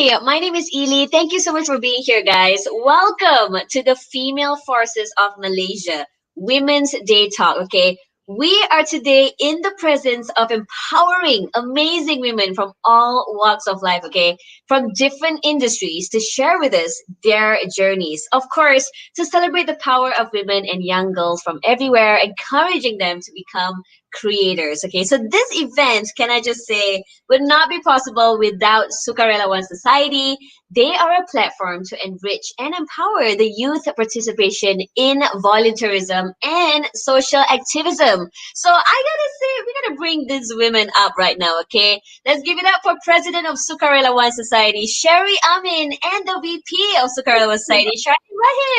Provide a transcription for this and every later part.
Hi, my name is Eli. Thank you so much for being here, guys. Welcome to the Female Forces of Malaysia Women's Day Talk. Okay, we are today in the presence of empowering, amazing women from all walks of life. Okay, from different industries to share with us their journeys. Of course, to celebrate the power of women and young girls from everywhere, encouraging them to become creators. Okay, so this event, can I just say, would not be possible without SKRLWN Society. They are a platform to enrich and empower the youth participation in volunteerism and social activism. So I gotta say, we gotta bring these women up right now, okay? Let's give it up for President of SKRLWN Society, Sherry Amin, and the VP of SKRLWN Society, Shani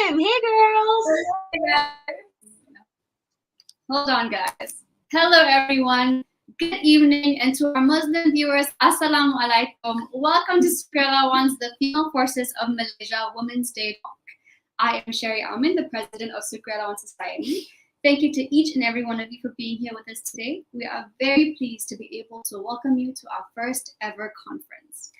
Rahim. Hey, girls. Hold on, guys. Hello, everyone. Good evening, and to our Muslim viewers, Assalamu alaikum. Welcome to SKRLWN's The Female Forces of Malaysia Women's Day Talk. I am Sherry Amin, the president of SKRLWN Society. Thank you to each and every one of you for being here with us today. We are very pleased to be able to welcome you to our first ever conference.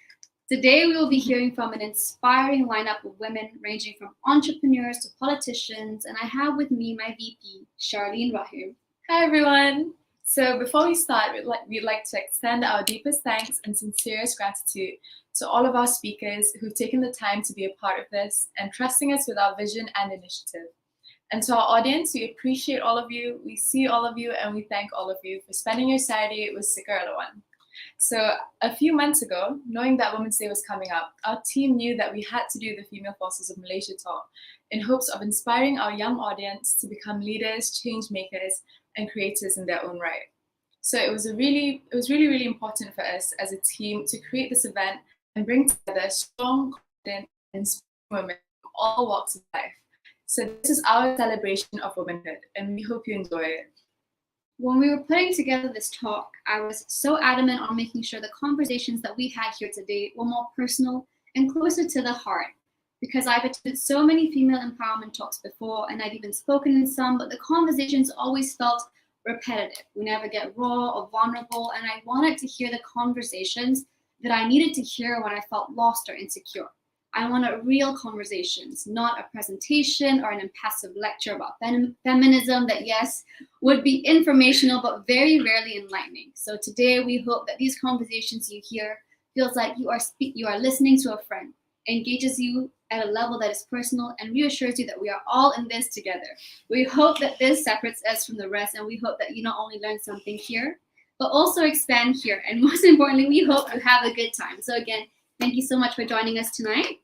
Today, we will be hearing from an inspiring lineup of women ranging from entrepreneurs to politicians, and I have with me my VP, Charlene Rahim. Hi, everyone. So before we start, we'd like to extend our deepest thanks and sincerest gratitude to all of our speakers who've taken the time to be a part of this and trusting us with our vision and initiative. And to our audience, we appreciate all of you, we see all of you, and we thank all of you for spending your Saturday with SKRLWN. So a few months ago, knowing that Women's Day was coming up, our team knew that we had to do the Female Forces of Malaysia talk in hopes of inspiring our young audience to become leaders, change makers, and creators in their own right. So it was really important for us as a team to create this event and bring together strong, confident, and inspiring women from all walks of life. So this is our celebration of womanhood, and we hope you enjoy it. When we were putting together this talk, I was so adamant on making sure the conversations that we had here today were more personal and closer to the heart, because I've attended so many female empowerment talks before, and I've even spoken in some, but the conversations always felt repetitive. We never get raw or vulnerable, and I wanted to hear the conversations that I needed to hear when I felt lost or insecure. I wanted real conversations, not a presentation or an impassive lecture about feminism that, yes, would be informational, but very rarely enlightening. So today, we hope that these conversations you hear feels like you are listening to a friend, engages you at a level that is personal, and reassures you that we are all in this together. We hope that this separates us from the rest, and we hope that you not only learn something here, but also expand here. And most importantly, we hope you have a good time. So again, thank you so much for joining us tonight.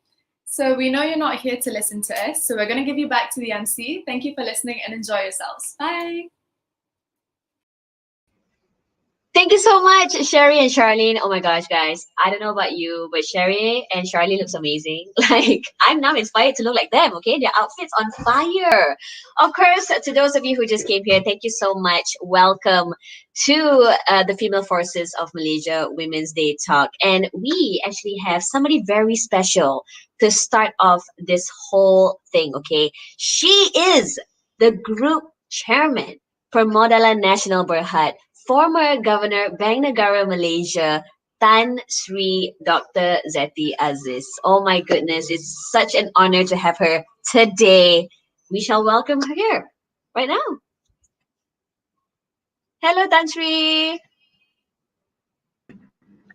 So we know you're not here to listen to us, so we're going to give you back to the MC. Thank you for listening and enjoy yourselves. Bye. Thank you so much, Sherry and Charlene. Oh my gosh, guys. I don't know about you, but Sherry and Charlene looks amazing. Like, I'm now inspired to look like them, okay? Their outfits on fire. Of course, to those of you who just came here, thank you so much. Welcome to the Female Forces of Malaysia Women's Day Talk. And we actually have somebody very special to start off this whole thing, okay? She is the group chairman for Modalan Nasional Berhad, former Governor Bank Negara Malaysia, Tan Sri Dr. Zeti Aziz. Oh my goodness, it's such an honor to have her today. We shall welcome her here right now. Hello, Tan Sri.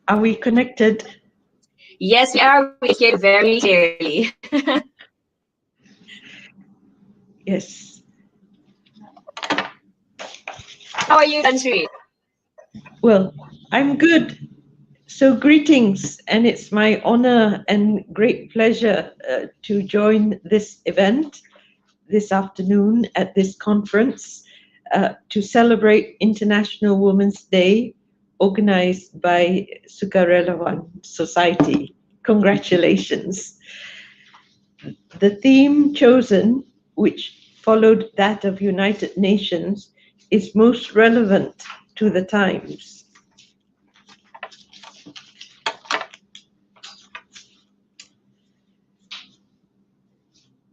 Are we connected? Yes, we are. We hear very clearly. Yes. How are you, Tan Sri? Well, I'm good. So greetings, and it's my honor and great pleasure to join this event this afternoon at this conference to celebrate International Women's Day organized by SKRLWN Society. Congratulations. The theme chosen, which followed that of United Nations, is most relevant to the times.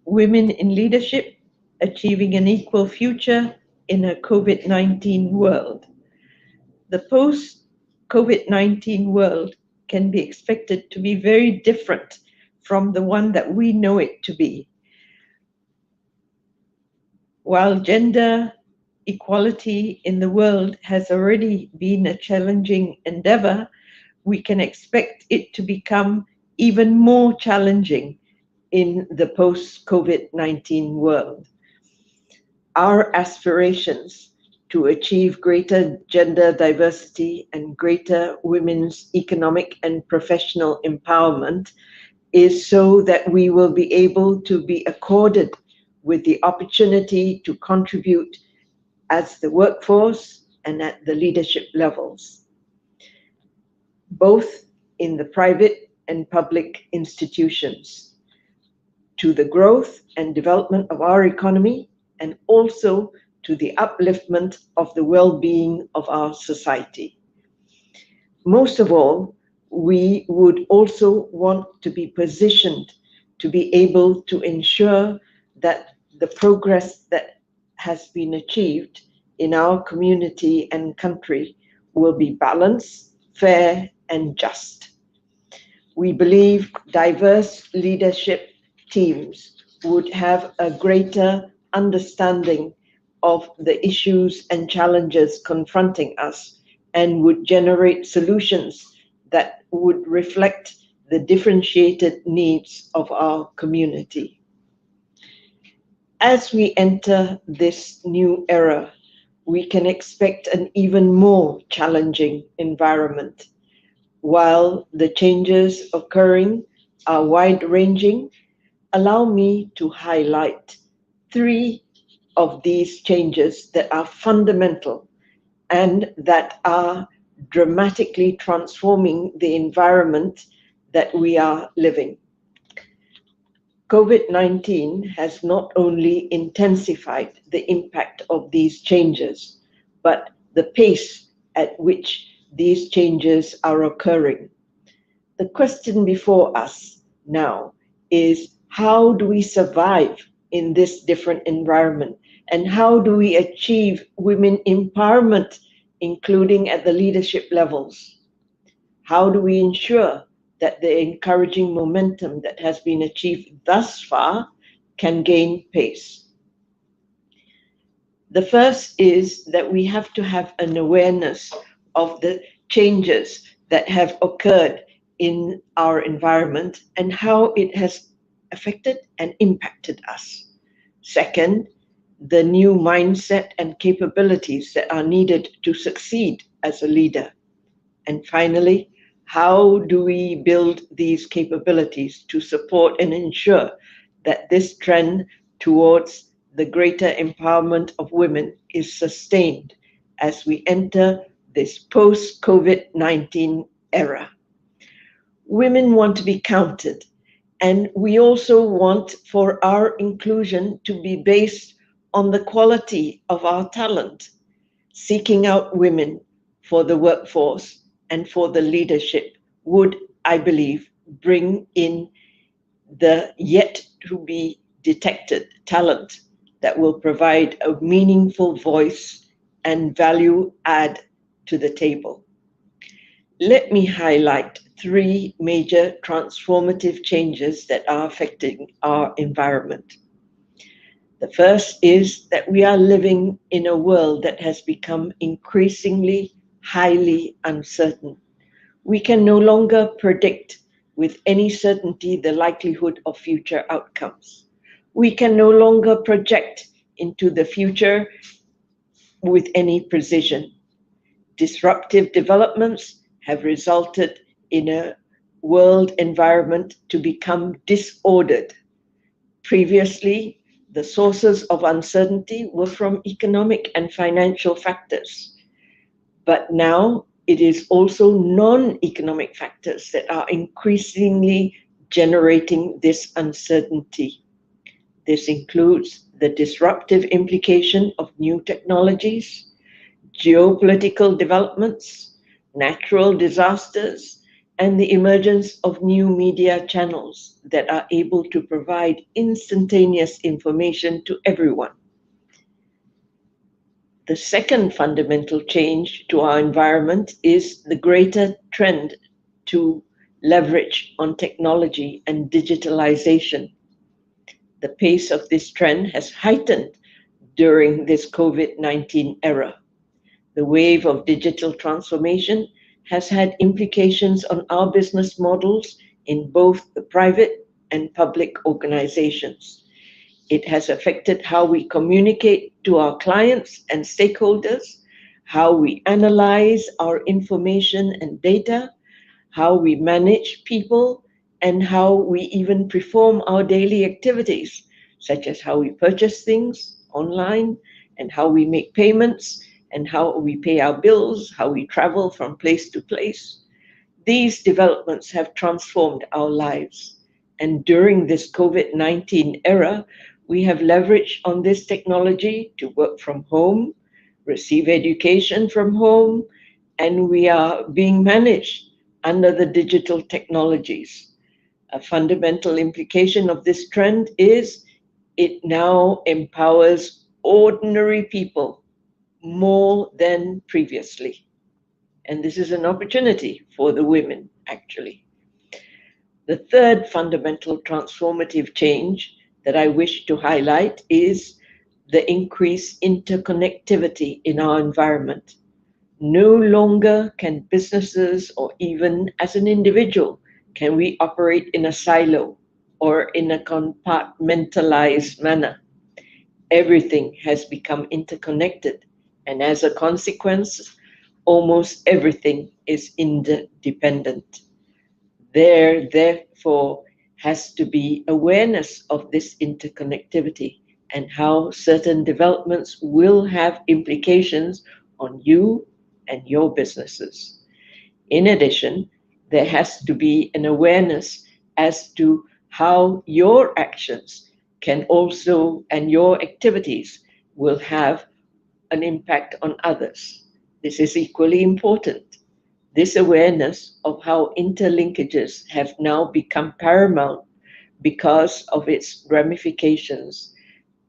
Women in leadership, achieving an equal future in a COVID-19 world. The post-COVID-19 world can be expected to be very different from the one that we know it to be. While gender equality in the world has already been a challenging endeavor, we can expect it to become even more challenging in the post-COVID-19 world. Our aspirations to achieve greater gender diversity and greater women's economic and professional empowerment is so that we will be able to be accorded with the opportunity to contribute as the workforce and at the leadership levels, both in the private and public institutions, to the growth and development of our economy, and also to the upliftment of the well-being of our society. Most of all, we would also want to be positioned to be able to ensure that the progress that has been achieved in our community and country will be balanced, fair, and just. We believe diverse leadership teams would have a greater understanding of the issues and challenges confronting us and would generate solutions that would reflect the differentiated needs of our community. As we enter this new era, we can expect an even more challenging environment. While the changes occurring are wide-ranging, allow me to highlight 3 of these changes that are fundamental and that are dramatically transforming the environment that we are living. COVID-19 has not only intensified the impact of these changes, but the pace at which these changes are occurring. The question before us now is, how do we survive in this different environment? And how do we achieve women empowerment, including at the leadership levels? How do we ensure that the encouraging momentum that has been achieved thus far can gain pace? The first is that we have to have an awareness of the changes that have occurred in our environment and how it has affected and impacted us. Second, the new mindset and capabilities that are needed to succeed as a leader. And finally, how do we build these capabilities to support and ensure that this trend towards the greater empowerment of women is sustained as we enter this post-COVID-19 era? Women want to be counted, and we also want for our inclusion to be based on the quality of our talent, seeking out women for the workforce and for the leadership would, I believe, bring in the yet to be detected talent that will provide a meaningful voice and value add to the table. Let me highlight 3 major transformative changes that are affecting our environment. The first is that we are living in a world that has become increasingly highly uncertain. We can no longer predict with any certainty the likelihood of future outcomes. We can no longer project into the future with any precision. Disruptive developments have resulted in a world environment to become disordered. Previously, the sources of uncertainty were from economic and financial factors. But now it is also non-economic factors that are increasingly generating this uncertainty. This includes the disruptive implication of new technologies, geopolitical developments, natural disasters, and the emergence of new media channels that are able to provide instantaneous information to everyone. The second fundamental change to our environment is the greater trend to leverage on technology and digitalization. The pace of this trend has heightened during this COVID-19 era. The wave of digital transformation has had implications on our business models in both the private and public organizations. It has affected how we communicate to our clients and stakeholders, how we analyze our information and data, how we manage people, and how we even perform our daily activities, such as how we purchase things online and how we make payments and how we pay our bills, how we travel from place to place. These developments have transformed our lives. And during this COVID-19 era, we have leveraged on this technology to work from home, receive education from home, and we are being managed under the digital technologies. A fundamental implication of this trend is it now empowers ordinary people more than previously. And this is an opportunity for the women, actually. The third fundamental transformative change that I wish to highlight is the increased interconnectivity in our environment. No longer can businesses or even as an individual can we operate in a silo or in a compartmentalized manner. Everything has become interconnected, and as a consequence, almost everything is interdependent. There, therefore, has to be awareness of this interconnectivity and how certain developments will have implications on you and your businesses. In addition, there has to be an awareness as to how your actions can also, and your activities will have an impact on others. This is equally important. This awareness of how interlinkages have now become paramount because of its ramifications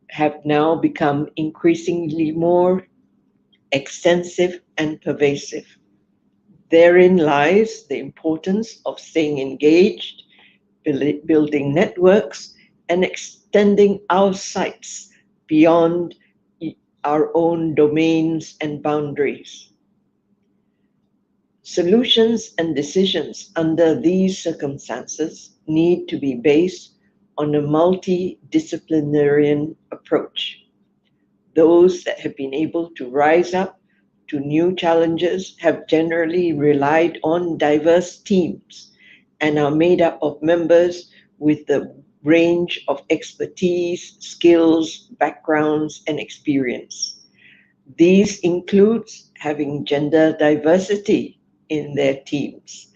have now become increasingly more extensive and pervasive. Therein lies the importance of staying engaged, building networks, and extending our sights beyond our own domains and boundaries. Solutions and decisions under these circumstances need to be based on a multidisciplinary approach. Those that have been able to rise up to new challenges have generally relied on diverse teams and are made up of members with a range of expertise, skills, backgrounds, and experience. These include having gender diversity in their teams,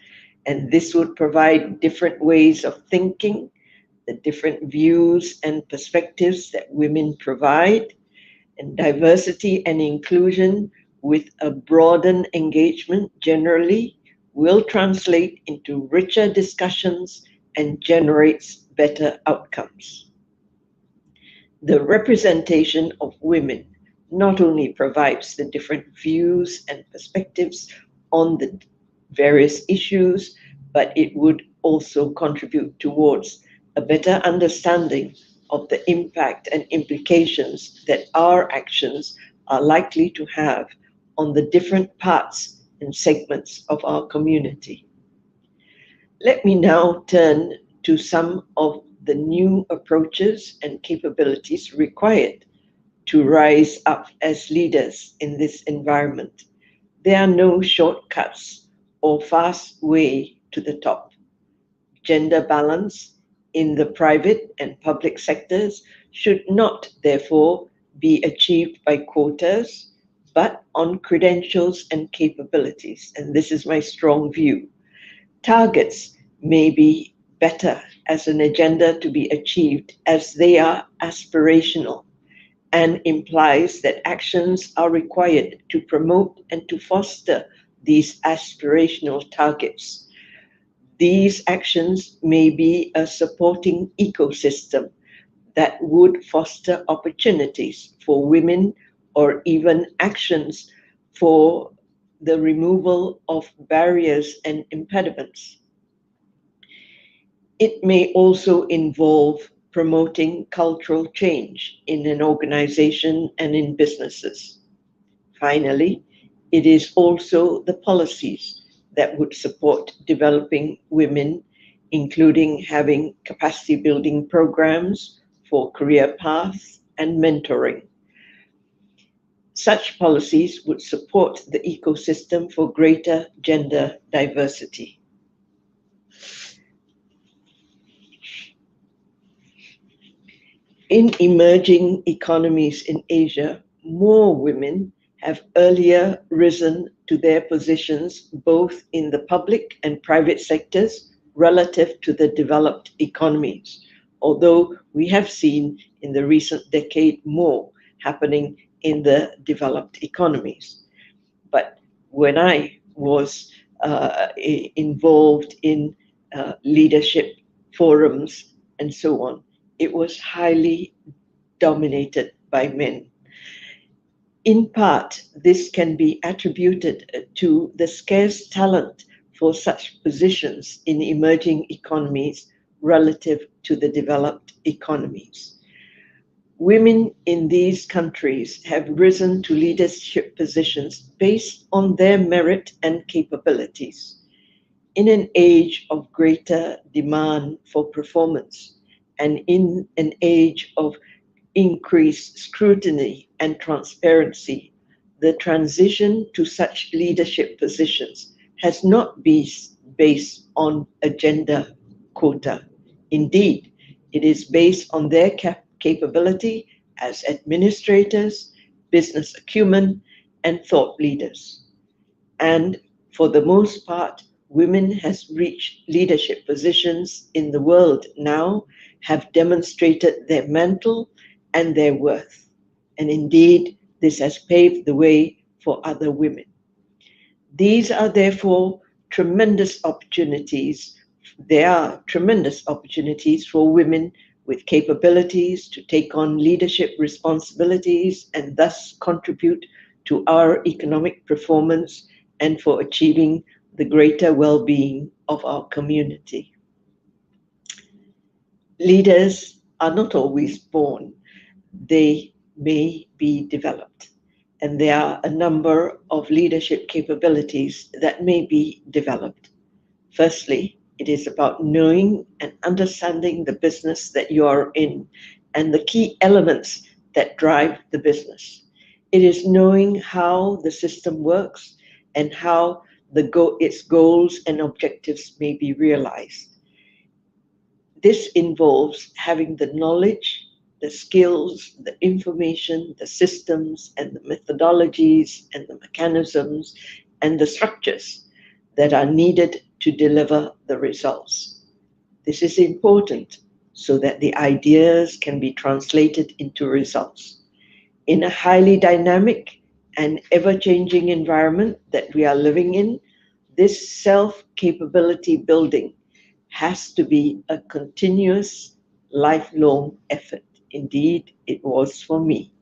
and this would provide different ways of thinking, the different views and perspectives that women provide, and diversity and inclusion with a broadened engagement generally will translate into richer discussions and generates better outcomes. The representation of women not only provides the different views and perspectives on the various issues, but it would also contribute towards a better understanding of the impact and implications that our actions are likely to have on the different parts and segments of our community. Let me now turn to some of the new approaches and capabilities required to rise up as leaders in this environment. There are no shortcuts or fast way to the top. Gender balance in the private and public sectors should not, therefore, be achieved by quotas, but on credentials and capabilities. And this is my strong view. Targets may be better as an agenda to be achieved as they are aspirational and implies that actions are required to promote and to foster these aspirational targets. These actions may be a supporting ecosystem that would foster opportunities for women or even actions for the removal of barriers and impediments. It may also involve promoting cultural change in an organization and in businesses. Finally, it is also the policies that would support developing women, including having capacity building programs for career paths and mentoring. Such policies would support the ecosystem for greater gender diversity. In emerging economies in Asia, more women have earlier risen to their positions both in the public and private sectors relative to the developed economies, although we have seen in the recent decade more happening in the developed economies. But when I was involved in leadership forums and so on, it was highly dominated by men. In part, this can be attributed to the scarce talent for such positions in emerging economies relative to the developed economies. Women in these countries have risen to leadership positions based on their merit and capabilities. In an age of greater demand for performance and in an age of increased scrutiny and transparency, the transition to such leadership positions has not been based on a gender quota. Indeed, it is based on their capability as administrators, business acumen, and thought leaders. And for the most part, women has reached leadership positions in the world now, have demonstrated their mantle and their worth. And indeed, this has paved the way for other women. These are therefore tremendous opportunities. There are tremendous opportunities for women with capabilities to take on leadership responsibilities and thus contribute to our economic performance and for achieving the greater well-being of our community. Leaders are not always born. They may be developed. And there are a number of leadership capabilities that may be developed. Firstly, it is about knowing and understanding the business that you are in and the key elements that drive the business. It is knowing how the system works and how its goals and objectives may be realized. This involves having the knowledge, the skills, the information, the systems, and the methodologies, and the mechanisms, and the structures that are needed to deliver the results. This is important so that the ideas can be translated into results. In a highly dynamic and ever-changing environment that we are living in, this self-capability building has to be a continuous, lifelong effort. Indeed, it was for me.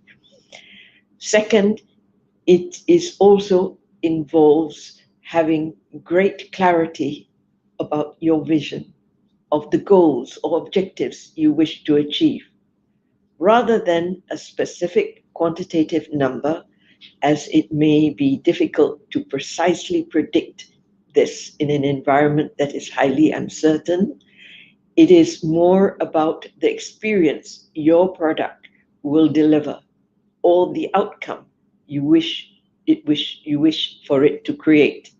Second, it is also involves having great clarity about your vision of the goals or objectives you wish to achieve, rather than a specific quantitative number, as it may be difficult to precisely predict this in an environment that is highly uncertain. It is more about the experience your product will deliver or the outcome you wish for it to create.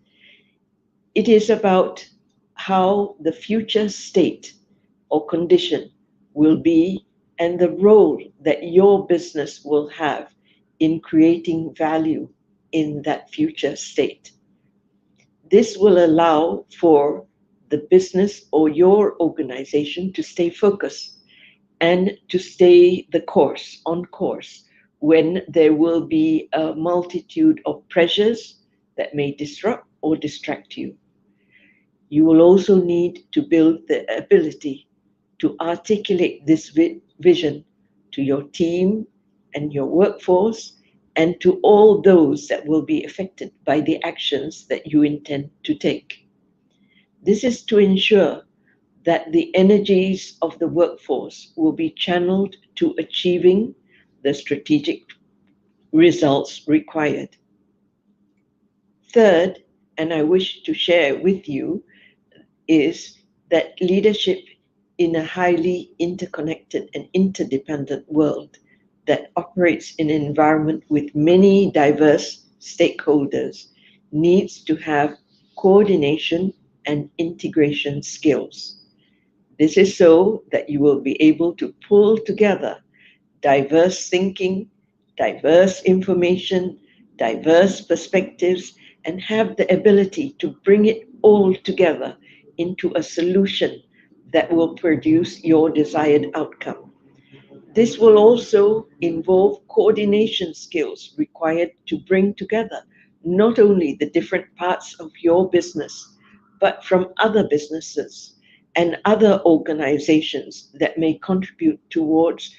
It is about how the future state or condition will be and the role that your business will have in creating value in that future state. This will allow for the business or your organization to stay focused and to stay on course when there will be a multitude of pressures that may disrupt or distract you. You will also need to build the ability to articulate this vision to your team and your workforce and to all those that will be affected by the actions that you intend to take. This is to ensure that the energies of the workforce will be channeled to achieving the strategic results required. Third, and I wish to share with you, is that leadership in a highly interconnected and interdependent world that operates in an environment with many diverse stakeholders needs to have coordination and integration skills. This is so that you will be able to pull together diverse thinking, diverse information, diverse perspectives, and have the ability to bring it all together into a solution that will produce your desired outcome. This will also involve coordination skills required to bring together not only the different parts of your business, but from other businesses and other organizations that may contribute towards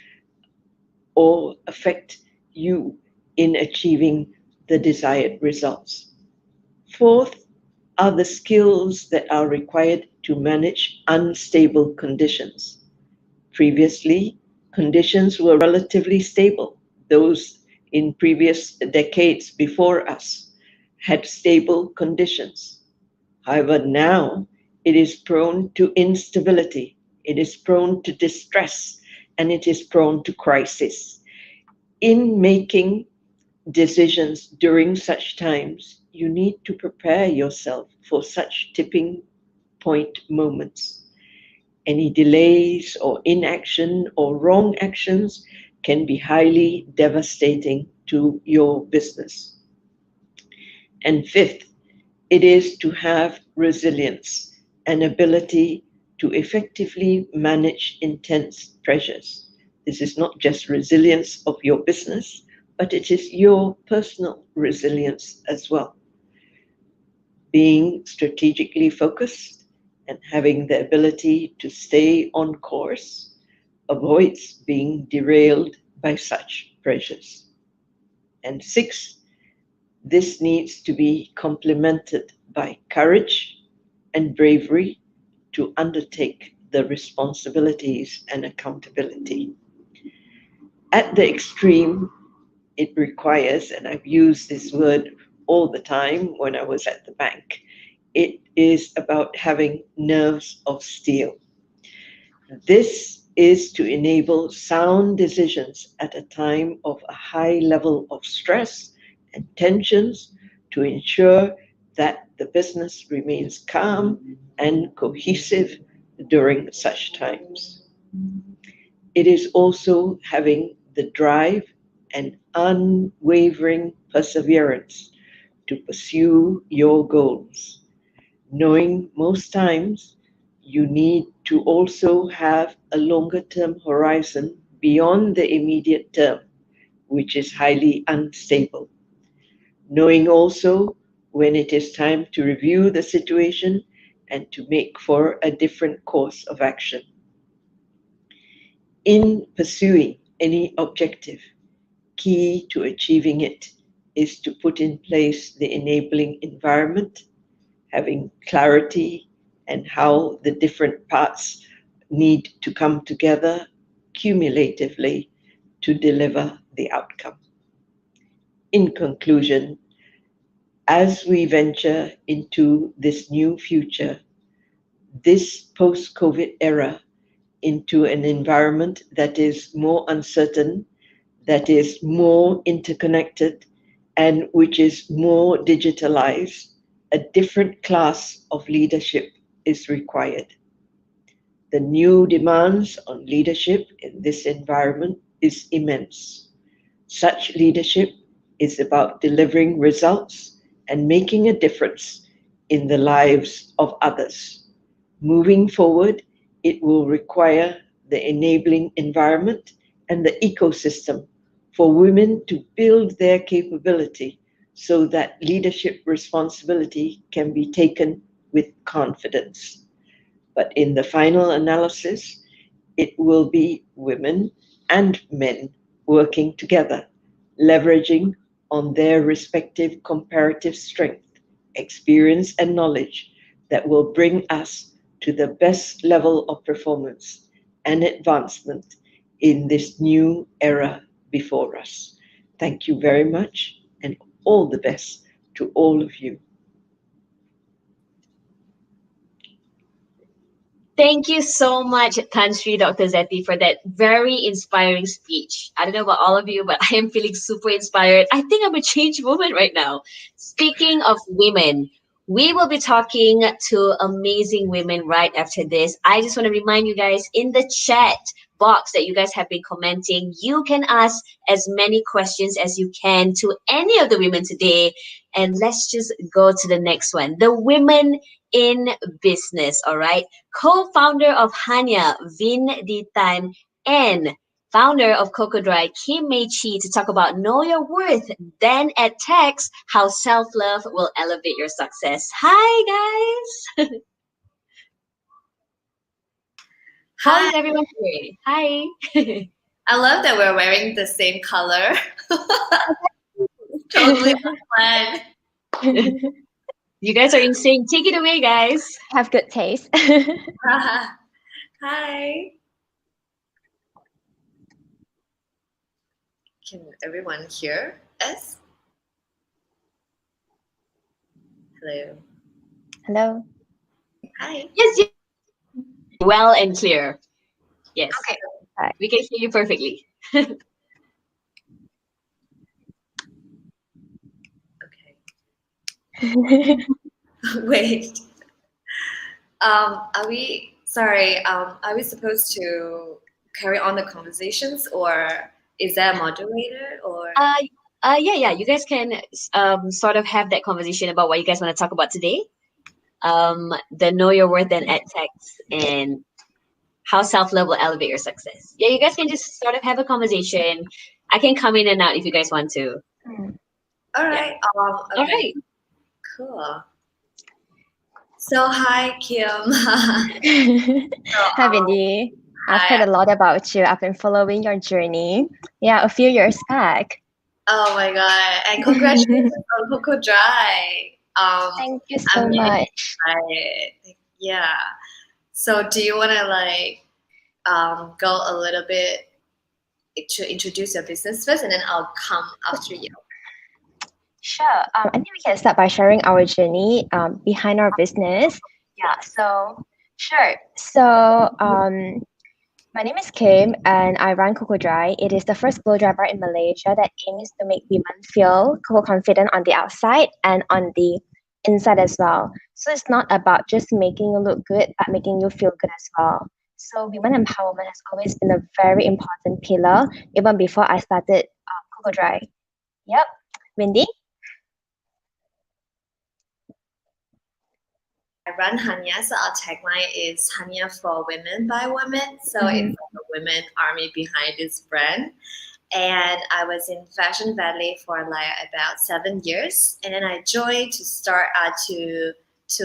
or affect you in achieving the desired results. Fourth are the skills that are required to manage unstable conditions. Previously, conditions were relatively stable. Those in previous decades before us had stable conditions. However, now it is prone to instability, it is prone to distress, and it is prone to crisis. In making decisions during such times, you need to prepare yourself for such tipping point moments. Any delays or inaction or wrong actions can be highly devastating to your business. And fifth, it is to have resilience, an ability to effectively manage intense pressures. This is not just resilience of your business, but it is your personal resilience as well. Being strategically focused and having the ability to stay on course avoids being derailed by such pressures. And six, this needs to be complemented by courage and bravery to undertake the responsibilities and accountability. At the extreme, it requires, and I've used this word all the time when I was at the bank, it is about having nerves of steel. This is to enable sound decisions at a time of a high level of stress and tensions to ensure that the business remains calm and cohesive during such times. It is also having the drive and unwavering perseverance to pursue your goals, knowing most times you need to also have a longer term horizon beyond the immediate term, which is highly unstable. Knowing also when it is time to review the situation and to make for a different course of action. In pursuing any objective, key to achieving it is to put in place the enabling environment, having clarity and how the different parts need to come together cumulatively to deliver the outcome. In conclusion, as we venture into this new future, this post-COVID era, into an environment that is more uncertain, that is more interconnected, and which is more digitalized, a different class of leadership is required. The new demands on leadership in this environment is immense. Such leadership is about delivering results and making a difference in the lives of others. Moving forward, it will require the enabling environment and the ecosystem for women to build their capability so that leadership responsibility can be taken with confidence. But in the final analysis, it will be women and men working together, leveraging on their respective comparative strength, experience, and knowledge that will bring us to the best level of performance and advancement in this new era before us. Thank you very much, and all the best to all of you. Thank you so much, Tan Sri Dr. Zeti, for that very inspiring speech. I don't know about all of you, but I am feeling super inspired. I think I'm a changed woman right now. Speaking of women, we will be talking to amazing women right after this. I just want to remind you guys, in the chat box that you guys have been commenting, you can ask as many questions as you can to any of the women today. And let's just go to the next one. The women in business, all right? Co-founder of Hanya, Vin Ditan, and founder of Coco Dry, Kim Mei Chi, to talk about Know Your Worth, then at Text, how self-love will elevate your success. Hi, guys. How is everyone doing? Hi. I love that we're wearing the same color. Totally planned. You guys are insane. Take it away, guys. Have good taste. Hi. Can everyone hear us? Hello. Hello. Hi. Yes. Well and clear. Yes. Okay. Right. We can hear you perfectly. Okay. Wait. Are we supposed to carry on the conversations, or is there a moderator, or? Yeah. You guys can sort of have that conversation about what you guys want to talk about today. The Know Your Worth and at Text, and how self-love will elevate your success. Yeah, you guys can just sort of have a conversation. I can come in and out if you guys want to. All right. Yeah. Okay. All right. Cool. So hi, Kim. Hi, Bindi. I've heard a lot about you. I've been following your journey. Yeah, a few years back. Oh my god! And congratulations on Coco Dry. Thank you so much. Yeah. So do you want to go a little bit to introduce your business first, and then I'll come after you? Sure. I think we can start by sharing our journey behind our business. Yeah. So sure. So my name is Kim, and I run Coco Dry. It is the first blow dry bar in Malaysia that aims to make women feel cocoa confident on the outside and on the inside as well. So it's not about just making you look good, but making you feel good as well. So women empowerment has always been a very important pillar, even before I started Coco Dry. Yep. Wendy? I run Hanya, so our tagline is Hanya for women by women. So it's like a women army behind this brand. And I was in Fashion Valley for about 7 years, and then I joined to start to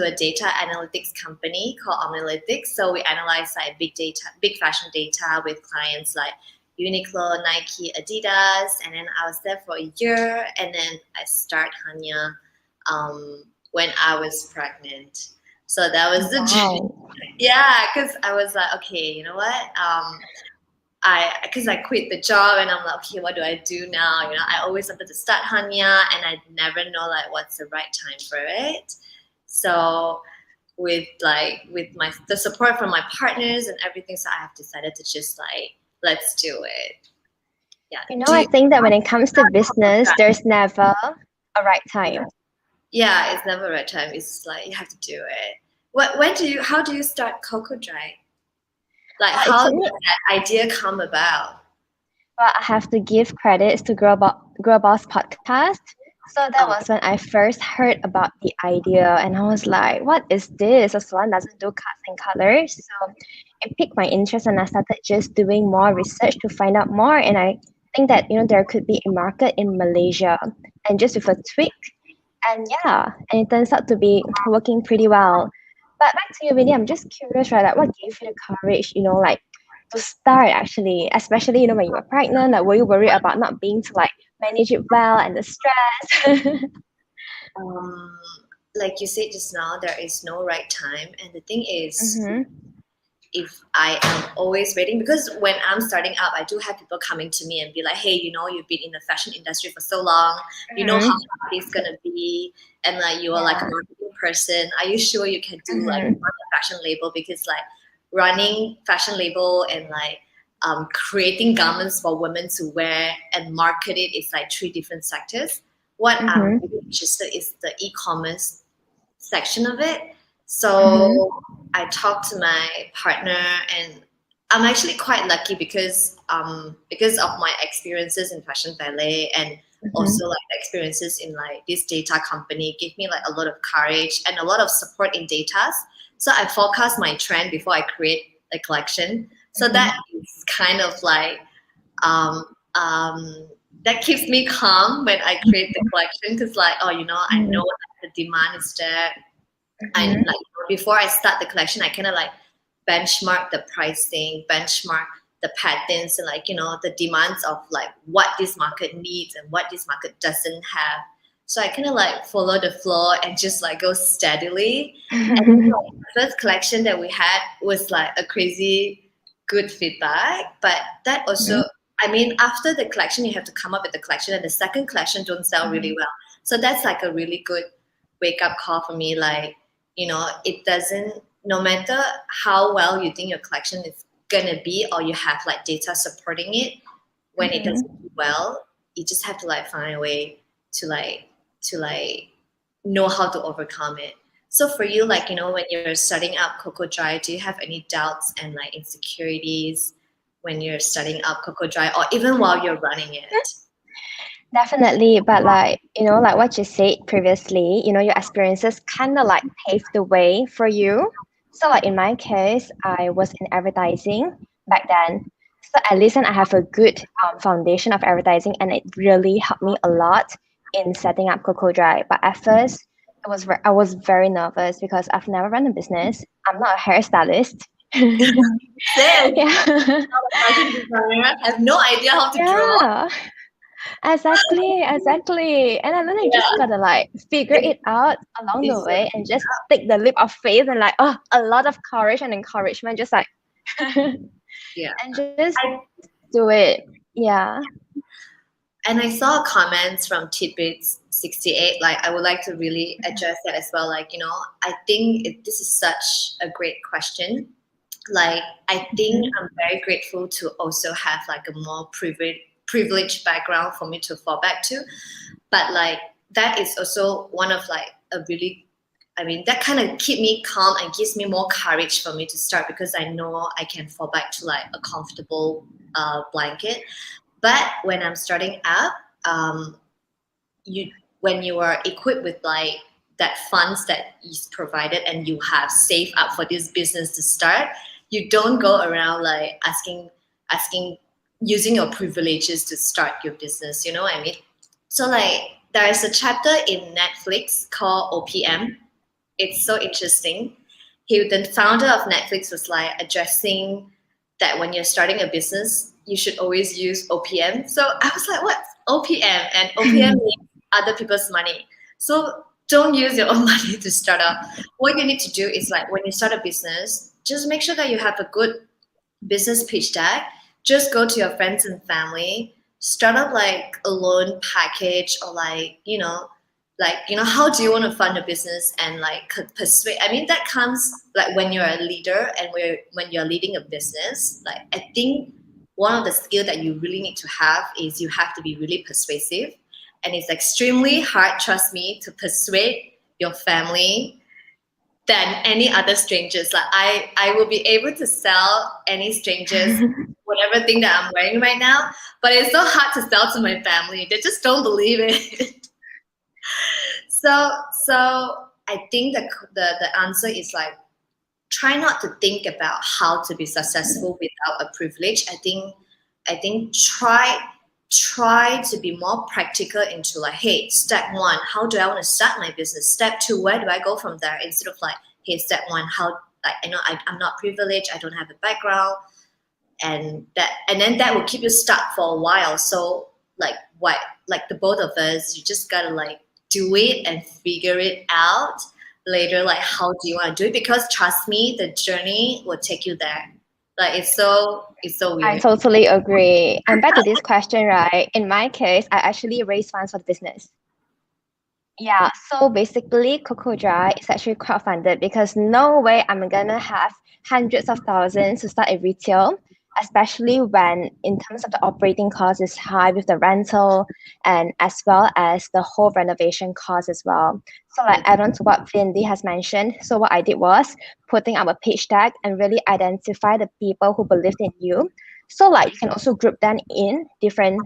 a data analytics company called Analytics. So we analyze big fashion data with clients like Uniqlo, Nike, Adidas, and then I was there for a year, and then I started Hanya when I was pregnant. So that was the journey. Yeah, because I was like, okay, you know what? Because I quit the job, and I'm like, okay, what do I do now? You know, I always wanted to start Hanya, and I never know what's the right time for it. So with the support from my partners and everything, so I have decided to just let's do it. Yeah. You know, I think that when it comes to business, there's never a right time. Yeah, it's never a right time. It's you have to do it. How do you start Coco Dry? How did that idea come about? Well, I have to give credits to Girl Boss podcast. So that was when I first heard about the idea, and I was like, what is this? A salon doesn't do cuts and colors. So it piqued my interest, and I started just doing more research to find out more. And I think that, there could be a market in Malaysia, and just with a tweak. And yeah, and it turns out to be working pretty well. But back to you, Vinny, I'm just curious, right? What gave you the courage, to start actually, especially, when you were pregnant? Were you worried about not being to manage it well and the stress? Um, like you said just now, there is no right time, and the thing is, if I am always waiting, because when I'm starting up, I do have people coming to me and be like, hey, you've been in the fashion industry for so long, you know how hard it's gonna be, and like you are like a marketing person. Are you sure you can do like run a fashion label? Because like running fashion label and like creating garments for women to wear and market it is like 3 different sectors. What I'm really interested is the e-commerce section of it. So I talked to my partner, and I'm actually quite lucky because of my experiences in fashion ballet, and also like experiences in like this data company gave me like a lot of courage and a lot of support in data. So I forecast my trend before I create a collection. So that is kind of like that keeps me calm when I create the collection, because like, I know that the demand is there. And like before I start the collection, I kind of like benchmark the pricing, benchmark the patterns, and like the demands of like what this market needs and what this market doesn't have. So I kind of like follow the flow and just like go steadily. And then, like, the first collection that we had was like a crazy good feedback, but that also, I mean, after the collection, you have to come up with the collection, and the second collection don't sell really well. So that's like a really good wake up call for me. Like, it doesn't, no matter how well you think your collection is gonna be, or you have like data supporting it, when it doesn't do well, you just have to like find a way to know how to overcome it. So for you, like, when you're starting up Coco Dry, do you have any doubts and like insecurities when you're starting up Coco Dry, or even while you're running it? Definitely, but like, like what you said previously, your experiences kind of like paved the way for you. So like in my case, I was in advertising back then. So at least I have a good foundation of advertising, and it really helped me a lot in setting up Coco Dry. But at first, I was very nervous because I've never run a business. I'm not a hairstylist. Same. Yeah. I have no idea how to draw. Exactly. And then I just gotta like figure it out along the way, and just take the leap of faith, and like a lot of courage and encouragement, just like and just do it. Yeah. And I saw comments from Tidbits 68. Like, I would like to really address that as well. Like, I think this is such a great question. Like, I think I'm very grateful to also have like a more privileged background for me to fall back to. But like, that is also one of like a really, that kind of keep me calm and gives me more courage for me to start, because I know I can fall back to like a comfortable blanket. But when I'm starting up, when you are equipped with like that funds that is provided, and you have saved up for this business to start, you don't go around like asking, using your privileges to start your business. You know what I mean? So like, there is a chapter in Netflix called OPM. It's so interesting. The founder of Netflix was like addressing that when you're starting a business, you should always use OPM. So I was like, what's OPM? And OPM means other people's money. So don't use your own money to start up. What you need to do is like, when you start a business, just make sure that you have a good business pitch deck. Just go to your friends and family, start up like a loan package, or like, how do you want to fund a business, and like persuade. That comes like when you're a leader and when you're leading a business. Like, I think one of the skills that you really need to have is you have to be really persuasive. And it's extremely hard, trust me, to persuade your family than any other strangers. Like, I will be able to sell any strangers whatever thing that I'm wearing right now, but it's so hard to sell to my family. They just don't believe it. So I think the answer is like, try not to think about how to be successful without a privilege. I think try to be more practical into like, hey, step 1, how do I want to start my business? Step 2, where do I go from there? Instead of like, hey, step 1, how, like, I'm not privileged, I don't have a background, and then that will keep you stuck for a while. So like, like the both of us, you just gotta like do it and figure it out later, like how do you want to do it, because trust me, the journey will take you there. Like it's so I weird. totally agree. And back to this question, right? In my case, I actually raised funds for the business. Yeah, so basically, Coco Dry is actually crowdfunded because no way I'm gonna have hundreds of thousands to start a retail, especially when in terms of the operating cost is high with the rental and as well as the whole renovation cost as well. So like add on to what Findy has mentioned, so what I did was putting up a pitch deck and really identify the people who believed in you. So like you can also group them in different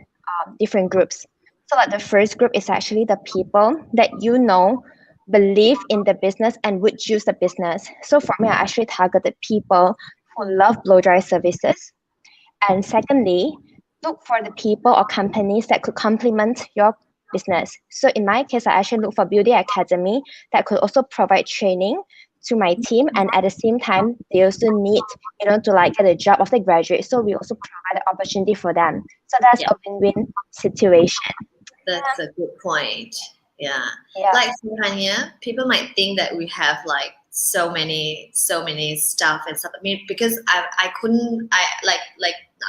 groups. So like the first group is actually the people that you know believe in the business and would use the business. So for me, I actually targeted people who love blow dry services. And secondly, look for the people or companies that could complement your business. So in my case, I actually look for beauty academy that could also provide training to my team, and at the same time they also need to like get a job after they graduate, so we also provide the opportunity for them. So that's a win-win situation. That's a good point. Yeah. Yeah. Like Hanya, people might think that we have like so many stuff and stuff. I mean, because I couldn't,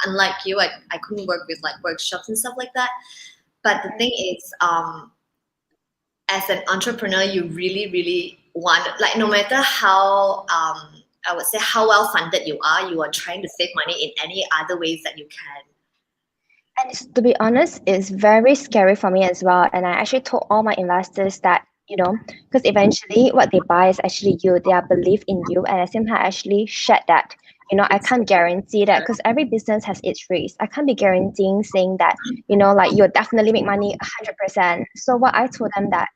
unlike you, I couldn't work with like workshops and stuff like that. But the thing is, as an entrepreneur, you really want, like, no matter how I would say how well funded you are trying to save money in any other ways that you can. And to be honest, it's very scary for me as well. And I actually told all my investors that, because eventually what they buy is actually you, their belief in you. And at the same time, I actually shared that. I can't guarantee that because every business has its risk. I can't be guaranteeing saying that, like you'll definitely make money 100%. So what I told them that,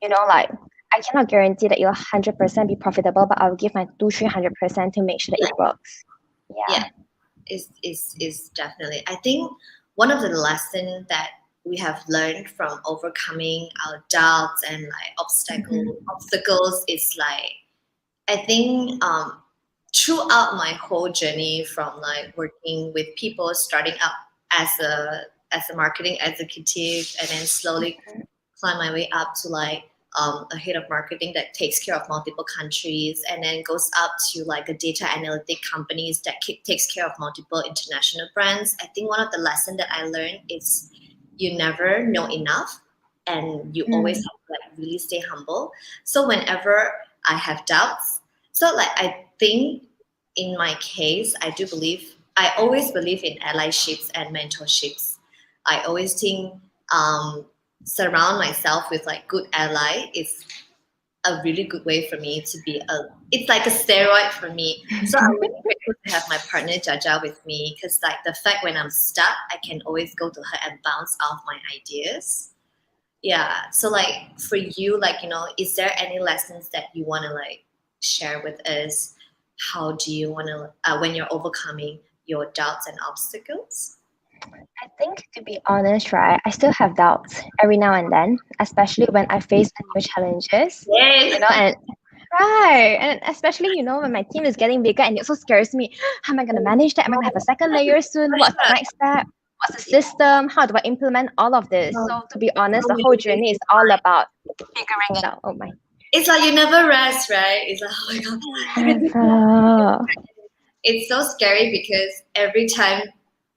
like I cannot guarantee that you'll 100% be profitable, but I'll give my 200-300% to make sure that it works. Yeah, is definitely. I think one of the lessons that we have learned from overcoming our doubts and like obstacles is like, I think throughout my whole journey from like working with people, starting up as a marketing executive, and then slowly climb my way up to like a head of marketing that takes care of multiple countries, and then goes up to like a data analytic companies that takes care of multiple international brands. I think one of the lessons that I learned is you never know enough, and you always have to like really stay humble. So whenever I have doubts, so like I think in my case, I always believe in allyships and mentorships. I always think surround myself with like good ally is a really good way for me to be it's like a steroid for me. So I'm really grateful to have my partner Jaja with me, because like the fact when I'm stuck, I can always go to her and bounce off my ideas. Yeah. So like for you, like, is there any lessons that you want to like share with us? How do you want to, when you're overcoming your doubts and obstacles? I think, to be honest, right, I still have doubts every now and then, especially when I face new challenges. Yes. And right, and especially when my team is getting bigger, and it also scares me. How am I gonna manage that? Am I gonna have a second layer soon? What's the next step? What's the system? How do I implement all of this? So to be honest, the whole journey is all about figuring it out. Oh my! It's like you never rest, right? It's like, oh my god. It's so scary because every time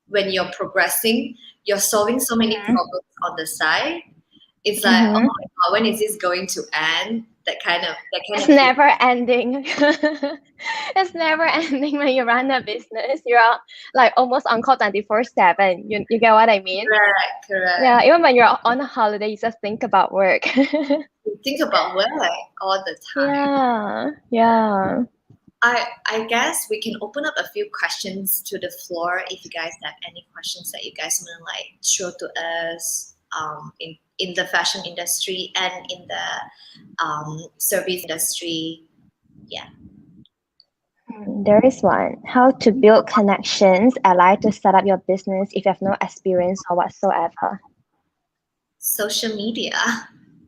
when you're progressing, you're solving so many problems on the side. It's like, oh my god, when is this going to end? That kind of it's never ending. It's never ending when you run a business. You're like almost on call 24/7. You get what I mean? Correct. Yeah, even when you're on a holiday, you just think about work. You think about work all the time. Yeah. I guess we can open up a few questions to the floor if you guys have any questions that you guys want to like show to us in the fashion industry and in the service industry. Yeah. There is one. How to build connections allied to start up your business if you have no experience or whatsoever. Social media.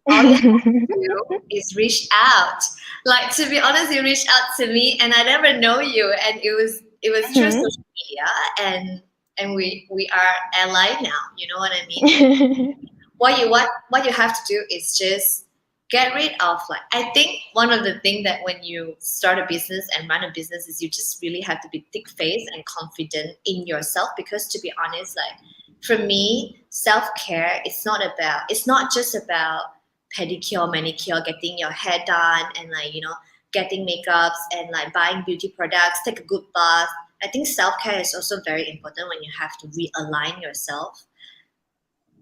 All you have to do is reach out. Like, to be honest, you reached out to me and I never know you, and it was through social media, and and we are ally now. You know what I mean? What you have to do is just get rid of, like, I think one of the things that when you start a business and run a business is you just really have to be thick-faced and confident in yourself, because to be honest, like, for me, self-care, it's not just about pedicure, manicure, getting your hair done, and, like, getting makeups and, like, buying beauty products, take a good bath. I think self-care is also very important when you have to realign yourself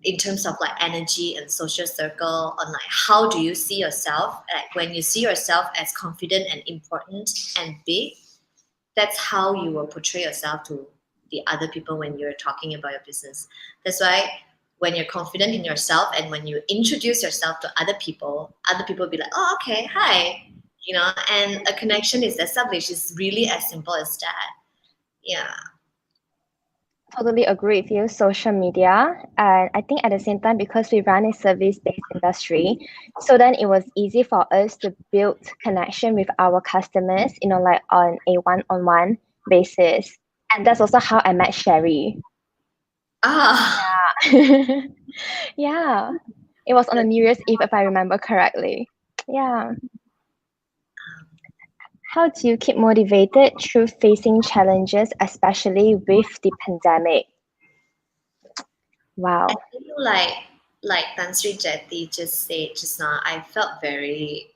in terms of, like, energy and social circle, on, like, how do you see yourself. Like, when you see yourself as confident and important and big, that's how you will portray yourself to the other people when you're talking about your business. That's why when you're confident in yourself and when you introduce yourself to other people will be like, oh, okay, hi, and a connection is established. It's really as simple as that. Yeah. Totally agree with you. Social media, and I think at the same time, because we run a service-based industry, so then it was easy for us to build connection with our customers, like on a one-on-one basis. And that's also how I met Sherry. Yeah. Yeah. It was on a New Year's Eve, if I remember correctly. Yeah. How do you keep motivated through facing challenges, especially with the pandemic? Wow. I feel like Tan Sri Jetty just said just now, I felt very,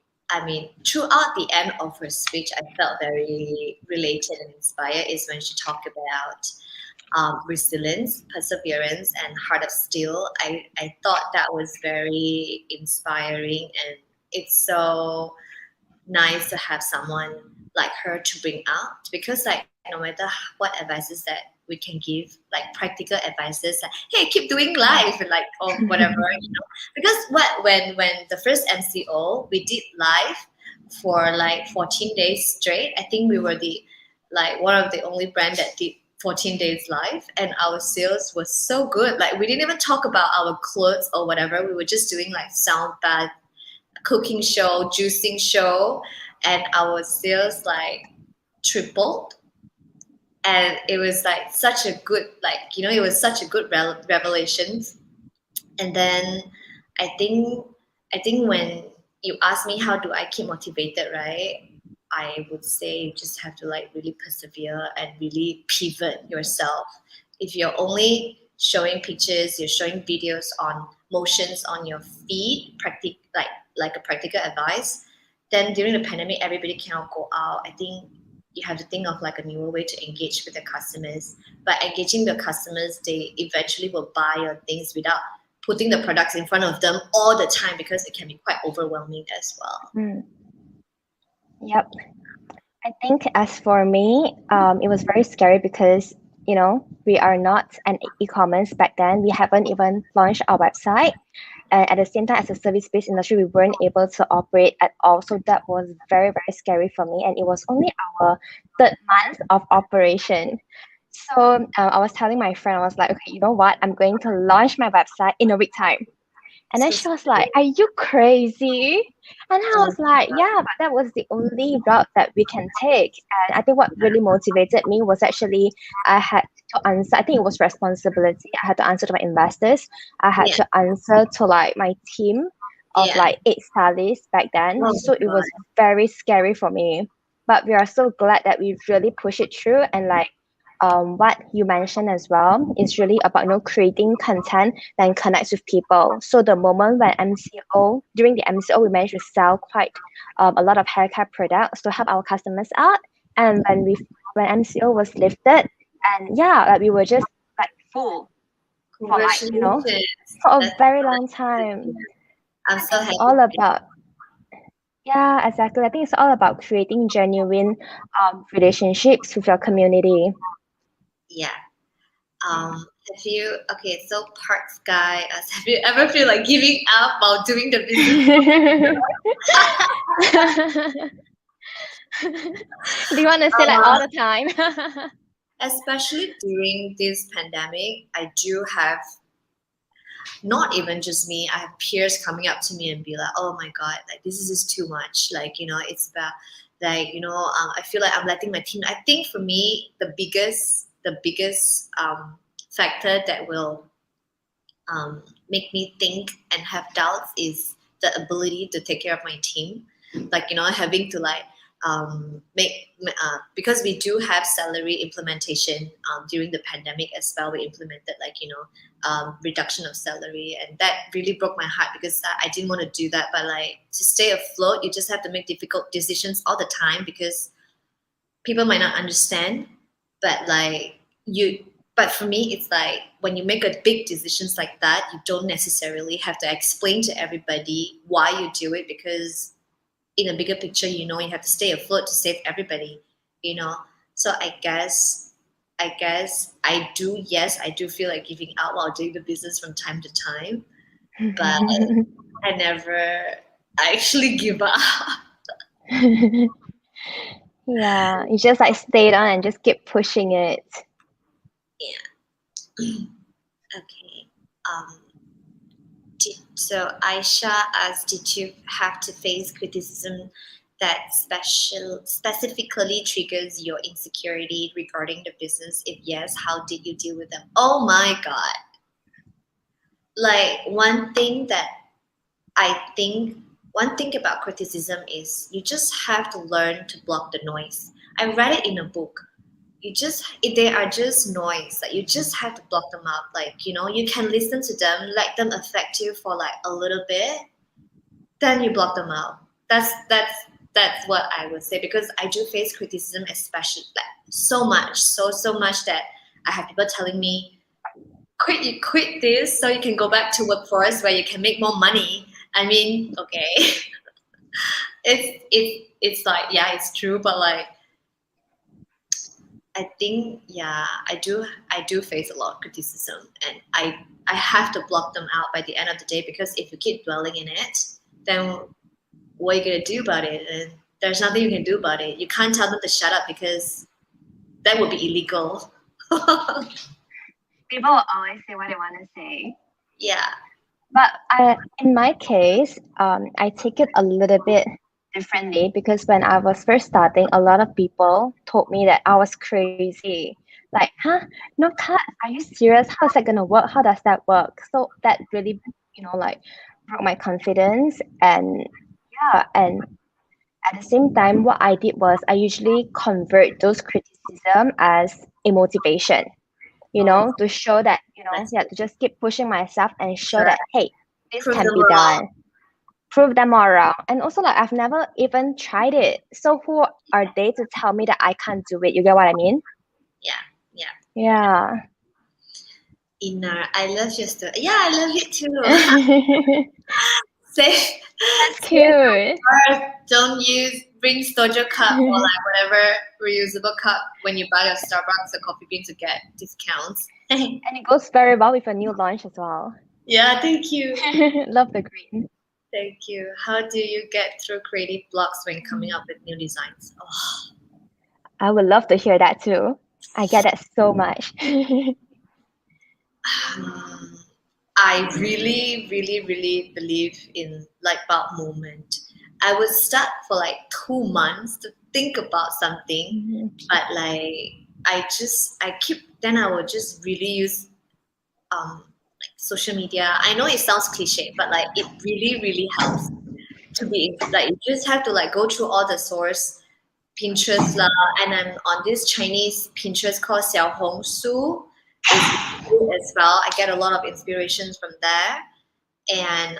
throughout the end of her speech, I felt very related and inspired, is when she talked about resilience, perseverance, and heart of steel. I thought that was very inspiring, and it's so nice to have someone like her to bring out, because, like, no matter what advices that we can give, like practical advices, like, hey, keep doing live, like, or whatever, because when the first MCO, we did live for like 14 days straight. I think we were one of the only brand that did 14 days live, and our sales was so good. Like, we didn't even talk about our clothes or whatever. We were just doing like sound bath, cooking show, juicing show, and our sales like tripled. And it was like such a good, it was such a good revelation. And then I think when you ask me how do I keep motivated, right, I would say you just have to, like, really persevere and really pivot yourself. If you're only showing pictures, you're showing videos on motions on your feed, like a practical advice, then during the pandemic, everybody cannot go out. I think you have to think of like a newer way to engage with the customers. By engaging the customers, they eventually will buy your things without putting the products in front of them all the time, because it can be quite overwhelming as well. Yep. I think as for me, it was very scary because, we are not an e-commerce back then. We haven't even launched our website. And at the same time, as a service-based industry, we weren't able to operate at all. So that was very, very scary for me. And it was only our 3rd month of operation. So I was telling my friend, I was like, okay, you know what? I'm going to launch my website in a week time. And then she was like, are you crazy? And I was like, yeah, but that was the only route that we can take. And I think what really motivated me was actually I had to answer, I think it was responsibility. I had to answer to my investors. I had to answer to like my team of like 8 stylists back then. So it was very scary for me. But we are so glad that we really push it through, and like what you mentioned as well is really about creating content that connects with people. So the moment when during the MCO, we managed to sell quite a lot of hair care products to help our customers out. And when MCO was lifted, and we were just like full for for a very long time. I'm so happy. It's all about exactly. I think it's all about creating genuine relationships with your community. Yeah. So Parks guy, have you ever feel like giving up while doing the business? Do you want to say like all the time? Especially during this pandemic, I do have, not even just me, I have peers coming up to me and be like, oh my God, like this is just too much. Like, it's about like, I feel like I'm letting my team. I think for me, the biggest factor that will make me think and have doubts is the ability to take care of my team. Like, having to because we do have salary implementation during the pandemic as well. We implemented reduction of salary, and that really broke my heart because I didn't want to do that. But to stay afloat, you just have to make difficult decisions all the time because people might not understand. But but for me, it's like when you make a big decisions like that, you don't necessarily have to explain to everybody why you do it, because in a bigger picture, you have to stay afloat to save everybody, So I guess I do feel like giving out while doing the business from time to time, but I actually give up. Yeah, you just stayed on and just keep pushing it. Yeah. Okay. So Aisha asked, did you have to face criticism that specifically triggers your insecurity regarding the business? If yes, how did you deal with them? Oh my God. One thing about criticism is you just have to learn to block the noise. I read it in a book. They are just noise. You just have to block them out. You can listen to them, let them affect you for a little bit, then you block them out. That's what I would say, because I do face criticism, especially so much that I have people telling me, quit this so you can go back to workforce where you can make more money. I mean, okay. it's it's true, but I think, I do face a lot of criticism, and I have to block them out by the end of the day, because if you keep dwelling in it, then what are you going to do about it? And there's nothing you can do about it. You can't tell them to shut up because that would be illegal. People will always say what they want to say. Yeah. But in my case, I take it a little bit differently, because when I was first starting, a lot of people told me that I was crazy. Huh? No cut? Are you serious? How is that gonna work? How does that work? So that really, broke my confidence. And and at the same time, what I did was I usually convert those criticism as a motivation, to show that, to just keep pushing myself and show that, hey, this Prove can them be wrong. done. Prove them all wrong. And also, I've never even tried it. So who are they to tell me that I can't do it? You get what I mean? Yeah. Inar, I love your story. Yeah, I love it too. That's cute. Don't bring Stojo cup or whatever reusable cup when you buy your Starbucks or coffee bean to get discounts. And it goes very well with a new launch as well. Yeah, thank you. Love the green. Thank you. How do you get through creative blocks when coming up with new designs? Oh. I would love to hear that too. I get that so much. I really, really, really believe in lightbulb moment. I would start for 2 months to think about something, but I would just really use social media. I know it sounds cliche, but it really, really helps to be you just have to go through all the source, Pinterest lah, and then on this Chinese Pinterest called Xiaohongshu is good as well. I get a lot of inspirations from there, and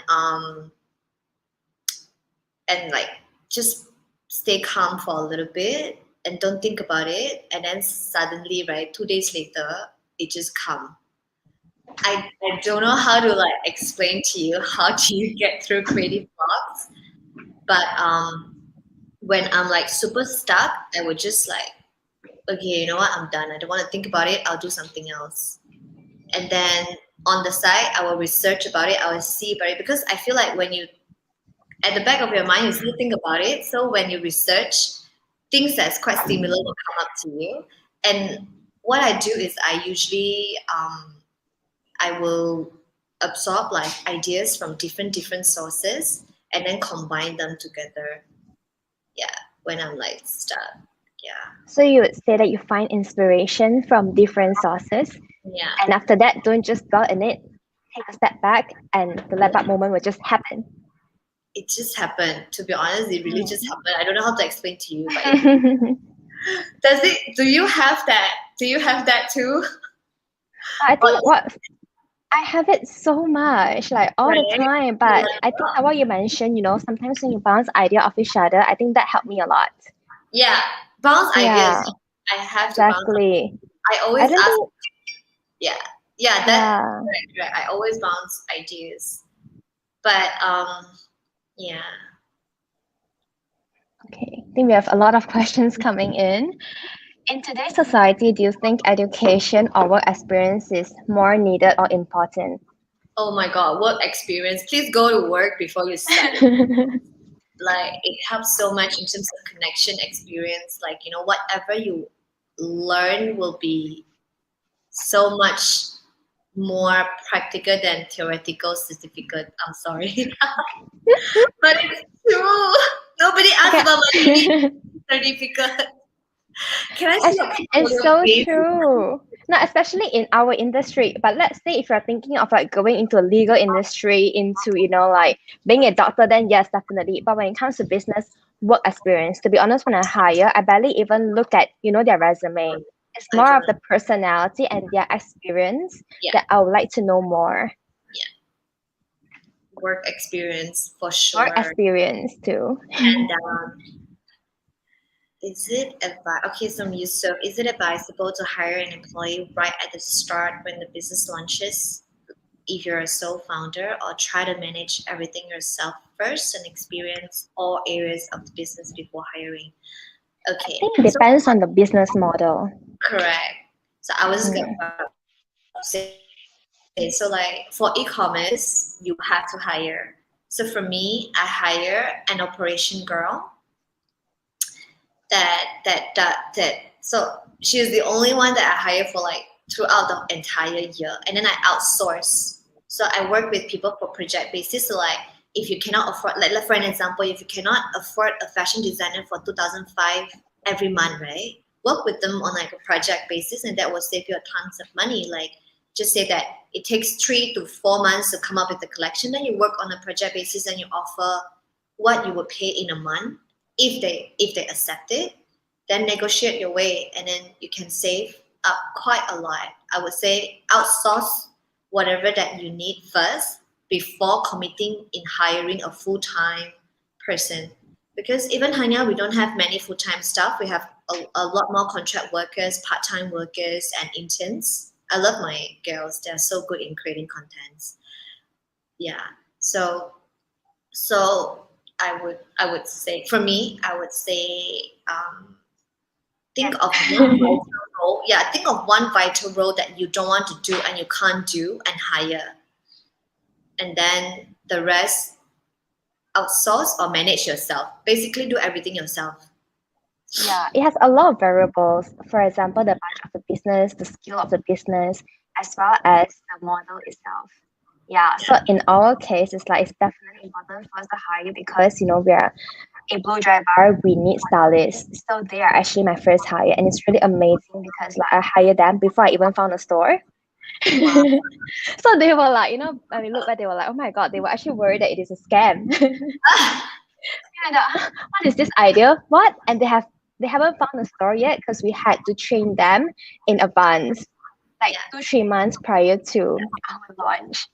just stay calm for a little bit and don't think about it, and then suddenly 2 days later it just come. I don't know how to explain to you how do you get through creative blocks, but when I'm super stuck, I would just okay, you know what, I'm done. I don't want to think about it. I'll do something else. And then on the side, I will research about it. I will see about it, because I feel when you, at the back of your mind, you still think about it. So when you research, things that's quite similar will come up to you. And what I do is I usually, I will absorb ideas from different sources and then combine them together. Yeah, when I'm stuck. Yeah. So you would say that you find inspiration from different sources, Yeah. And after that, don't just dwell in it. Take a step back, and the light bulb moment will just happen. It just happened. To be honest, it really just happened. I don't know how to explain to you, but does it? Do you have that? Do you have that too? I think I have it so much, like all the Right? time. But I think like what you mentioned, sometimes when you bounce idea off each other, I think that helped me a lot. Yeah, bounce Yeah, ideas. I have to bounce. exactly. I I always don't ask. think, Yeah, yeah. yeah. Right. I always bounce ideas, but yeah. Okay, I think we have a lot of questions coming in. In today's society, do you think education or work experience is more needed or important? Oh my God, work experience. Please go to work before you study. Like it helps so much in terms of connection experience. Like whatever you learn will be so much more practical than theoretical certificate. I'm sorry, but it's true. Nobody asks about my uni certificate. Can I see your Actually, it's portfolio, so please? true. No, especially in our industry. But let's say if you're thinking of like going into a legal industry, into like being a doctor, then yes, definitely. But when it comes to business work experience, to be honest, when I hire, I barely even look at their resume. It's I more don't of the personality and their experience Yeah. that I would like to know more. Work experience for sure. Work experience too. And is it from Yusuf, is it advisable to hire an employee right at the start when the business launches if you're a sole founder, or try to manage everything yourself first and experience all areas of the business before hiring? Okay. I think it depends on the business model. Correct. So I was just going to say, so like for e-commerce, you have to hire. So for me, I hire an operation girl so she's the only one that I hire for like throughout the entire year, and then I outsource. So I work with people for project basis. So like if you cannot afford, like for an example, if you cannot afford a fashion designer for 2005 every month, right? Work with them on like a project basis, and that will save you tons of money. Like just say that it takes 3 to 4 months to come up with the collection, then you work on a project basis and you offer what you would pay in a month. If they accept it, then negotiate your way, and then you can save up quite a lot. I would say outsource whatever that you need first before committing in hiring a full-time person. Because even Hanya, we don't have many full-time staff. We have a lot more contract workers, part-time workers, and interns. I love my girls. They're so good in creating contents. Yeah. So I would say, for me, I would say think of one vital role. Yeah, think of one vital role that you don't want to do and you can't do, and hire. And then the rest, outsource or manage yourself. Basically, do everything yourself. Yeah, it has a lot of variables. For example, the budget of the business, the skill of the business, as well as the model itself. Yeah, so in our case, it's definitely important for us to hire because we are a blue driver, we need stylists. So they are actually my first hire, and it's really amazing because I hired them before I even found a store. So they were when we look back, they were like, oh my god, they were actually worried that it is a scam. What is this idea? What? And they haven't found a store yet because we had to train them in advance, like 2-3 months prior to our launch.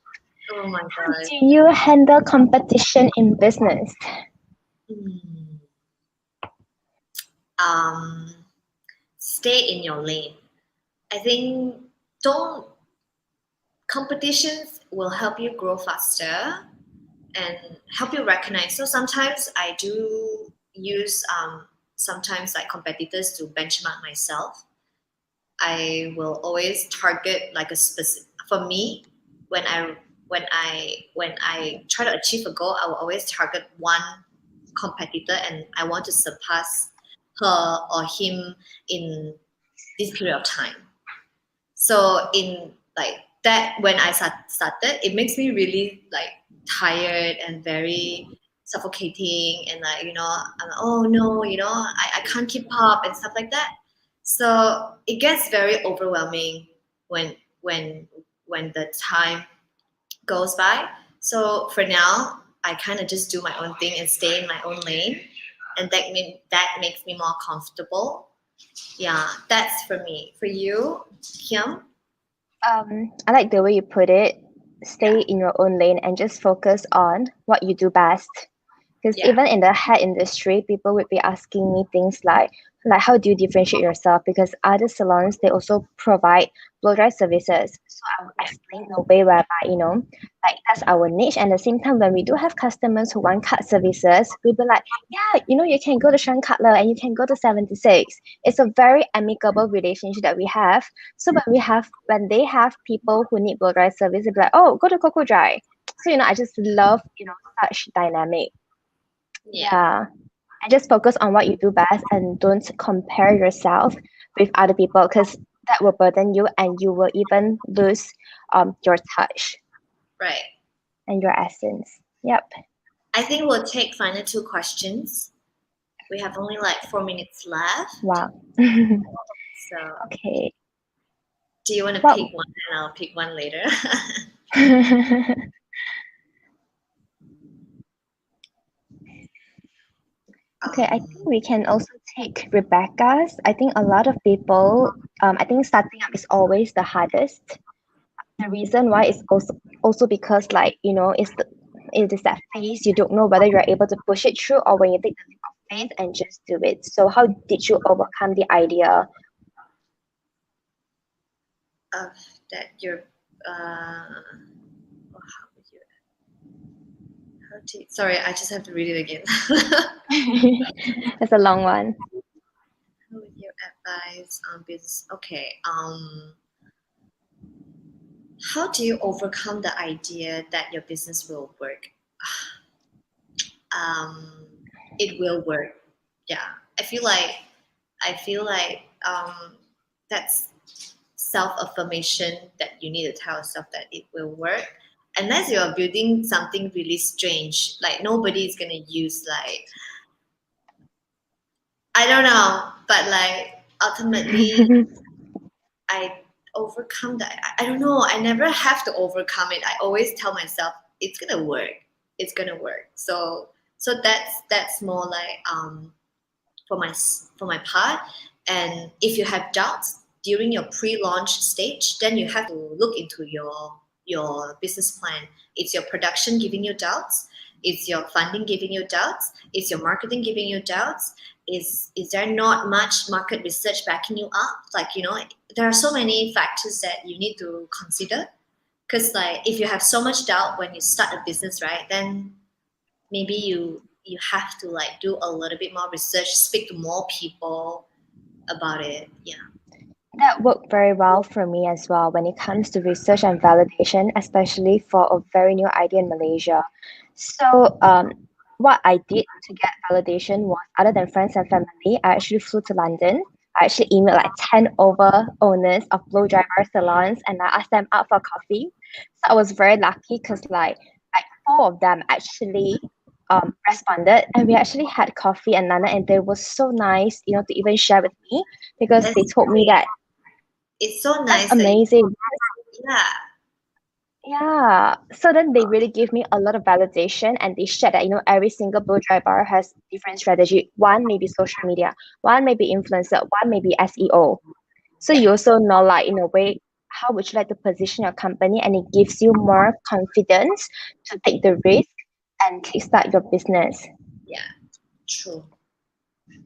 Oh my How god. do you handle competition in business? Stay in your lane. I think competitions will help you grow faster and help you recognize. So sometimes I do use sometimes like competitors to benchmark myself. I will always target like a specific. For me, when I try to achieve a goal, I will always target one competitor, and I want to surpass her or him in this period of time. So in like that, when I started, it makes me really like tired and very suffocating, and like I'm like, oh no, I can't keep up and stuff like that. So it gets very overwhelming when when the time goes by. So for now, I kind of just do my own thing and stay in my own lane, and that makes me more comfortable. Yeah, that's for me. For you, Kim? I like the way you put it. Stay in your own lane and just focus on what you do best. Because even in the hair industry, people would be asking me things like how do you differentiate yourself? Because other salons, they also provide blow dry services. So I would explain in a way whereby, like that's our niche. And at the same time, when we do have customers who want cut services, we'll be like, yeah, you can go to Sean Cutler and you can go to 76. It's a very amicable relationship that we have. So when they have people who need blow dry service, they'll be like, oh, go to Coco Dry. So, I just love, such dynamic. Yeah. And just focus on what you do best and don't compare yourself with other people, because that will burden you and you will even lose your touch. Right. And your essence. Yep. I think we'll take final 2 questions. We have only like 4 minutes left. Wow. So okay. Do you want to pick one and I'll pick one later? Okay, I think we can also take Rebecca's. I think a lot of people, I think starting up is always the hardest. The reason why is also because it is that phase you don't know whether you're able to push it through, or when you take the leap of faith and just do it. So how did you overcome the idea? Of that you're sorry, I just have to read it again. That's a long one. How would you advise on business? Okay. How do you overcome the idea that your business will work? It will work. Yeah. I feel like that's self-affirmation that you need to tell yourself that it will work. Unless you're building something really strange, like nobody's gonna use I don't know, but ultimately I overcome that. I don't know. I never have to overcome it. I always tell myself it's gonna work. It's gonna work. So that's more for my part. And if you have doubts during your pre-launch stage, then you have to look into your business plan. It's your production giving you doubts. It's your funding giving you doubts. It's your marketing giving you doubts. Is there not much market research backing you up? There are so many factors that you need to consider. Because if you have so much doubt when you start a business, right, then maybe you have to do a little bit more research, speak to more people about it. Yeah. That worked very well for me as well when it comes to research and validation, especially for a very new idea in Malaysia. So what I did to get validation was, other than friends and family, I actually flew to London. I actually emailed 10 over owners of blow dryer salons and I asked them out for coffee. So I was very lucky because 4 of them actually responded, and we actually had coffee and Nana, and they were so nice, to even share with me, because That's they told me that it's so nice. that's amazing. Yeah. Yeah. So then they really give me a lot of validation, and they shared that, every single blow dry bar has different strategy. One may be social media, one may be influencer, one may be SEO. So you also know, in a way, how would you like to position your company, and it gives you more confidence to take the risk and kickstart your business. Yeah, true.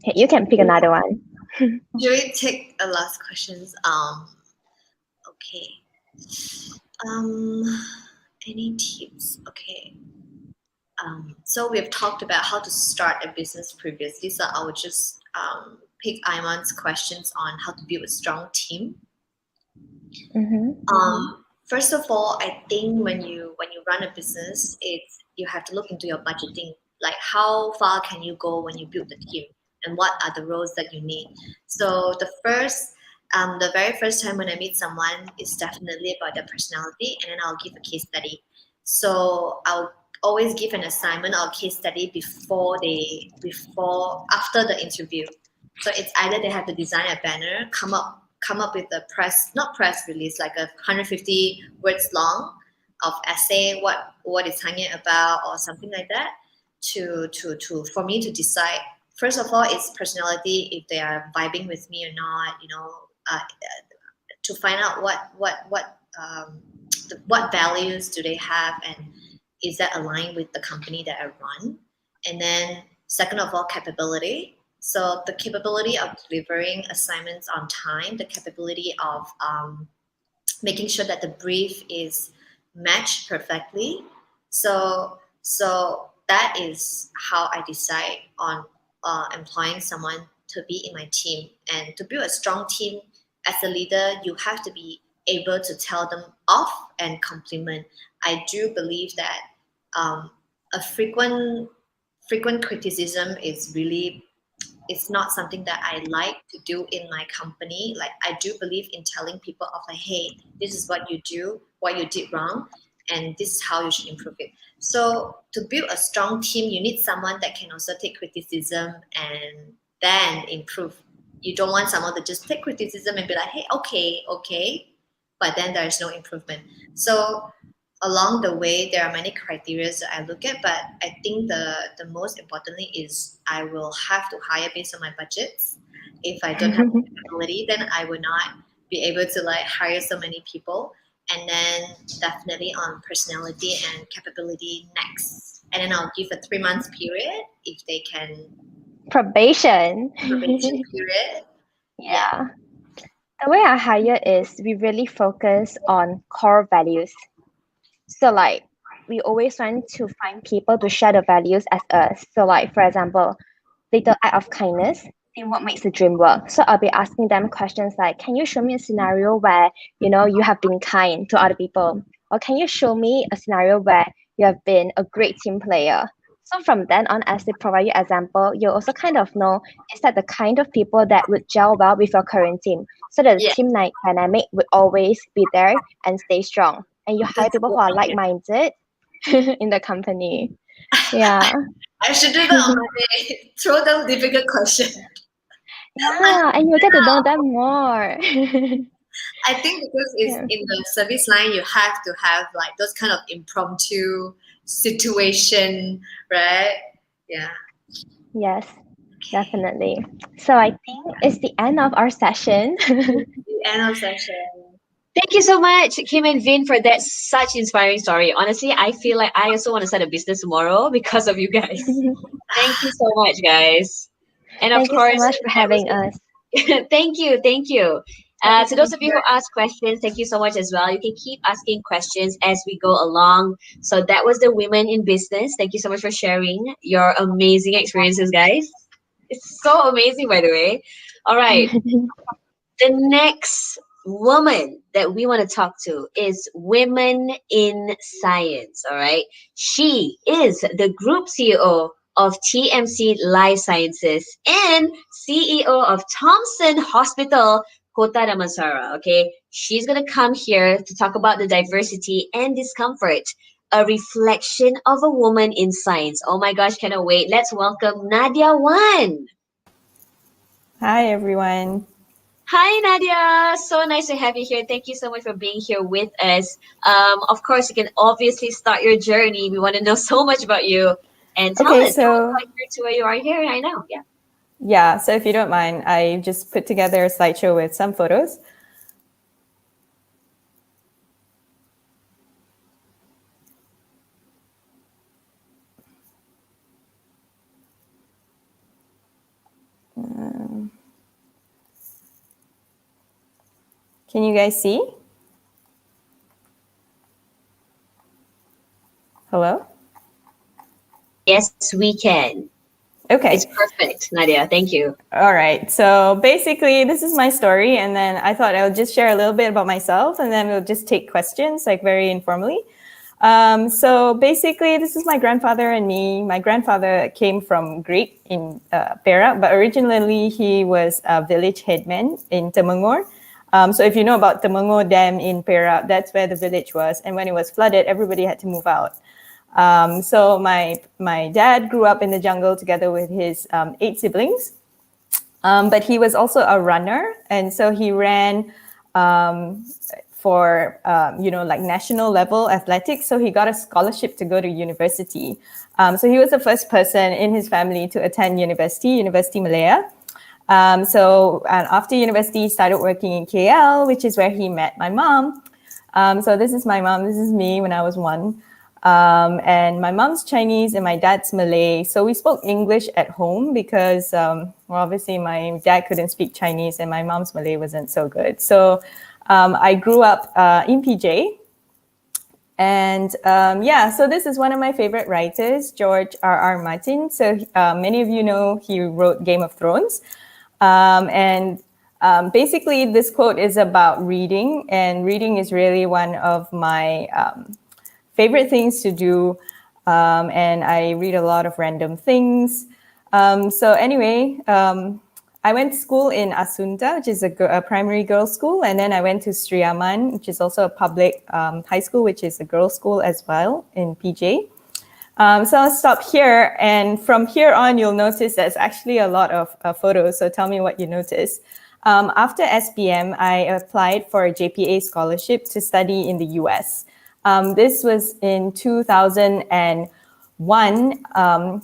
Okay, you can pick another one. Should we take a last questions? Okay. Any tips? Okay. So we've talked about how to start a business previously, so I would just pick Ayman's questions on how to build a strong team. First of all, I think when you run a business, you have to look into your budgeting. How far can you go when you build the team, and what are the roles that you need? So the very first time when I meet someone is definitely about their personality, and then I'll give a case study. So I'll always give an assignment or case study after the interview. So it's either they have to design a banner, come up come up with a not press release, like a 150 words long of essay, what is Hanya about or something like that, to for me to decide. First of all, it's personality, if they are vibing with me or not, to find out what values do they have, and is that aligned with the company that I run. And then second of all, capability. So the capability of delivering assignments on time, the capability of making sure that the brief is matched perfectly. So that is how I decide on employing someone to be in my team. And to build a strong team, as a leader, you have to be able to tell them off and compliment. I do believe that a frequent criticism is really, it's not something that I like to do in my company. Like, I do believe in telling people off, like, hey, this is what you did wrong, and this is how you should improve it. So to build a strong team, you need someone that can also take criticism and then improve. You don't want someone to just take criticism and be like, hey, okay, but then there is no improvement. So along the way, there are many criteria that I look at, but I think the most importantly is I will have to hire based on my budgets. If I don't have the ability, then I will not be able to like hire so many people. And then definitely on personality and capability next. And then I'll give a 3 months period if they can. Probation. Probation period. Yeah. The way I hire is we really focus on core values. So like we always want to find people to share the values as us. So like, for example, little act of kindness, what makes the dream work. So I'll be asking them questions like, can you show me a scenario where, you have been kind to other people? Or can you show me a scenario where you have been a great team player? So from then on, as they provide you example, you also kind of know, is that the kind of people that would gel well with your current team? So that the team dynamic would always be there and stay strong. And you hire people who are like-minded in the company. Yeah. I should do that on Monday. Throw them difficult questions. Yeah, and you get to know them more. I think because it's in the service line, you have to have like those kind of impromptu situation, right? Yeah. Yes, definitely. So I think it's the end of our session. The end of session. Thank you so much, Kim and Vin, for that such inspiring story. Honestly, I feel like I also want to start a business tomorrow because of you guys. Thank you so much, guys. And of course, thank you so much for having us. Thank you. To those of you who ask questions, thank you so much as well. You can keep asking questions as we go along. So that was the Women in Business. Thank you so much for sharing your amazing experiences, guys. It's so amazing, by the way. All right. The next woman that we want to talk to is Women in Science. All right. She is the group CEO of TMC Life Sciences and CEO of Thompson Hospital, Kota Damansara. Okay, she's gonna come here to talk about the diversity and discomfort, a reflection of a woman in science. Oh my gosh, cannot wait. Let's welcome Nadia Wan. Hi, everyone. Hi, Nadia. So nice to have you here. Thank you so much for being here with us. Of course, you can obviously start your journey. We want to know so much about you. And tell us how you got to where you are here right now. Yeah. Yeah, so if you don't mind, I just put together a slideshow with some photos. Can you guys see? Hello? Yes, we can. Okay. It's perfect, Nadia. Thank you. All right. So basically, this is my story. And then I thought I would just share a little bit about myself, and then we'll just take questions, like very informally. So basically, this is my grandfather and me. My grandfather came from Greek in Perak, but originally he was a village headman in Temengor. So if you know about Temengor Dam in Perak, that's where the village was. And when it was flooded, everybody had to move out. So my dad grew up in the jungle together with his 8 siblings. But he was also a runner. And so he ran for, like national level athletics. So he got a scholarship to go to university. So he was the first person in his family to attend University Malaya. So after university, he started working in KL, which is where he met my mom. So this is my mom. This is me when I was 1. And my mom's Chinese and my dad's Malay. So we spoke English at home because, obviously my dad couldn't speak Chinese and my mom's Malay wasn't so good. So I grew up in PJ. And so this is one of my favorite writers, George R.R. Martin. So many of you know he wrote Game of Thrones. Basically, this quote is about reading, and reading is really one of my favorite things to do. And I read a lot of random things. So anyway, I went to school in Asunta, which is a primary girls' school. And then I went to Sri Aman, which is also a public high school, which is a girls' school as well in PJ. So I'll stop here. And from here on, you'll notice there's actually a lot of photos. So tell me what you notice. After SPM, I applied for a JPA scholarship to study in the US. This was in 2001.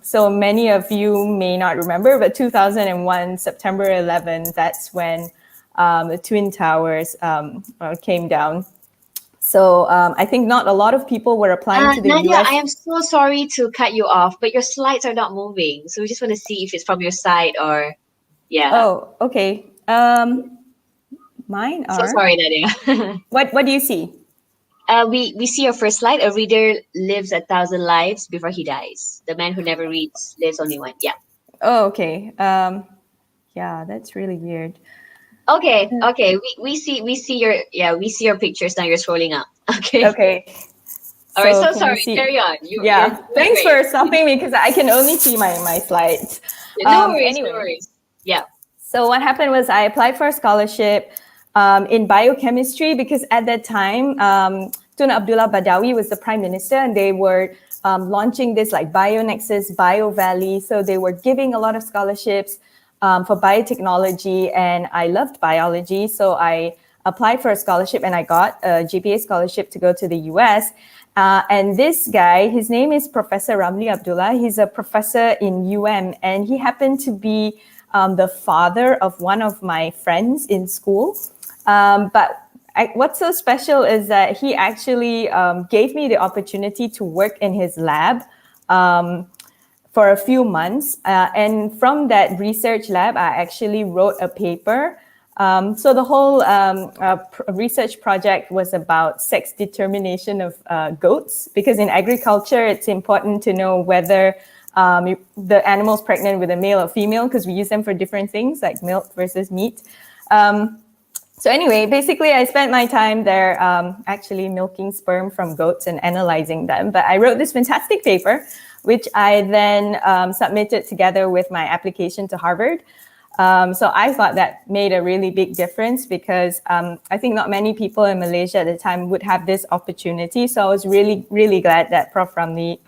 So many of you may not remember, but 2001, September 11, that's when the Twin Towers came down. So I think not a lot of people were applying to the Nadia, US. I am so sorry to cut you off, but your slides are not moving. So we just want to see if it's from your side or, yeah. Oh, okay. Mine are. So sorry, Nadia. What do you see? We see your first slide. A reader lives 1,000 lives before he dies. The man who never reads lives only one. Yeah. Oh, okay. Yeah, that's really weird. Okay. We see your pictures now. You're scrolling up. Okay. Okay. All right. So can you sorry. see- Carry on. Yeah. Thanks great. for stopping me because I can only see my slides. No worries. Anyway. No worries. Yeah. So what happened was I applied for a scholarship in biochemistry because at that time, Tun Abdullah Badawi was the prime minister and they were launching this like BioNexus, Bio Valley. So they were giving a lot of scholarships for biotechnology, and I loved biology. So I applied for a scholarship and I got a GPA scholarship to go to the US. And this guy, his name is Professor Ramli Abdullah. He's a professor in and he happened to be the father of one of my friends in school. What's so special is that he actually gave me the opportunity to work in his lab for a few months. And from that research lab, I actually wrote a paper. So the whole research project was about sex determination of goats, because in agriculture, it's important to know whether the animal's pregnant with a male or female, because we use them for different things like milk versus meat. So anyway, basically, I spent my time there actually milking sperm from goats and analyzing them. But I wrote this fantastic paper, which I then submitted together with my application to Harvard. So I thought that made a really big difference because I think not many people in Malaysia at the time would have this opportunity. So I was really, really glad that Prof. Ramli,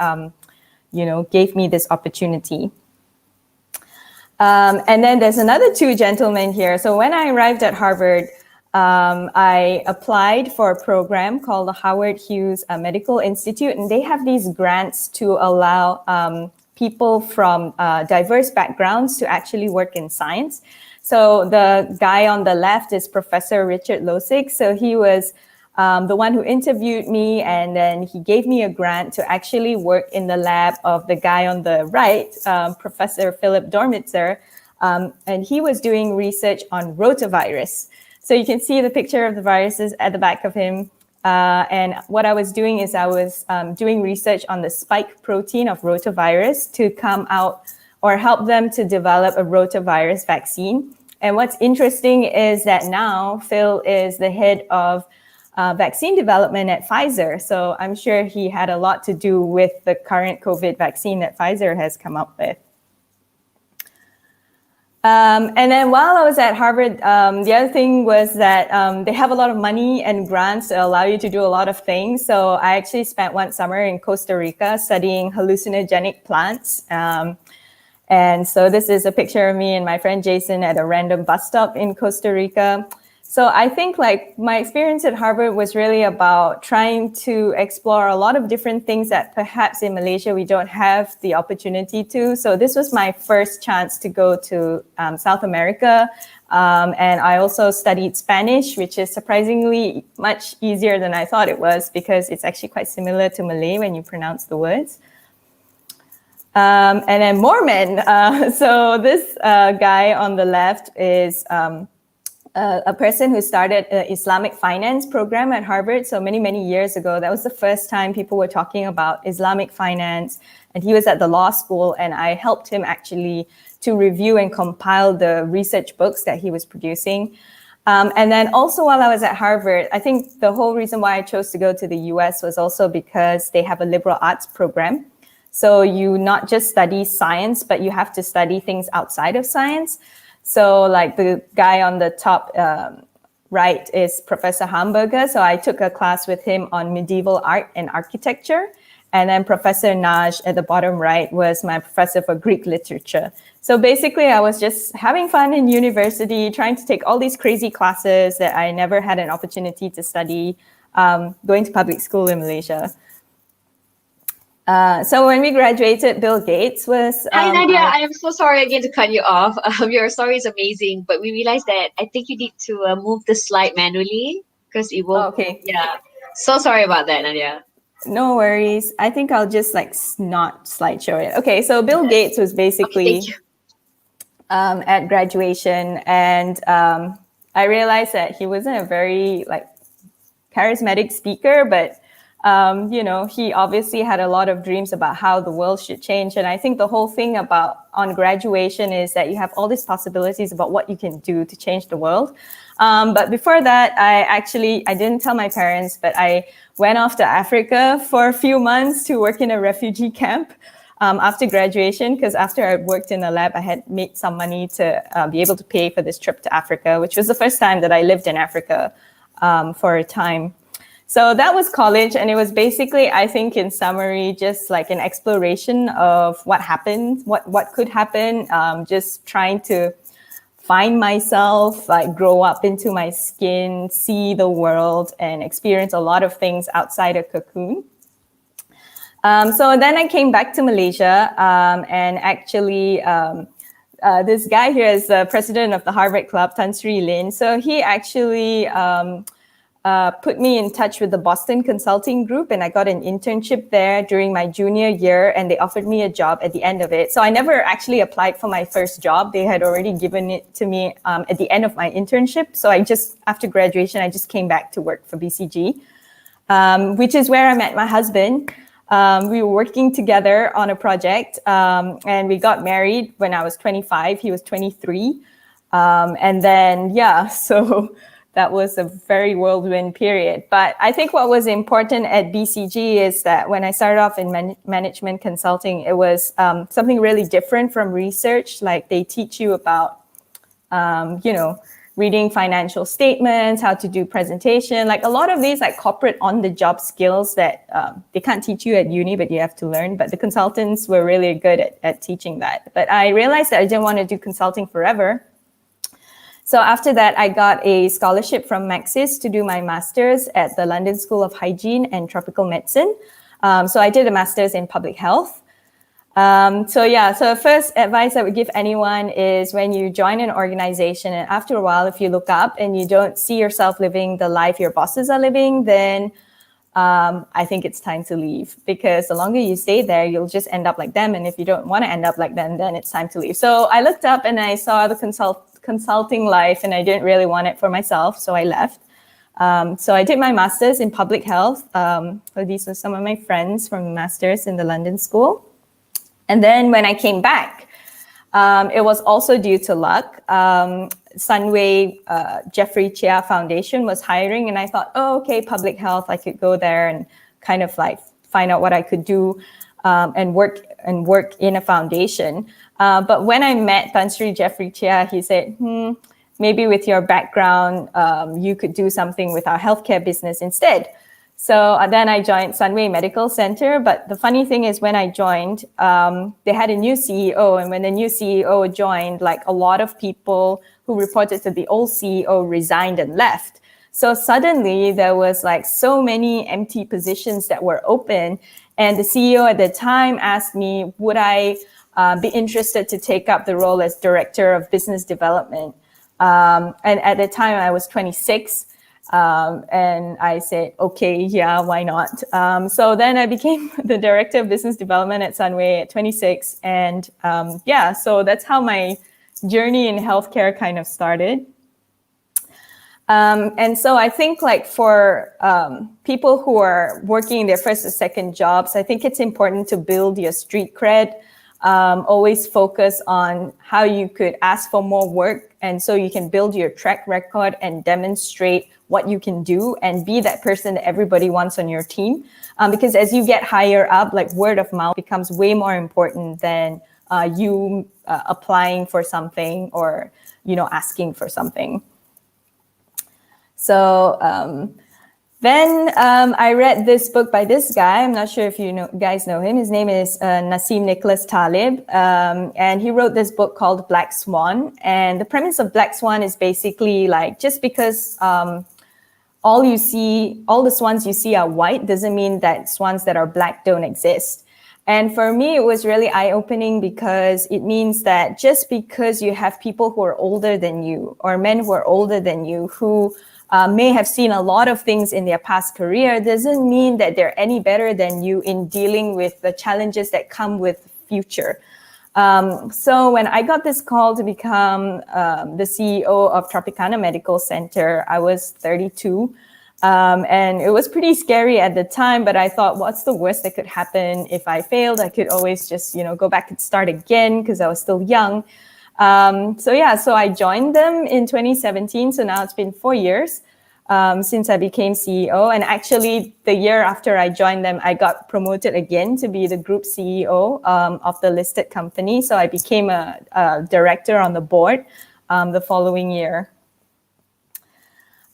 gave me this opportunity. And then there's another 2 gentlemen here. So when I arrived at Harvard, I applied for a program called the Howard Hughes Medical Institute, and they have these grants to allow people from diverse backgrounds to actually work in science. So the guy on the left is Professor Richard Losig. So he was the one who interviewed me, and then he gave me a grant to actually work in the lab of the guy on the right, Professor Philip Dormitzer, and he was doing research on rotavirus. So you can see the picture of the viruses at the back of him. And what I was doing is I was doing research on the spike protein of rotavirus to come out or help them to develop a rotavirus vaccine. And what's interesting is that now Phil is the head of vaccine development at Pfizer. So I'm sure he had a lot to do with the current COVID vaccine that Pfizer has come up with. And then while I was at Harvard, the other thing was that they have a lot of money and grants to allow you to do a lot of things. So I actually spent one summer in Costa Rica studying hallucinogenic plants. And so this is a picture of me and my friend Jason at a random bus stop in Costa Rica. So I think like my experience at Harvard was really about trying to explore a lot of different things that perhaps in Malaysia we don't have the opportunity to. So this was my first chance to go to South America. And I also studied Spanish, which is surprisingly much easier than I thought it was, because it's actually quite similar to Malay when you pronounce the words. And then Mormon. So this guy on the left is a person who started an Islamic finance program at Harvard. So many, many years ago, that was the first time people were talking about Islamic finance. And he was at the law school, and I helped him actually to review and compile the research books that he was producing. And then also while I was at Harvard, I think the whole reason why I chose to go to the US was also because they have a liberal arts program. So you not just study science, but you have to study things outside of science. So like the guy on the top right is Professor Hamburger. So I took a class with him on medieval art and architecture. And then Professor Naj at the bottom right was my professor for Greek literature. So basically I was just having fun in university, trying to take all these crazy classes that I never had an opportunity to study, going to public school in Malaysia. So when we graduated, Bill Gates was... Hi, Nadia. I am so sorry again to cut you off. Your story is amazing, but we realized that I think you need to move the slide manually because it will... okay. Yeah. So sorry about that, Nadia. No worries. I think I'll just like not slideshow it. Okay, so Bill Gates was basically at graduation, and I realized that he wasn't a very like charismatic speaker, but you know, he obviously had a lot of dreams about how the world should change. And I think the whole thing about on graduation is that you have all these possibilities about what you can do to change the world. But before that, I didn't tell my parents, but I went off to Africa for a few months to work in a refugee camp after graduation, because after I worked in a lab, I had made some money to be able to pay for this trip to Africa, which was the first time that I lived in Africa for a time. So that was college, and it was basically, I think in summary, just like an exploration of what happened, what could happen, just trying to find myself, like grow up into my skin, see the world, and experience a lot of things outside a cocoon. So then I came back to Malaysia, and actually this guy here is the president of the Harvard Club, Tan Sri Lin. So he actually put me in touch with the Boston Consulting Group, and I got an internship there during my junior year, and they offered me a job at the end of it. So I never actually applied for my first job. They had already given it to me at the end of my internship. So after graduation, I just came back to work for BCG, which is where I met my husband. We were working together on a project, and we got married when I was 25. He was 23. And then, yeah, so that was a very whirlwind period. But I think what was important at BCG is that when I started off in management consulting, it was something really different from research. Like they teach you about, you know, reading financial statements, how to do presentation, like a lot of these like corporate on-the-job skills that they can't teach you at uni, but you have to learn. But the consultants were really good at teaching that. But I realized that I didn't want to do consulting forever. So after that, I got a scholarship from Maxis to do my master's at the London School of Hygiene and Tropical Medicine. So I did a master's in public health. So first advice I would give anyone is when you join an organization, and after a while, if you look up and you don't see yourself living the life your bosses are living, then I think it's time to leave, because the longer you stay there, you'll just end up like them. And if you don't want to end up like them, then it's time to leave. So I looked up and I saw the consulting life, and I didn't really want it for myself, so I left. So I did my master's in public health. So these were some of my friends from the master's in the London School. And then when I came back, it was also due to luck. Sunway Jeffrey Chia Foundation was hiring, and I thought, oh, okay, public health, I could go there and kind of like find out what I could do and work in a foundation. But when I met Tan Sri Jeffrey Chia, he said, maybe with your background, you could do something with our healthcare business instead. So then I joined Sunway Medical Center. But the funny thing is when I joined, they had a new CEO. And when the new CEO joined, like a lot of people who reported to the old CEO resigned and left. So suddenly there was like so many empty positions that were open. And the CEO at the time asked me, would I be interested to take up the role as Director of Business Development? And at the time I was 26. And I said, okay, yeah, why not? So then I became the Director of Business Development at Sunway at 26. And yeah, so that's how my journey in healthcare kind of started. And so I think like for people who are working their first or second jobs, I think it's important to build your street cred. Always focus on how you could ask for more work. And so you can build your track record and demonstrate what you can do and be that person that everybody wants on your team. Because as you get higher up, like word of mouth becomes way more important than you applying for something or, asking for something. So then I read this book by this guy. I'm not sure if you guys know him. His name is Nassim Nicholas Taleb. And he wrote this book called Black Swan. And the premise of Black Swan is basically like, just because all the swans you see are white doesn't mean that swans that are black don't exist. And for me, it was really eye-opening because it means that just because you have people who are older than you or men who are older than you who may have seen a lot of things in their past career doesn't mean that they're any better than you in dealing with the challenges that come with the future. So when I got this call to become the CEO of Tropicana Medical Center, I was 32. And it was pretty scary at the time, but I thought, what's the worst that could happen? If I failed, I could always just, go back and start again because I was still young. So I joined them in 2017. So now it's been 4 years since I became CEO. And actually, the year after I joined them, I got promoted again to be the group CEO of the listed company. So I became a director on the board the following year.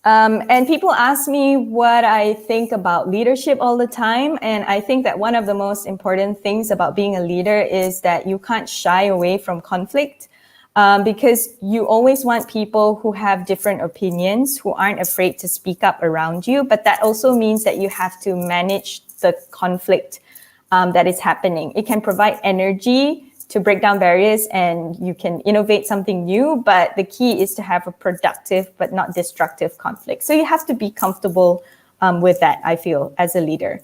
And people ask me what I think about leadership all the time. And I think that one of the most important things about being a leader is that you can't shy away from conflict. Because you always want people who have different opinions, who aren't afraid to speak up around you. But that also means that you have to manage the conflict that is happening. It can provide energy to break down barriers and you can innovate something new. But the key is to have a productive but not destructive conflict. So you have to be comfortable with that, I feel, as a leader.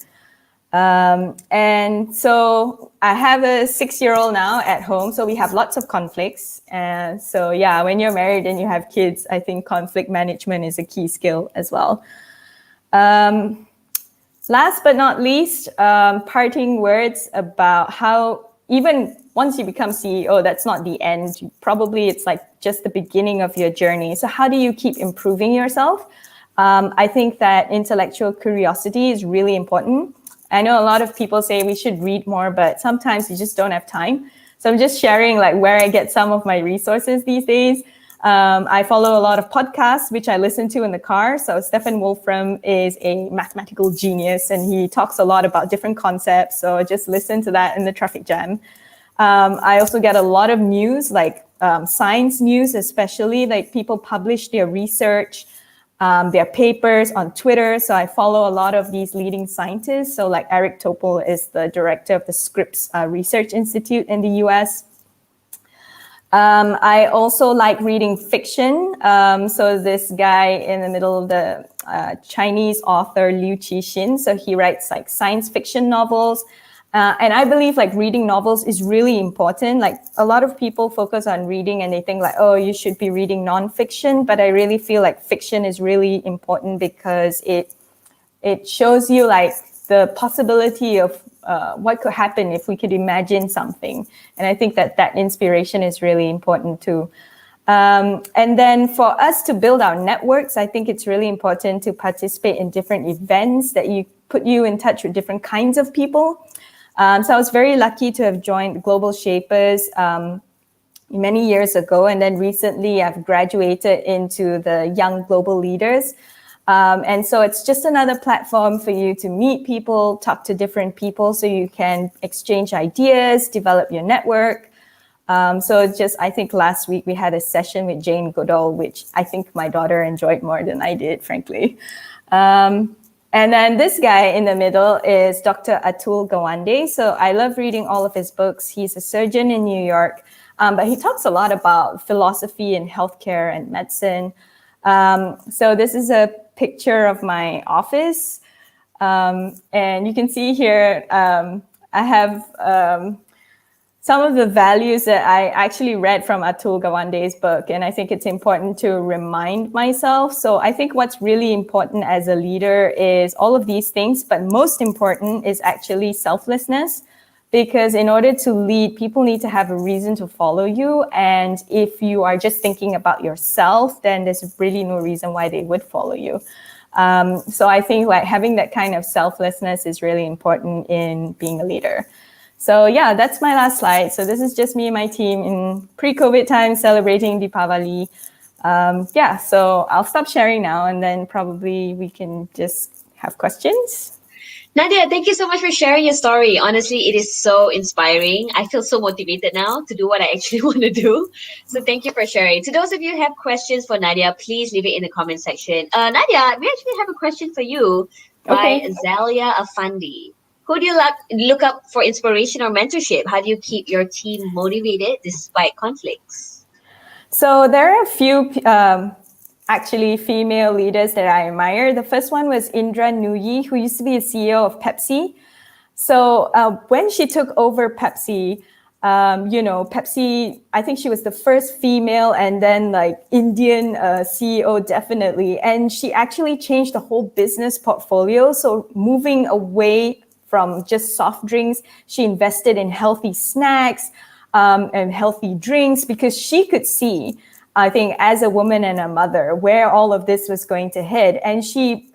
And so I have a 6-year-old now at home, so we have lots of conflicts. And so, yeah, when you're married and you have kids, I think conflict management is a key skill as well. Last but not least, parting words about how even once you become CEO, that's not the end. Probably it's like just the beginning of your journey. So how do you keep improving yourself? I think that intellectual curiosity is really important. I know a lot of people say we should read more, but sometimes you just don't have time. So I'm just sharing like where I get some of my resources these days. I follow a lot of podcasts, which I listen to in the car. So Stefan Wolfram is a mathematical genius and he talks a lot about different concepts. So just listen to that in the traffic jam. I also get a lot of news, like science news, especially like people publish their research, their papers on Twitter. So I follow a lot of these leading scientists. So like Eric Topol is the director of the Scripps Research Institute in the US. I also like reading fiction. So this guy in the middle, the Chinese author Liu Qixin. So he writes like science fiction novels. And I believe like reading novels is really important. Like a lot of people focus on reading and they think like, oh, you should be reading nonfiction. But I really feel like fiction is really important because it shows you like the possibility of what could happen if we could imagine something. And I think that that inspiration is really important too. And then for us to build our networks, I think it's really important to participate in different events that you put you in touch with different kinds of people. So I was very lucky to have joined Global Shapers many years ago. And then recently I've graduated into the Young Global Leaders. And so it's just another platform for you to meet people, talk to different people so you can exchange ideas, develop your network. So just, I think last week we had a session with Jane Goodall, which I think my daughter enjoyed more than I did, frankly. And then this guy in the middle is Dr. Atul Gawande. So I love reading all of his books. He's a surgeon in New York, but he talks a lot about philosophy and healthcare and medicine. So this is a picture of my office. And you can see here, I have some of the values that I actually read from Atul Gawande's book, and I think it's important to remind myself. So I think what's really important as a leader is all of these things, but most important is actually selflessness, because in order to lead, people need to have a reason to follow you. And if you are just thinking about yourself, then there's really no reason why they would follow you. So I think like having that kind of selflessness is really important in being a leader. So yeah, that's my last slide. So this is just me and my team in pre-COVID time celebrating Deepavali. Yeah, so I'll stop sharing now and then probably we can just have questions. Nadia, thank you so much for sharing your story. Honestly, it is so inspiring. I feel so motivated now to do what I actually want to do. So thank you for sharing. To those of you who have questions for Nadia, please leave it in the comment section. Nadia, we actually have a question for you by Zalia Afandi. Who do you look up for inspiration or mentorship? How do you keep your team motivated despite conflicts? So there are a few actually female leaders that I admire. The first one was Indra Nooyi, who used to be a CEO of Pepsi. So when she took over Pepsi, Pepsi, I think she was the first female and then like Indian CEO, definitely. And she actually changed the whole business portfolio. So moving away from just soft drinks, she invested in healthy snacks and healthy drinks because she could see, I think, as a woman and a mother, where all of this was going to head. And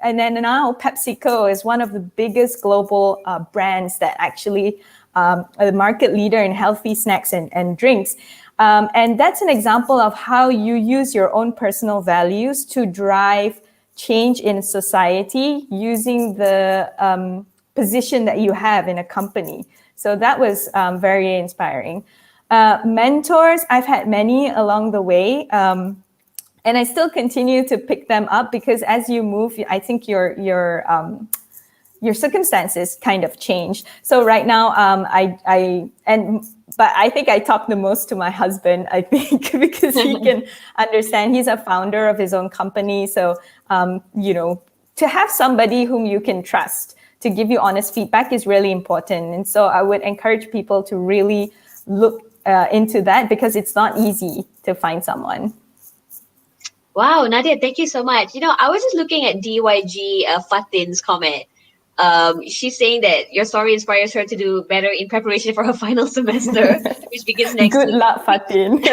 then now PepsiCo is one of the biggest global brands that actually a market leader in healthy snacks and drinks. And that's an example of how you use your own personal values to drive change in society using the position that you have in a company. So that was very inspiring. Mentors, I've had many along the way, and I still continue to pick them up because as you move, I think your circumstances kind of change. So right now, but I think I talk the most to my husband, I think, because he can understand. He's a founder of his own company. So, to have somebody whom you can trust to give you honest feedback is really important. And so I would encourage people to really look into that because it's not easy to find someone. Wow, Nadia, thank you so much. I was just looking at DYG Fatin's comment. She's saying that your story inspires her to do better in preparation for her final semester, which begins next week. Good luck, Fatin.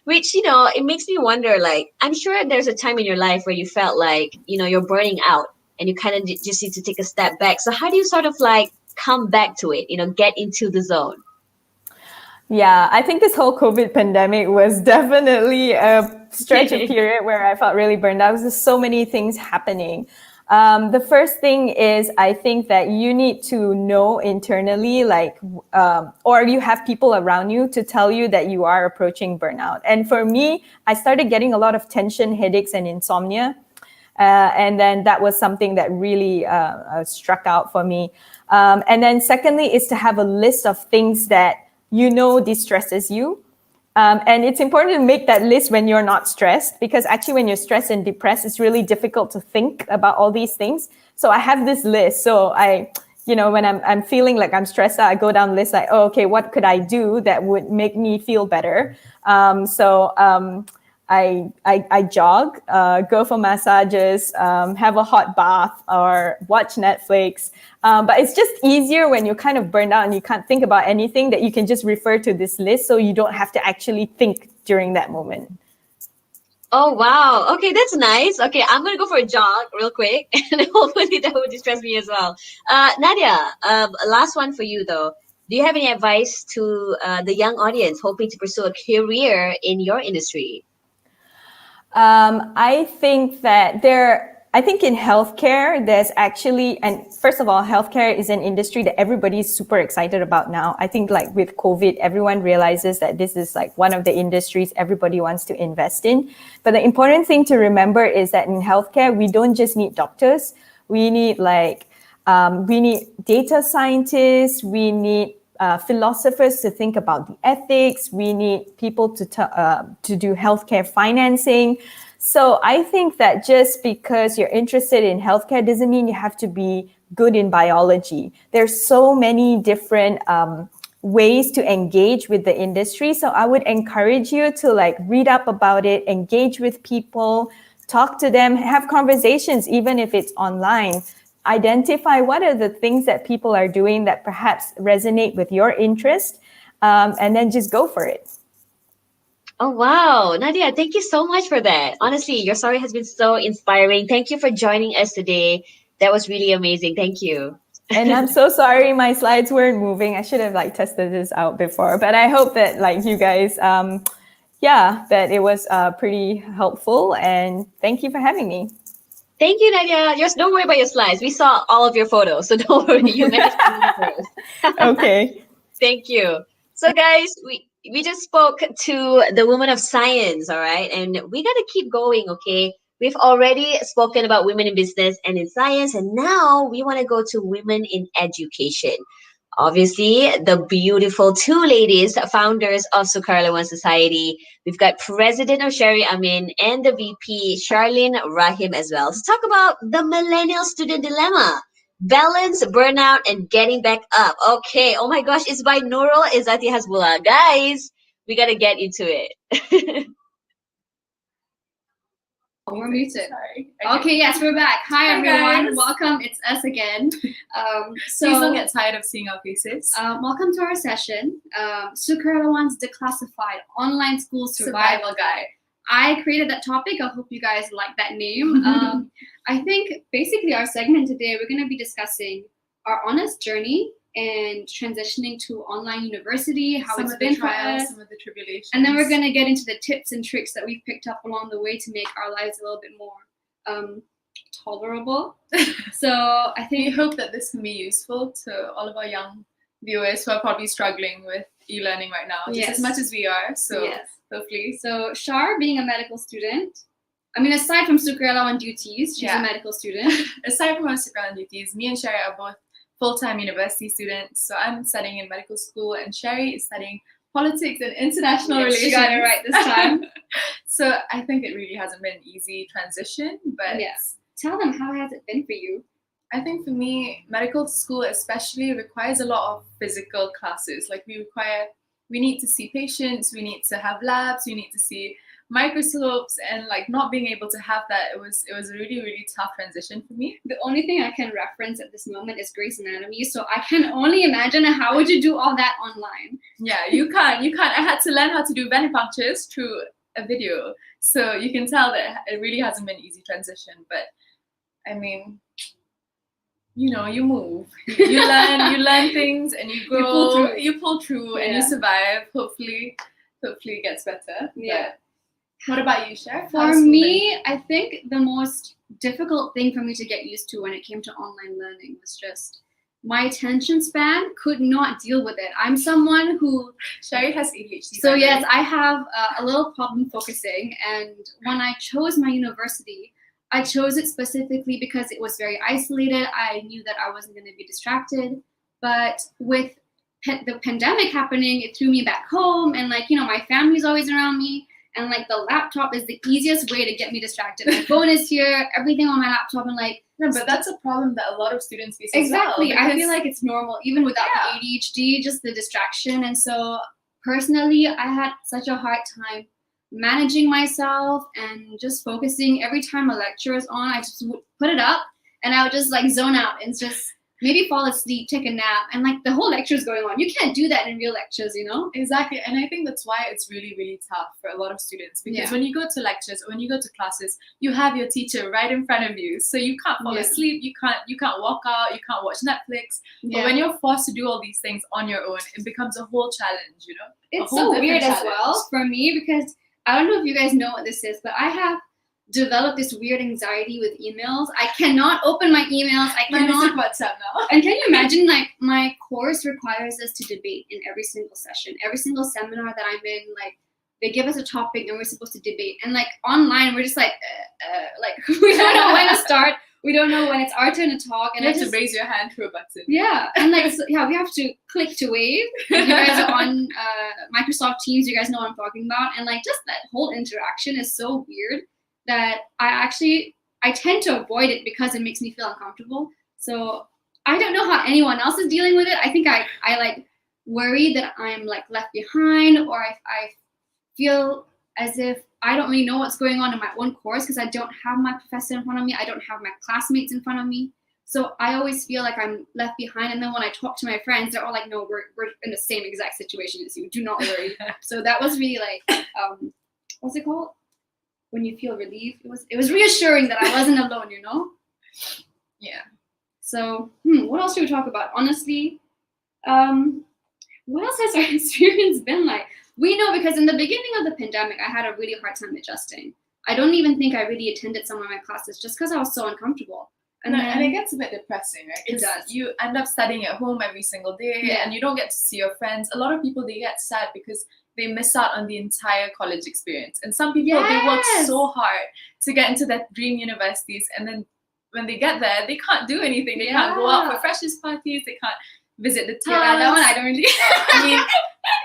Which, it makes me wonder, like, I'm sure there's a time in your life where you felt like, you're burning out and you kind of just need to take a step back. So how do you sort of like come back to it, get into the zone? Yeah, I think this whole COVID pandemic was definitely a stretch of period where I felt really burned out. There was just so many things happening. The first thing is I think that you need to know internally, or you have people around you to tell you that you are approaching burnout. And for me, I started getting a lot of tension, headaches, and insomnia. And then that was something that really struck out for me. And then secondly is to have a list of things that distresses you. And it's important to make that list when you're not stressed, because actually when you're stressed and depressed, it's really difficult to think about all these things. So I have this list. So when I'm feeling like I'm stressed out, I go down the list like, what could I do that would make me feel better? I jog, go for massages, have a hot bath, or watch Netflix. But it's just easier when you're kind of burned out and you can't think about anything, that you can just refer to this list so you don't have to actually think during that moment. Oh, wow. Okay, that's nice. Okay, I'm going to go for a jog real quick and hopefully that will distress me as well. Nadia, last one for you though. Do you have any advice to the young audience hoping to pursue a career in your industry? I think that I think in healthcare, there's actually, and first of all, healthcare is an industry that everybody's super excited about now. I think like with COVID, everyone realizes that this is like one of the industries everybody wants to invest in. But the important thing to remember is that in healthcare, we don't just need doctors. We need we need data scientists. We need philosophers to think about the ethics. We need people to do healthcare financing. So I think that just because you're interested in healthcare doesn't mean you have to be good in biology. There's so many different ways to engage with the industry. So I would encourage you to like read up about it, engage with people, talk to them, have conversations, even if it's online. Identify what are the things that people are doing that perhaps resonate with your interest, and then just go for it. Oh, wow. Nadia, thank you so much for that. Honestly, your story has been so inspiring. Thank you for joining us today. That was really amazing. Thank you. And I'm so sorry my slides weren't moving. I should have like tested this out before, but I hope that like you guys, that it was pretty helpful, and thank you for having me. Thank you, Nadia. Just don't worry about your slides. We saw all of your photos, so don't worry. You managed to do it first. Okay. Thank you. So, guys, we just spoke to the woman of science, all right? And we got to keep going, okay? We've already spoken about women in business and in science, and now we want to go to women in education. Obviously, the beautiful two ladies, founders of SKRLWN Society. We've got President of Sherry Amin and the VP, Charlene Rahim, as well. So talk about the millennial student dilemma. Balance, burnout, and getting back up. Okay. Oh my gosh. It's by Nurul Izzati Hasbullah. Guys, we got to get into it. We're muted. Sorry. Okay, yes, we're back. Hi, everyone. Guys. Welcome. It's us again. Please don't get tired of seeing our faces. Welcome to our session. SKRLWN's Declassified Online School Survival Guide. I created that topic. I hope you guys like that name. I think basically our segment today, we're going to be discussing our honest journey and transitioning to online university, how it's been for us, some of the tribulations. and then we're going to get into the tips and tricks that we've picked up along the way to make our lives a little bit more tolerable. So I think we hope that this can be useful to all of our young viewers who are probably struggling with e-learning right now, just as much as we are. So hopefully. So Shar, being a medical student, I mean, aside from SKRLWN duties, she's a medical student. Aside from our SKRLWN duties, me and Sherry are both full-time university students. So I'm studying in medical school, and Sherry is studying politics and international relations. She got it right this time. So I think it really hasn't been an easy transition, but tell them, how has it been for you? I think for me, medical school especially requires a lot of physical classes. Like we need to see patients, we need to have labs, we need to see microscopes, and like not being able to have that, it was a really, really tough transition for me. The only thing I can reference at this moment is Grey's Anatomy, so I can only imagine how would you do all that online. Yeah, you can't. I had to learn how to do venipunctures through a video, so you can tell that it really hasn't been an easy transition. But I mean, you know, you move, you learn things, and you grow, you pull through, and you survive. Hopefully it gets better. Yeah. But what about you, Cher? For me, I think the most difficult thing for me to get used to when it came to online learning was just my attention span could not deal with it. I'm someone who... Sherry has ADHD. So yes, I have a little problem focusing, and when I chose my university, I chose it specifically because it was very isolated. I knew that I wasn't going to be distracted, but with the pandemic happening, it threw me back home, and like, you know, my family's always around me. And like the laptop is the easiest way to get me distracted. My phone is here, everything on my laptop, and like. No, but that's a problem that a lot of students face. Exactly, as well, I feel like it's normal even without the ADHD, just the distraction. And so personally, I had such a hard time managing myself and just focusing. Every time a lecture is on, I just would put it up and I would just like zone out and just maybe fall asleep, take a nap, and like the whole lecture is going on. You can't do that in real lectures, you know? Exactly, and I think that's why it's really, really tough for a lot of students, because when you go to lectures or when you go to classes, you have your teacher right in front of you, so you can't fall asleep, you can't walk out, you can't watch Netflix. But when you're forced to do all these things on your own, it becomes a whole challenge, you know? It's so weird as well for me, because I don't know if you guys know what this is, but I have developed this weird anxiety with emails. I cannot open my emails. I cannot WhatsApp now. And can you imagine, like, my course requires us to debate in every single session, every single seminar that I'm in. Like, they give us a topic and we're supposed to debate. And like online, we're just like we don't know when to start. We don't know when it's our turn to talk. And You have to raise your hand through a button. yeah, and like we have to click to wave. If you guys are on Microsoft Teams, you guys know what I'm talking about. And like just that whole interaction is so weird that I tend to avoid it because it makes me feel uncomfortable. So I don't know how anyone else is dealing with it. I think I like worry that I'm like left behind, or I feel as if I don't really know what's going on in my own course because I don't have my professor in front of me. I don't have my classmates in front of me. So I always feel like I'm left behind. And then when I talk to my friends, they're all like, no, we're in the same exact situation as you. Do not worry. So that was really like, what's it called? When you feel relief. It was reassuring that I wasn't alone, you know? Yeah. So what else should we talk about? Honestly, what else has our experience been like? We know because in the beginning of the pandemic, I had a really hard time adjusting. I don't even think I really attended some of my classes just because I was so uncomfortable. And it gets a bit depressing, right? It does. You end up studying at home every single day, and you don't get to see your friends. A lot of people, they get sad because they miss out on the entire college experience. And some people, they work so hard to get into their dream universities, and then when they get there, they can't do anything. They can't go out for freshers parties. They can't visit the towns. Yeah, that one I don't really. I mean,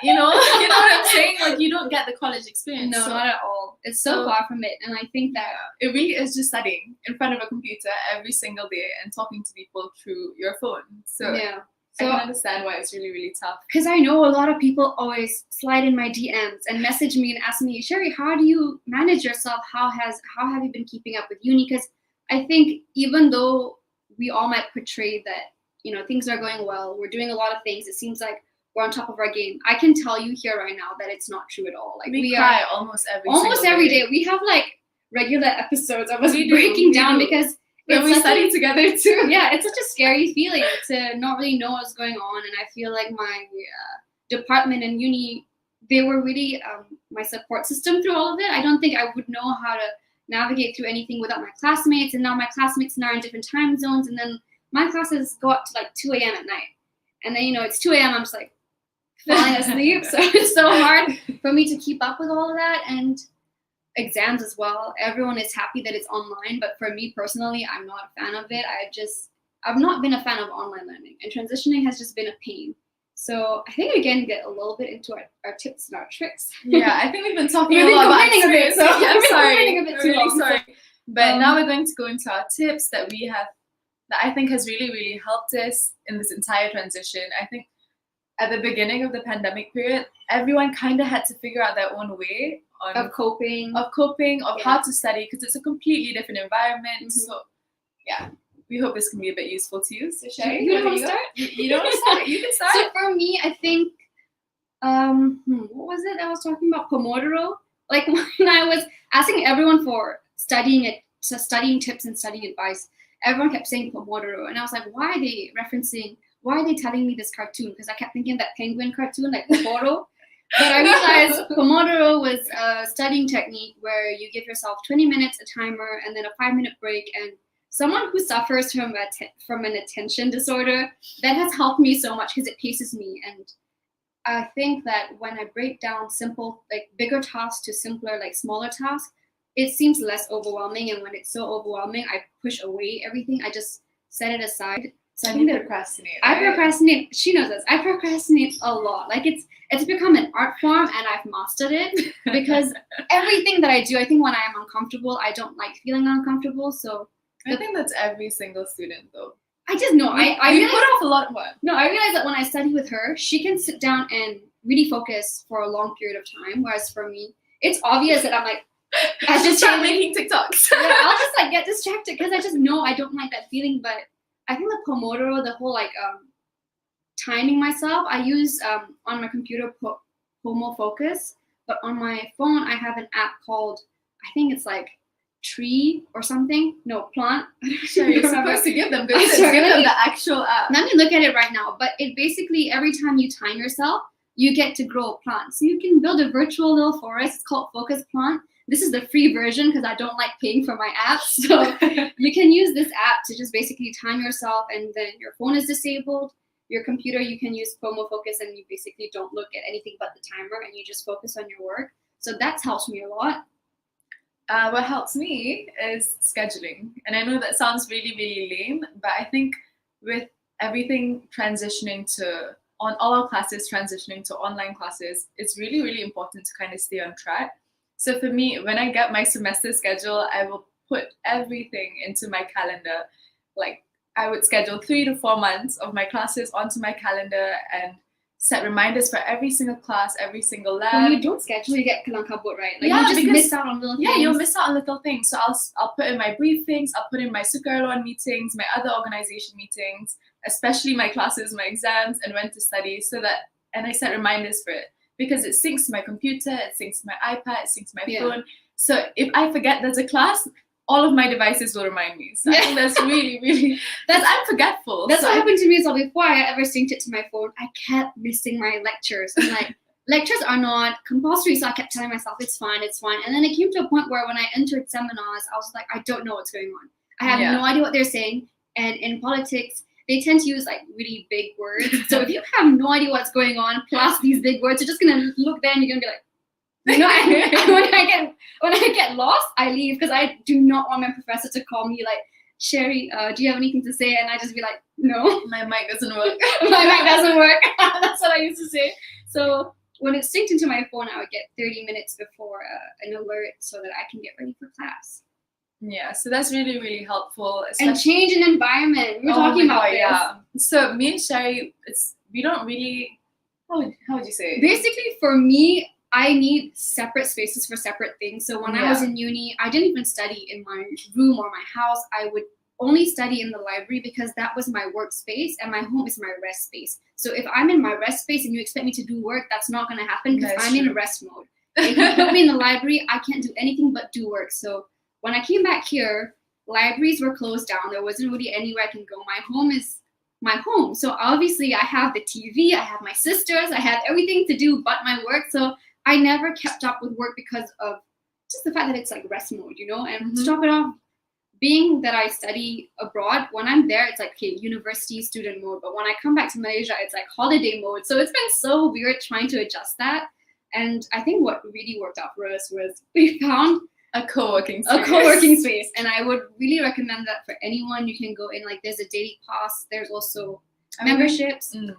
you know what I'm saying? Like, you don't get the college experience. No, not at all. It's so far from it. And I think that it really is just studying in front of a computer every single day and talking to people through your phone. So yeah. I can understand why it's really, really tough. Because I know a lot of people always slide in my DMs and message me and ask me, Sherry, how do you manage yourself? How have you been keeping up with uni? Because I think even though we all might portray that, you know, things are going well, we're doing a lot of things, it seems like we're on top of our game. I can tell you here right now that it's not true at all. Like we cry almost every day. We have like regular episodes of us breaking down because we study together too. Yeah, it's such a scary feeling to not really know what's going on. And I feel like my department and uni, they were really my support system through all of it. I don't think I would know how to navigate through anything without my classmates. And now my classmates are in different time zones. And then my classes go up to like 2 a.m. at night. And then, you know, it's 2 a.m. I'm just like falling asleep. So it's so hard for me to keep up with all of that. And exams as well. Everyone is happy that it's online. But for me personally, I'm not a fan of it. I've not been a fan of online learning. And transitioning has just been a pain. So I think we can get a little bit into our tips and our tricks. Yeah, I think we've been talking a lot about experience. So yeah, I'm sorry. a bit too long. Sorry. But now we're going to go into our tips that we have that I think has really, really helped us in this entire transition. I think at the beginning of the pandemic period, everyone kind of had to figure out their own way of coping, how to study, because it's a completely different environment. Mm-hmm. So yeah, we hope this can be a bit useful to you. So Sherry, you don't want to start? You don't want to start? You can start. So for me, I think, what was it I was talking about? Pomodoro. Like when I was asking everyone for studying tips and studying advice, everyone kept saying Pomodoro. And I was like, why are they telling me this cartoon? Because I kept thinking of that penguin cartoon, like Pomodoro. But I realized Pomodoro was a studying technique where you give yourself 20 minutes, a timer, and then a 5-minute break. And someone who suffers from an attention disorder, that has helped me so much because it paces me. And I think that when I break down simple, like bigger tasks to simpler, like smaller tasks, it seems less overwhelming. And when it's so overwhelming, I push away everything. I just set it aside. So I think that procrastinate. I procrastinate. She knows this. I procrastinate a lot. Like it's become an art form, and I've mastered it because everything that I do, I think when I am uncomfortable, I don't like feeling uncomfortable. So I think that's every single student, though. I just know. I put off a lot of work. No, I realize that when I study with her, she can sit down and really focus for a long period of time. Whereas for me, it's obvious that I'm like, I just start making TikToks. Yeah, I'll just like get distracted because I just know I don't like that feeling. But I think the Pomodoro, the whole like timing myself, I use on my computer Pomo Focus, but on my phone I have an app called, I think it's like Tree or something. No, Plant. Sure, you're supposed to give them the actual app. Let me look at it right now. But it basically, every time you time yourself, you get to grow a plant. So you can build a virtual little forest. It's called Focus Plant. this is the free version because I don't like paying for my apps. So you can use this app to just basically time yourself, and then your phone is disabled. Your computer, you can use FOMO focus, and you basically don't look at anything but the timer, and you just focus on your work. So that's helped me a lot. What helps me is scheduling. And I know that sounds really, really lame, but I think with everything transitioning to, on all our classes transitioning to online classes, it's really, really important to kind of stay on track. So for me, when I get my semester schedule, I will put everything into my calendar. Like I would schedule 3 to 4 months of my classes onto my calendar and set reminders for every single class, every single lab. When you don't schedule, you get kabut, right? Like Yeah, you just because- miss out on little things. Yeah, you'll miss out on little things. So I'll put in my briefings, I'll put in my SKRLWN meetings, my other organization meetings, especially my classes, my exams, and when to study, and I set reminders for it because it syncs to my computer, it syncs to my iPad, it syncs to my phone. So if I forget there's a class, all of my devices will remind me. So I think that's really, really, I'm forgetful. That's so what happened to me as well. Before I ever synced it to my phone, I kept missing my lectures. I'm like, lectures are not compulsory, so I kept telling myself, it's fine. And then it came to a point where when I entered seminars, I was like, I don't know what's going on. I have no idea what they're saying. And in politics, they tend to use like really big words. So if you have no idea what's going on, plus these big words, you're just gonna look there and you're gonna be like, you know, and when I get lost, I leave because I do not want my professor to call me like, Sherry, do you have anything to say? And I just be like, no. my mic doesn't work. My mic doesn't work. That's what I used to say. So when it's synced into my phone, I would get 30 minutes before an alert so that I can get ready for class. Yeah, so that's really, really helpful. And change in environment. We're talking about this. Yeah. So me and Sherry, we don't really, how would you say? Basically, for me, I need separate spaces for separate things. So when I was in uni, I didn't even study in my room or my house. I would only study in the library because that was my workspace and my home is my rest space. So if I'm in my rest space and you expect me to do work, that's not going to happen because I'm in rest mode. If you put me in the library, I can't do anything but do work. So when I came back here, libraries were closed down. There wasn't really anywhere I can go. My home is my home. So obviously I have the TV, I have my sisters, I have everything to do but my work. So I never kept up with work because of just the fact that it's like rest mode, you know? And to top it off, being that I study abroad, when I'm there, it's like, okay, university student mode. But when I come back to Malaysia, it's like holiday mode. So it's been so weird trying to adjust that. And I think what really worked out for us was we found a co-working space. And I would really recommend that for anyone. You can go in, like there's a daily pass. There's also memberships. And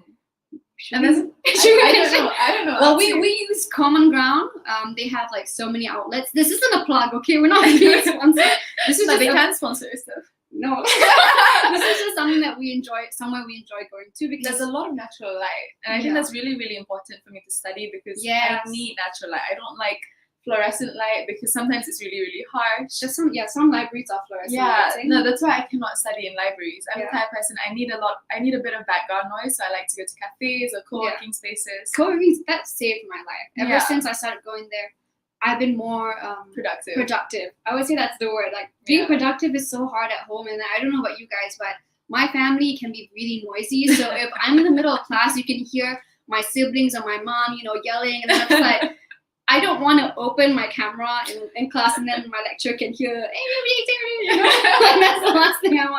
then I don't know. Well, we use Common Ground. They have like so many outlets. This isn't a plug, okay? We're not being sponsored. This is they can sponsor stuff. No. This is just something that we enjoy, somewhere we enjoy going to because there's a lot of natural light. And I think that's really, really important for me to study because I need natural light. I don't like fluorescent light because sometimes it's really, really harsh. Just some libraries are fluorescent. Yeah, no, that's why I cannot study in libraries. I'm the type of person, I need a bit of background noise, so I like to go to cafes or co-working spaces. Co-working, that saved my life. Ever since I started going there, I've been more productive. I would say that's the word. Like being productive is so hard at home, and I don't know about you guys, but my family can be really noisy. So if I'm in the middle of class, you can hear my siblings or my mom, yelling, and that's like I don't want to open my camera in class and then my lecturer can hear, hey, like that's the last thing I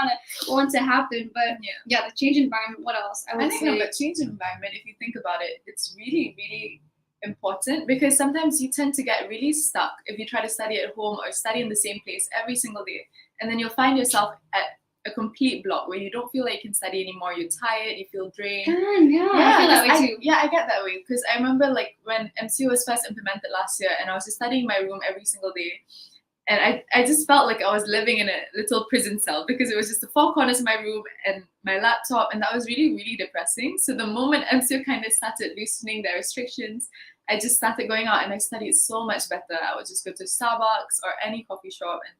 want to happen. But the change environment, what else? I think the change environment, if you think about it, it's really, really important because sometimes you tend to get really stuck if you try to study at home or study in the same place every single day. And then you'll find yourself at a complete block where you don't feel like you can study anymore. You're tired, you feel drained. I feel that way too. I get that way because I remember like when MCO was first implemented last year and I was just studying in my room every single day. And I just felt like I was living in a little prison cell because it was just the four corners of my room and my laptop, and that was really, really depressing. So the moment MCO kind of started loosening their restrictions, I just started going out and I studied so much better. I would just go to Starbucks or any coffee shop and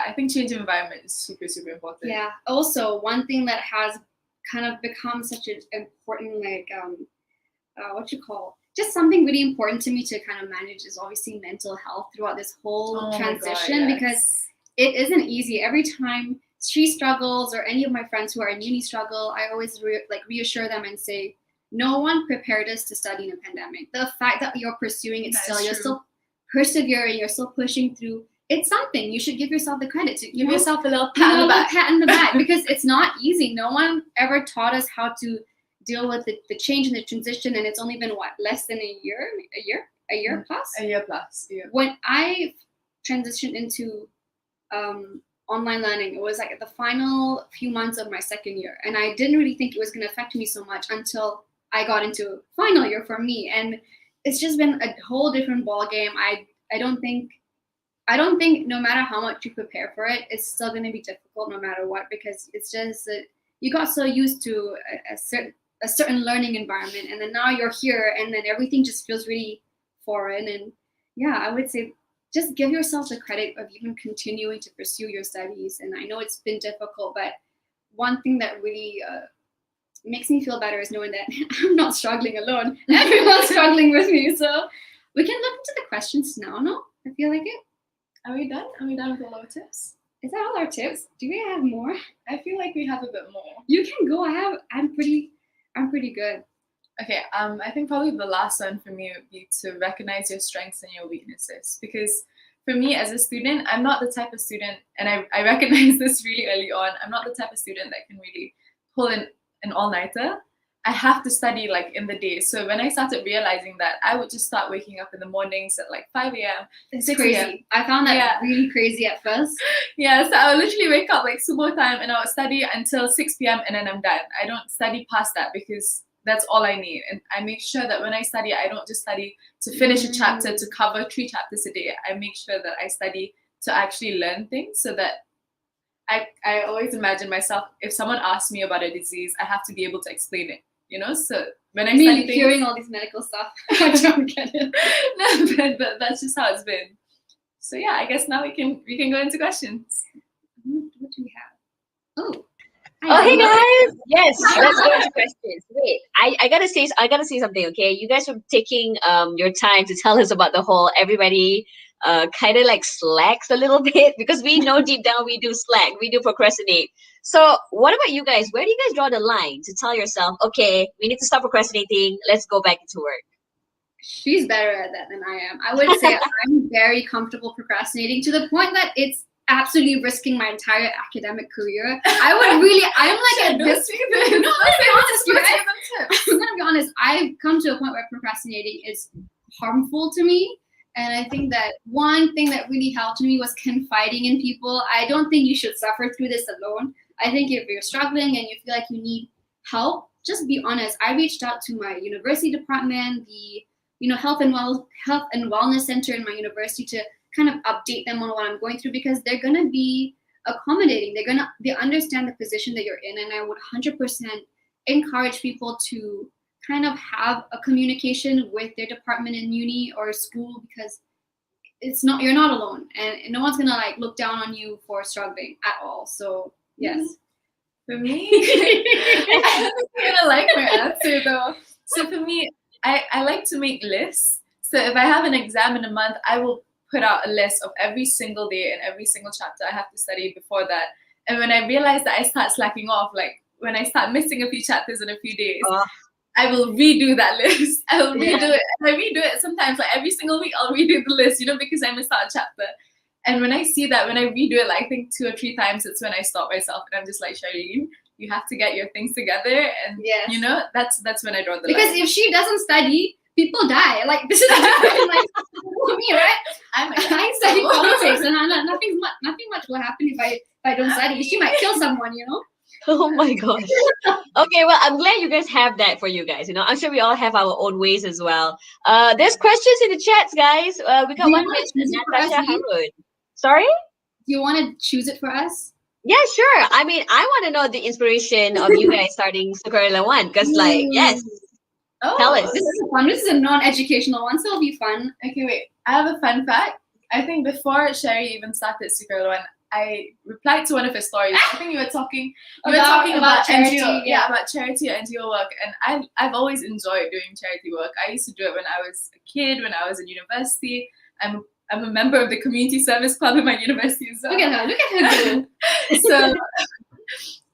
I think change of environment is super, super important. Yeah. Also, one thing that has kind of become such an important, just something really important to me to kind of manage is obviously mental health throughout this whole transition because it isn't easy. Every time she struggles or any of my friends who are in uni struggle, I always reassure them and say, no one prepared us to study in a pandemic. The fact that you're pursuing it you're still persevering, you're still pushing through, it's something. You should give yourself the credit to Give yourself a little pat on the back. Pat in the back, because it's not easy. No one ever taught us how to deal with the change and the transition, and it's only been less than a year plus. A year plus. Yeah. When I transitioned into online learning, it was like the final few months of my second year, and I didn't really think it was going to affect me so much until I got into final year for me, and it's just been a whole different ball game. I don't think no matter how much you prepare for it, it's still going to be difficult no matter what, because it's just that you got so used to a certain learning environment, and then now you're here, and then everything just feels really foreign. And yeah, I would say just give yourself the credit of even continuing to pursue your studies. And I know it's been difficult, but one thing that really makes me feel better is knowing that I'm not struggling alone. Everyone's struggling with me. So we can look into the questions now, no? I feel like it. Are we done? Are we done with all our tips? Is that all our tips? Do we have more? I feel like we have a bit more. You can go. I'm pretty good. Okay, I think probably the last one for me would be to recognize your strengths and your weaknesses. Because for me as a student, I'm not the type of student, and I recognize this really early on, I'm not the type of student that can really pull in an all-nighter. I have to study like in the day. So when I started realizing that, I would just start waking up in the mornings at like 5 a.m. It's 6 crazy. a.m. I found that really crazy at first. Yeah, so I would literally wake up like subuh time and I would study until 6 p.m. and then I'm done. I don't study past that because that's all I need. And I make sure that when I study, I don't just study to finish a chapter, to cover 3 chapters a day. I make sure that I study to actually learn things, so that I always imagine myself, if someone asks me about a disease, I have to be able to explain it. You know, so when I study things, hearing all these medical stuff, I don't get it. No, but that's just how it's been. So yeah, I guess now we can go into questions. What do we have? Oh, hey guys! Yes, let's go into questions. Wait, I gotta say something. Okay, you guys were taking your time to tell us about the whole everybody kind of like slacks a little bit, because we know deep down we do slack, we do procrastinate. So what about you guys? Where do you guys draw the line to tell yourself, okay, we need to stop procrastinating, let's go back into work? She's better at that than I am. I would say I'm very comfortable procrastinating to the point that it's absolutely risking my entire academic career. I'm like at this. No, I'm gonna be honest. I've come to a point where procrastinating is harmful to me. And I think that one thing that really helped me was confiding in people. I don't think you should suffer through this alone. I think if you're struggling and you feel like you need help, just be honest. I reached out to my university department, the health and wellness center in my university, to kind of update them on what I'm going through, because they're gonna be accommodating. They understand the position that you're in, and I would 100% encourage people to kind of have a communication with their department in uni or school, because you're not alone, and no one's gonna like look down on you for struggling at all. So yes. For me, I think you're gonna like my answer though. So for me, I like to make lists. So if I have an exam in a month, I will put out a list of every single day and every single chapter I have to study before that. And when I realize that I start slacking off, like when I start missing a few chapters in a few days, I will redo that list. I will redo it. And I redo it sometimes, like every single week, I'll redo the list, because I missed out a chapter. And when I see that, when I redo it, like I think 2 or 3 times, it's when I stop myself and I'm just like, Charlene, you have to get your things together. And that's when I draw the line. Because if she doesn't study, people die. Like this is like for me, right? I study politics, and nothing much will happen if I don't study. She might kill someone, Oh my gosh. Okay, well, I'm glad you guys have that for you guys. I'm sure we all have our own ways as well. There's questions in the chats, guys. We got one with Natasha Harun. Sorry? Do you want to choose it for us? Yeah, sure. I mean, I want to know the inspiration of you guys starting SKRLWN, because yes. Tell us. This is fun. This is a non-educational one, so it'll be fun. Okay, wait. I have a fun fact. I think before Sherry even started SKRLWN, I replied to one of her stories. I think you were talking about charity. NGO, about charity and NGO work. And I've always enjoyed doing charity work. I used to do it when I was a kid, when I was in university. I'm a member of the community service club in my university as well. Look at her go.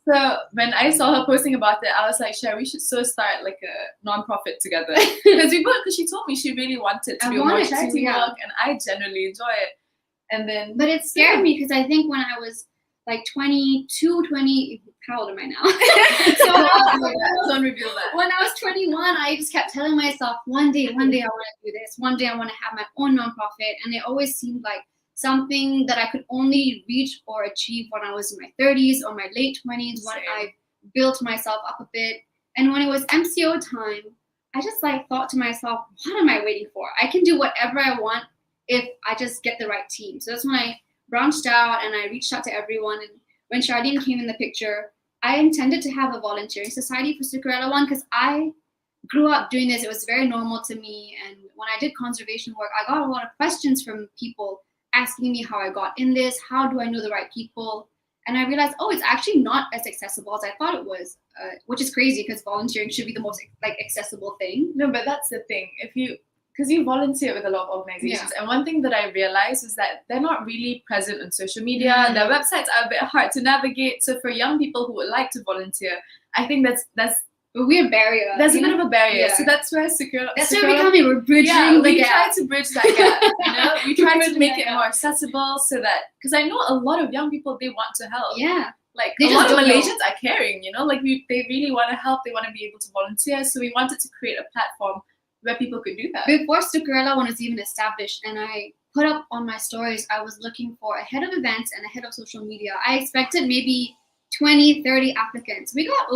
So when I saw her posting about it, I was like, Sher, we should so start like a non-profit together. Because she told me she really wanted to do more charity work, and I genuinely enjoy it. And then, but it scared me because I think when I was like 22, 20, how old am I now? So don't reveal that. When I was 21, I just kept telling myself, one day I want to do this. One day I want to have my own nonprofit. And it always seemed like something that I could only reach or achieve when I was in my 30s or my late 20s, when I built myself up a bit. And when it was MCO time, I just like thought to myself, what am I waiting for? I can do whatever I want if I just get the right team. So that's when I branched out and I reached out to everyone. And when Shardeen came in the picture, I intended to have a volunteering society for SKRLWN because I grew up doing this. It was very normal to me. And when I did conservation work, I got a lot of questions from people asking me how I got in this, how do I know the right people? And I realized, oh, it's actually not as accessible as I thought it was, which is crazy because volunteering should be the most like accessible thing. No, but that's the thing. Because you volunteer with a lot of organizations, and one thing that I realized is that they're not really present on social media. Their websites are a bit hard to navigate. So for young people who would like to volunteer, I think that's a weird barrier. There's a bit of a barrier. So that's where we're bridging the gap. Try to bridge that gap. We try to make it more accessible so that, because I know a lot of young people, they want to help. Yeah. Like a lot of Malaysians are caring, like they really want to help. They want to be able to volunteer. So we wanted to create a platform where people could do that. Before SKRLWN was even established, and I put up on my stories, I was looking for a head of events and a head of social media. I expected maybe 20, 30 applicants. We got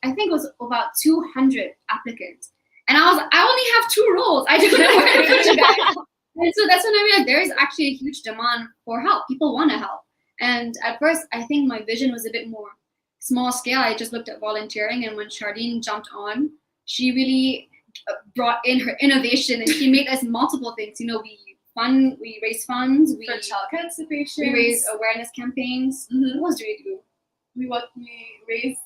I think it was about 200 applicants. And I only have 2 roles. I don't know where to put you guys. And so that's when I realized there is actually a huge demand for help. People want to help. And at first, I think my vision was a bit more small scale. I just looked at volunteering, and when Shardeen jumped on, she really brought in her innovation, and she made us multiple things. We raise funds, for child participation, we raise awareness campaigns. What else do we do? We raise.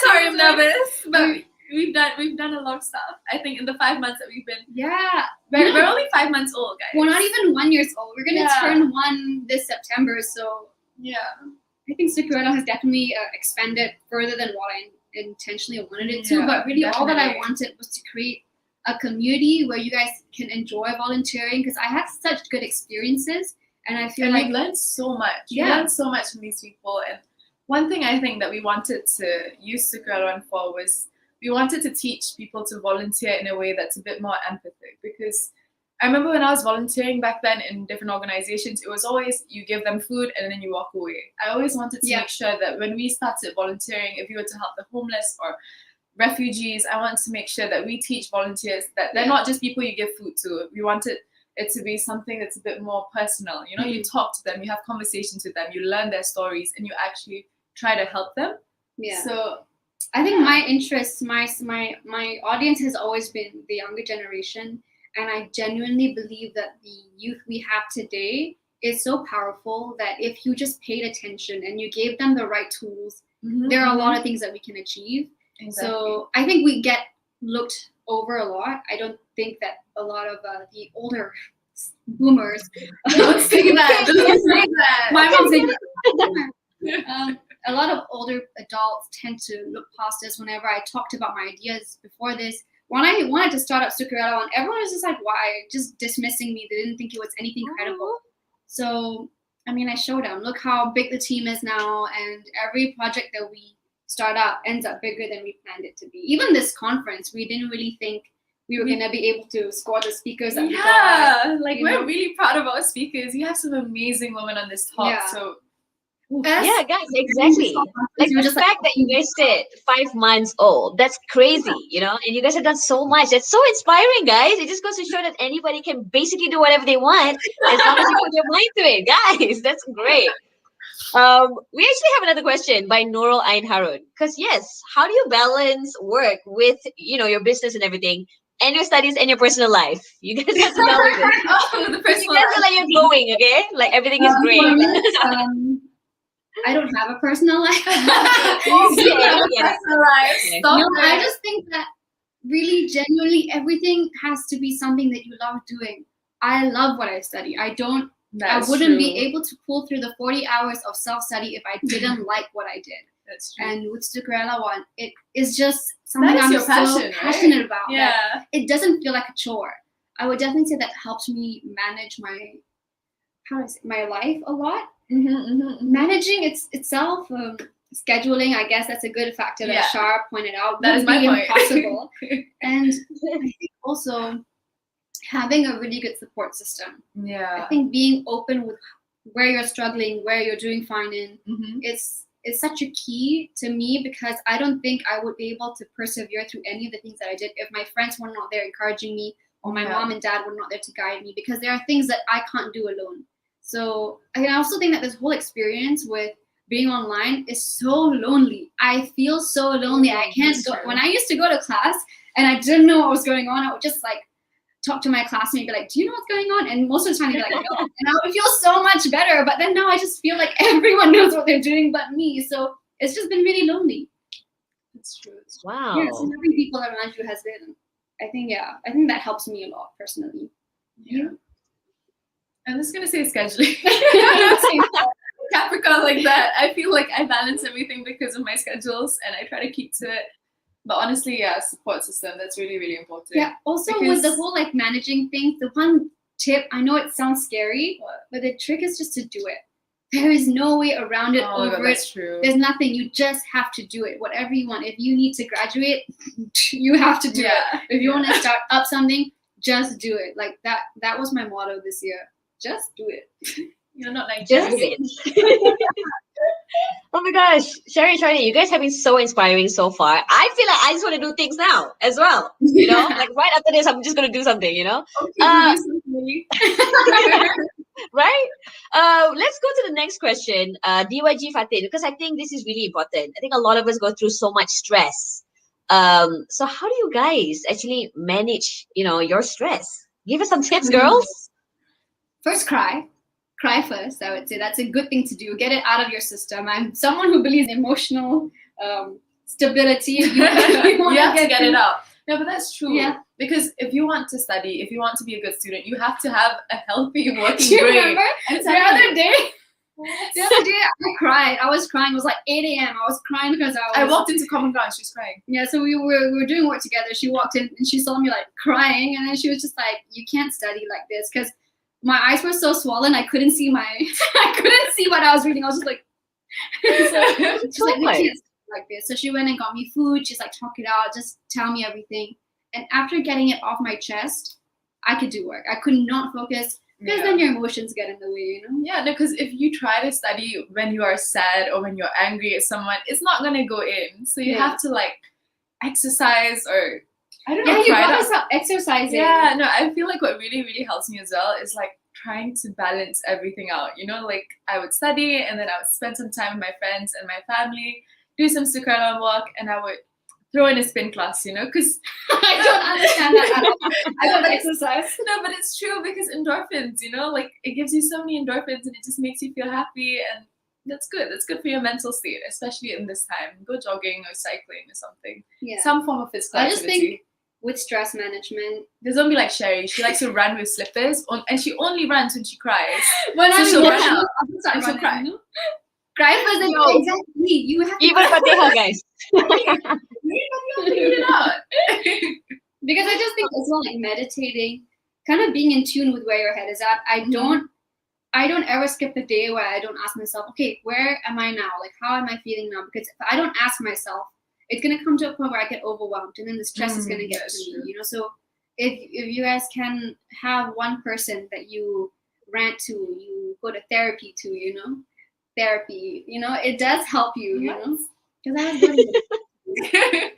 Sorry, I'm nervous, but we've done a lot of stuff. I think in the 5 months that we've been. Yeah, we're only 5 months old, guys. We're not even 1 year old. We're gonna turn 1 this September. So yeah, I think SKRLWN has definitely expanded further than what I intentionally wanted it to. But really, all that I wanted was to create a community where you guys can enjoy volunteering, because I had such good experiences, and I feel like we learned so much. We learned so much from these people. And one thing I think that we wanted to use SKRLWN for was we wanted to teach people to volunteer in a way that's a bit more empathic, because I remember when I was volunteering back then in different organizations, it was always you give them food and then you walk away. I always wanted to make sure that when we started volunteering, if we were to help the homeless or refugees, I wanted to make sure that we teach volunteers that they're not just people you give food to. We wanted it to be something that's a bit more personal. You talk to them, you have conversations with them, you learn their stories, and you actually try to help them. Yeah. So I think my interest, my audience has always been the younger generation. And I genuinely believe that the youth we have today is so powerful that if you just paid attention and you gave them the right tools, there are a lot of things that we can achieve. Exactly. So I think we get looked over a lot. I don't think that a lot of the older boomers don't say that. Don't say that. My mom saying that. A lot of older adults tend to look past us whenever I talked about my ideas before this. When I wanted to start up SKRLWN, everyone was just like, why? Just dismissing me. They didn't think it was anything credible. So, I showed them, look how big the team is now, and every project that we start up ends up bigger than we planned it to be. Even this conference, we didn't really think we were going to be able to score the speakers that we got. We're really proud of our speakers. You have some amazing women on this talk, so... Yeah, guys, exactly. Like the fact that you guys said 5 months old, that's crazy, and you guys have done so much. That's so inspiring, guys. It just goes to show that anybody can basically do whatever they want as long as you put your mind to it. Guys, that's great. We actually have another question by Nurul Ain Harun. Because yes, how do you balance work with, your business and everything, and your studies and your personal life? You guys have to balance it. The personal you guys feel like you're glowing, okay? Like everything is great. I don't have a personal life. I just think that really, genuinely, everything has to be something that you love doing. I love what I study. I don't That's I wouldn't be true. able to pull through the 40 hours of self-study if I didn't like what I did. That's true. And with SKRLWN, it is just something That is I'm your so passion, right? passionate about. that Yeah. it doesn't feel like a chore. I would definitely say that helps me manage my life a lot. Managing itself, scheduling, I guess that's a good factor that Yeah. Shar pointed out. That would is my be point. impossible. And I think also having a really good support system. I Yeah. think being open with where you're struggling, where you're doing fine in, is such a key to me, because I don't think I would be able to persevere through any of the things that I did if my friends were not there encouraging me, or my mom and dad were not there to guide me, because there are things that I can't do alone. So I also think that this whole experience with being online is so lonely. I feel so lonely. I can't go. When I used to go to class and I didn't know what was going on, I would just like talk to my classmate and be like, do you know what's going on? And most of the time they'd be like, no. And I would feel so much better. But then now I just feel like everyone knows what they're doing but me. So it's just been really lonely. That's true. Wow. Yeah, so having people around you has been, I think that helps me a lot personally. Yeah. I'm just gonna say scheduling. Capricorn like that. I feel like I balance everything because of my schedules, and I try to keep to it. But honestly, yeah, support system, that's really, really important. Yeah, also with the whole like managing things, the one tip, I know it sounds scary, but the trick is just to do it. There is no way around it, Oh my God, over it. that's true. There's nothing. You just have to do it. Whatever you want. If you need to graduate, you have to do it. If you want to start up something, just do it. Like that was my motto this year. Just do it. You're not like Just do it. Oh my gosh, Sherry, Charlie, you guys have been so inspiring so far. I feel like I just want to do things now as well. You know, like right after this, I'm just gonna do something. You know, right? Let's go to the next question, DYG Fatin, because I think this is really important. I think a lot of us go through so much stress. So how do you guys actually manage, your stress? Give us some tips, girls. First, cry first. I would say that's a good thing to do. Get it out of your system. I'm someone who believes in emotional stability. You have to get it out. No, but that's true. Yeah. Because if you want to study, if you want to be a good student, you have to have a healthy working Do you brain. remember the other day? The other day I cried. I was crying. It was like 8 a.m. I was crying because I walked into Common Ground. She was crying. Yeah, so we were doing work together. She walked in and she saw me like crying, and then she was just like, "You can't study like this," because my eyes were so swollen. I couldn't see what I was reading. I was just like, she's like, "We can't study like this." So she went and got me food. She's like, "Talk it out. Just tell me everything." And after getting it off my chest, I could do work. I could not focus. Because then your emotions get in the way, Yeah, no, because if you try to study when you are sad or when you're angry at someone, it's not going to go in. So you have to like exercise, or I don't know. Yeah, you gotta stop exercising. Yeah, no, I feel like what really, really helps me as well is like trying to balance everything out. Like I would study and then I would spend some time with my friends and my family, do some SKRLWN work, and I would throw in a spin class, because I don't understand that at all. I don't exercise. No, but it's true, because endorphins, like it gives you so many endorphins and it just makes you feel happy, and that's good. That's good for your mental state, especially in this time. Go jogging or cycling or something. Yeah. Some form of physical I just activity. think with stress management, there's don't be like Sherry. She likes to run with slippers, and she only runs when she cries. when So I'm she'll run emotional, out I'll start and she'll running, cry. Cry first, and exactly. You have to Even Fatiha, guys. Figure it out. Because I just think as well, like meditating, kind of being in tune with where your head is at. I don't ever skip a day where I don't ask myself, okay, where am I now? Like, how am I feeling now? Because if I don't ask myself, it's gonna come to a point where I get overwhelmed, and then the stress is gonna get to me. So if you guys can have one person that you rant to, you go to therapy to, therapy, it does help you, because I was doing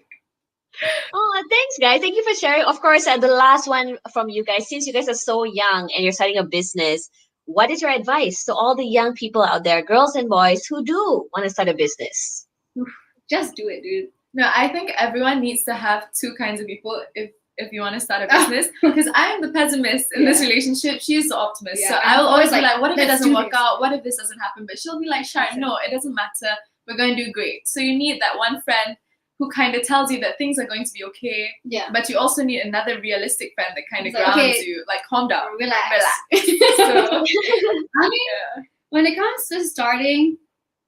Oh, thanks, guys. Thank you for sharing. Of course, the last one from you guys, since you guys are so young and you're starting a business, what is your advice to all the young people out there, girls and boys, who do want to start a business? Just do it, dude. No, I think everyone needs to have two kinds of people if you want to start a business. Because I am the pessimist in this relationship. She is the optimist. Yeah, so I will always be like, what if it let's doesn't do work this. out? What if this doesn't happen? But she'll be like, Shar, no, it doesn't matter. We're going to do great. So you need that one friend who kind of tells you that things are going to be okay. Yeah. But you also need another realistic friend that kind of It's like, grounds okay, you, like calm down, relax. So, I mean, when it comes to starting,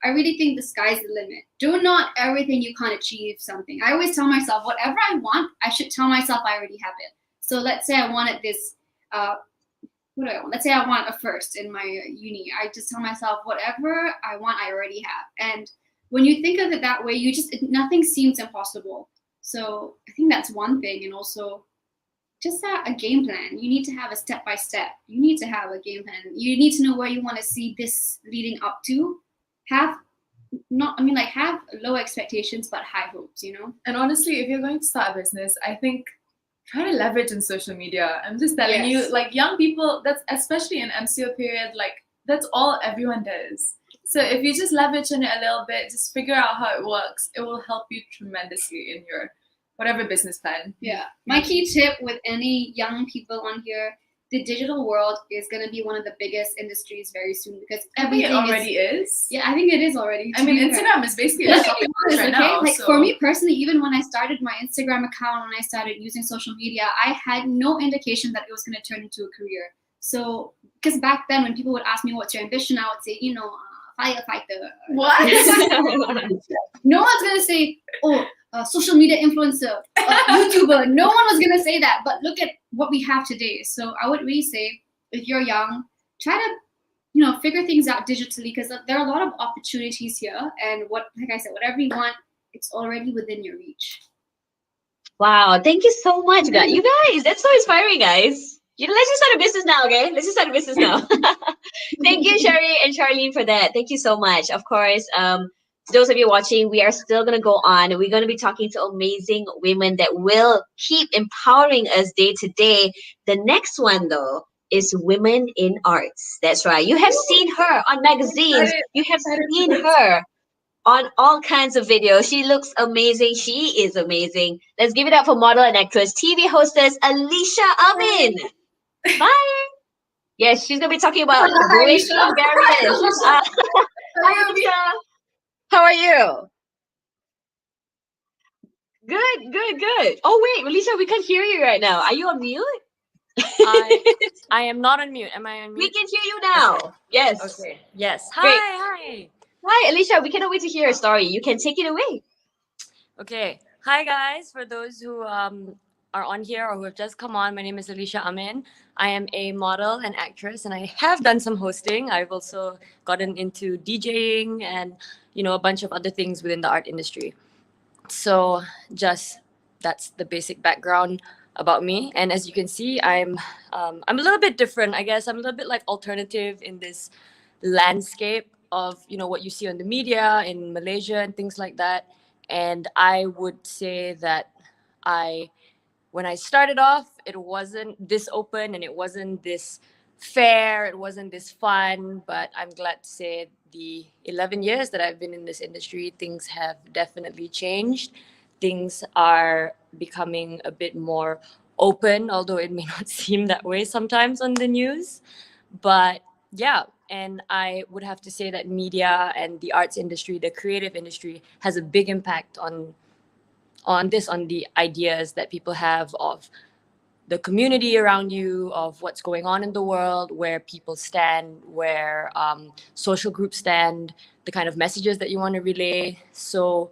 I really think the sky's the limit. Do not ever think you can't achieve something. I always tell myself, whatever I want, I should tell myself I already have it. So let's say I wanted this, what do I want? Let's say I want a first in my uni. I just tell myself, whatever I want, I already have. And when you think of it that way, nothing seems impossible. So I think that's one thing. And also, just a game plan. You need to have a step by step. You need to have a game plan. You need to know where you want to see this leading up to. Have low expectations but high hopes, you know? and honestly, if you're going to start a business, I think try to leverage in social media. I'm just telling you, Yes. like young people, that's especially in MCO period, like that's all everyone does. So if you just leverage on it a little bit, just figure out how it works, it will help you tremendously in your whatever business plan. Yeah. My key tip with any young people on here, the digital world is going to be one of the biggest industries very soon because I think everything it already is. Yeah, I think it is already. I mean, to be fair. Instagram is basically a Let's shopping be mall honest, right okay? now. Like so. for me personally, even when I started my Instagram account, when I started using social media, I had no indication that it was going to turn into a career. So, because back then when people would ask me what's your ambition, I would say, firefighter. What? No one's going to say, social media influencer, YouTuber. No one was going to say that. But look at what we have today. So I would really say, if you're young, try to figure things out digitally because there are a lot of opportunities here. And like I said, whatever you want, it's already within your reach. Wow, thank you so much, guys. You guys, that's so inspiring, guys. Let's just start a business now, okay? Let's just start a business now. Thank you, Sherry and Charlene, for that. Thank you so much. Of course, to those of you watching, we are still going to go on. We're going to be talking to amazing women that will keep empowering us day to day. The next one, though, is women in arts. That's right. You have seen her on magazines. You have seen her on all kinds of videos. She looks amazing. She is amazing. Let's give it up for model and actress, TV hostess Alicia Amin. Bye. Yes, she's going to be talking about breaking barriers. Hi, Alicia. How are you? Good. Oh, wait, Alicia, we can't hear you right now. Are you on mute? I am not on mute. Am I on mute? We can hear you now. Okay. Yes. Okay. Yes. Great. Hi. Hi, Alicia. We cannot wait to hear your story. You can take it away. Okay. Hi, guys. For those who are on here or who have just come on, my name is Alicia Amin. I am a model and actress, and I have done some hosting. I've also gotten into DJing and a bunch of other things within the art industry. So that's the basic background about me. And as you can see, I'm a little bit different, I guess. I'm a little bit like alternative in this landscape of what you see on the media in Malaysia and things like that. And I would say that when I started off, it wasn't this open and it wasn't this fair, it wasn't this fun, but I'm glad to say the 11 years that I've been in this industry, things have definitely changed. Things are becoming a bit more open, although it may not seem that way sometimes on the news. But yeah, and I would have to say that media and the arts industry, the creative industry, has a big impact on the ideas that people have of the community around you, of what's going on in the world, where people stand, where social groups stand, the kind of messages that you want to relay. So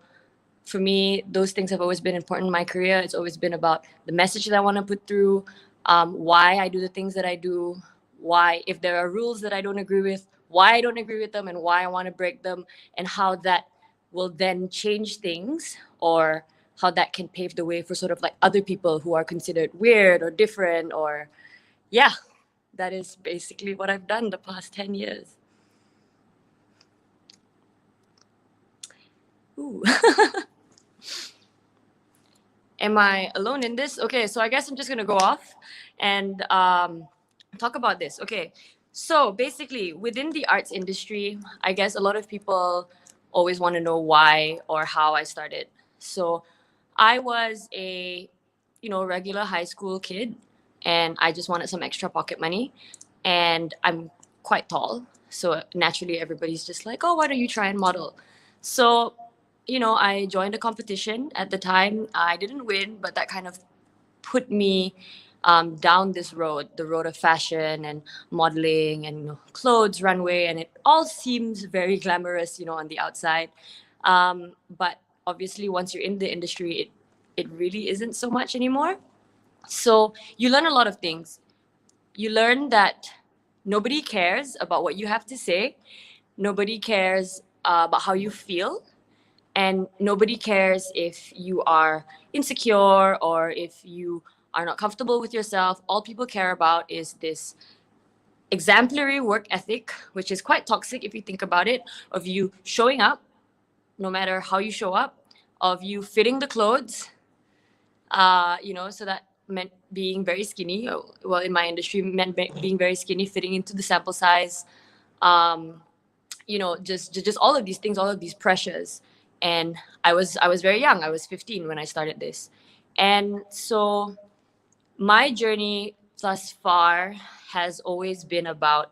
for me, those things have always been important in my career. It's always been about the message that I want to put through, why I do the things that I do, why, if there are rules that I don't agree with, why I don't agree with them and why I want to break them, and how that will then change things, or how that can pave the way for sort of like other people who are considered weird or different, or yeah, that is basically what I've done the past 10 years. Ooh. Am I alone in this? Okay, so I guess I'm just gonna go off and talk about this. Okay, so basically within the arts industry, I guess a lot of people always want to know why or how I started. So I was a regular high school kid, and I just wanted some extra pocket money, and I'm quite tall, so naturally everybody's just like, oh, why don't you try and model? So I joined a competition at the time. I didn't win, but that kind of put me down this road, the road of fashion and modeling and clothes, runway, and it all seems very glamorous, on the outside. But obviously, once you're in the industry, it really isn't so much anymore. So you learn a lot of things. You learn that nobody cares about what you have to say. Nobody cares about how you feel, and nobody cares if you are insecure or if you are not comfortable with yourself. All people care about is this exemplary work ethic, which is quite toxic if you think about it, of you showing up no matter how you show up, of you fitting the clothes, so that meant being very skinny. Well, in my industry, meant being very skinny, fitting into the sample size, um, just all of these things, all of these pressures. And I was very young. I was 15 when I started this. And so my journey thus far has always been about,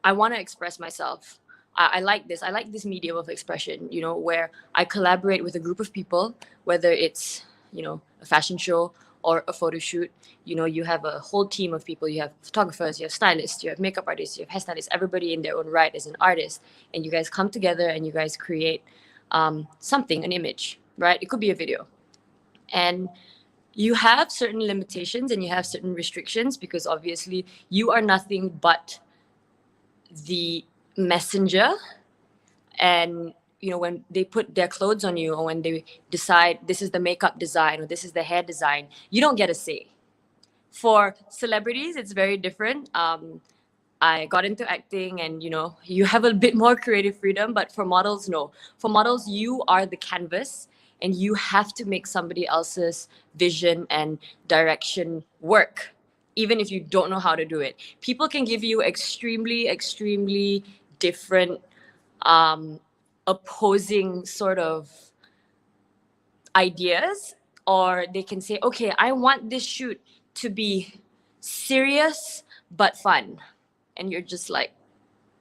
I want to express myself. I like this. I like this medium of expression, where I collaborate with a group of people, whether it's, a fashion show or a photo shoot. You have a whole team of people. You have photographers, you have stylists, you have makeup artists, you have hairstylists, everybody in their own right is an artist. And you guys come together and you guys create something, an image, right? It could be a video. And you have certain limitations and you have certain restrictions because obviously you are nothing but the messenger. And when they put their clothes on you, or when they decide this is the makeup design or this is the hair design, you don't get a say. For celebrities, it's very different. I got into acting and you have a bit more creative freedom, but for models, no. For models, you are the canvas and you have to make somebody else's vision and direction work, even if you don't know how to do it. People can give you extremely, extremely different opposing sort of ideas, or they can say, okay, I want this shoot to be serious but fun. And you're just like,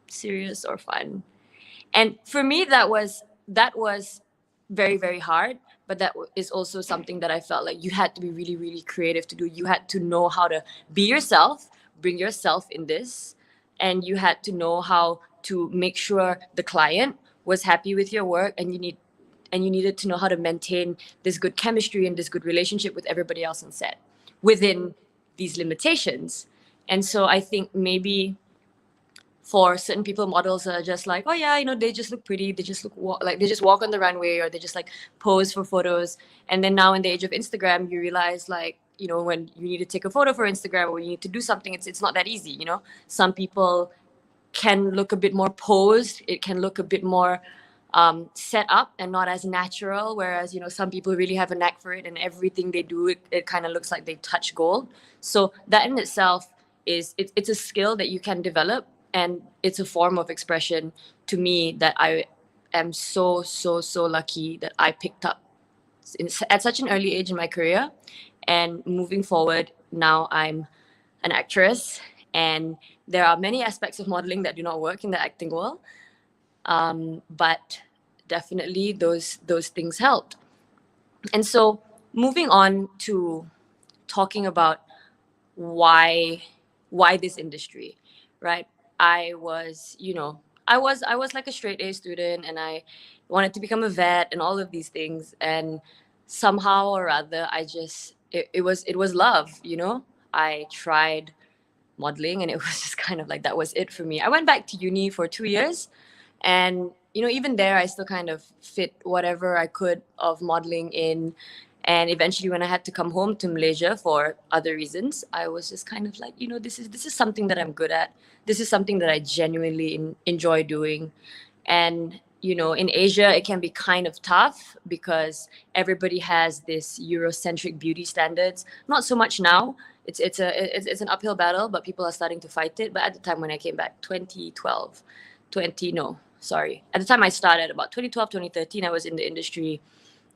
serious or fun? And for me, that was very, very hard. But that is also something that I felt like you had to be really, really creative to do. You had to know how to be yourself, bring yourself in this, and you had to know how to make sure the client was happy with your work, and you needed to know how to maintain this good chemistry and this good relationship with everybody else on set within these limitations. And so I think maybe for certain people, models are just like, oh yeah, they just look pretty, they just look like they just walk on the runway, or they just like pose for photos. And then now in the age of Instagram, you realize like, when you need to take a photo for Instagram or you need to do something, it's not that easy. Some people can look a bit more posed, it can look a bit more set up and not as natural, whereas some people really have a knack for it, and everything they do, it kind of looks like they touch gold. So that in itself it's a skill that you can develop, and it's a form of expression to me that I am so lucky that I picked up at such an early age in my career. And moving forward, now I'm an actress, and there are many aspects of modeling that do not work in the acting world, but definitely those things helped. And so moving on to talking about why this industry, right? I was like a straight A student, and I wanted to become a vet and all of these things. And somehow or other, it was love. I tried modeling, and it was just kind of like that was it for me. I went back to uni for 2 years, and even there I still kind of fit whatever I could of modeling in. And eventually, when I had to come home to Malaysia for other reasons, I was just kind of like, this is something that I'm good at. This is something that I genuinely enjoy doing. And in Asia, it can be kind of tough because everybody has this Eurocentric beauty standards. Not so much now. It's an uphill battle, but people are starting to fight it. But at the time when I came back, at the time I started, about 2012, 2013, I was in the industry.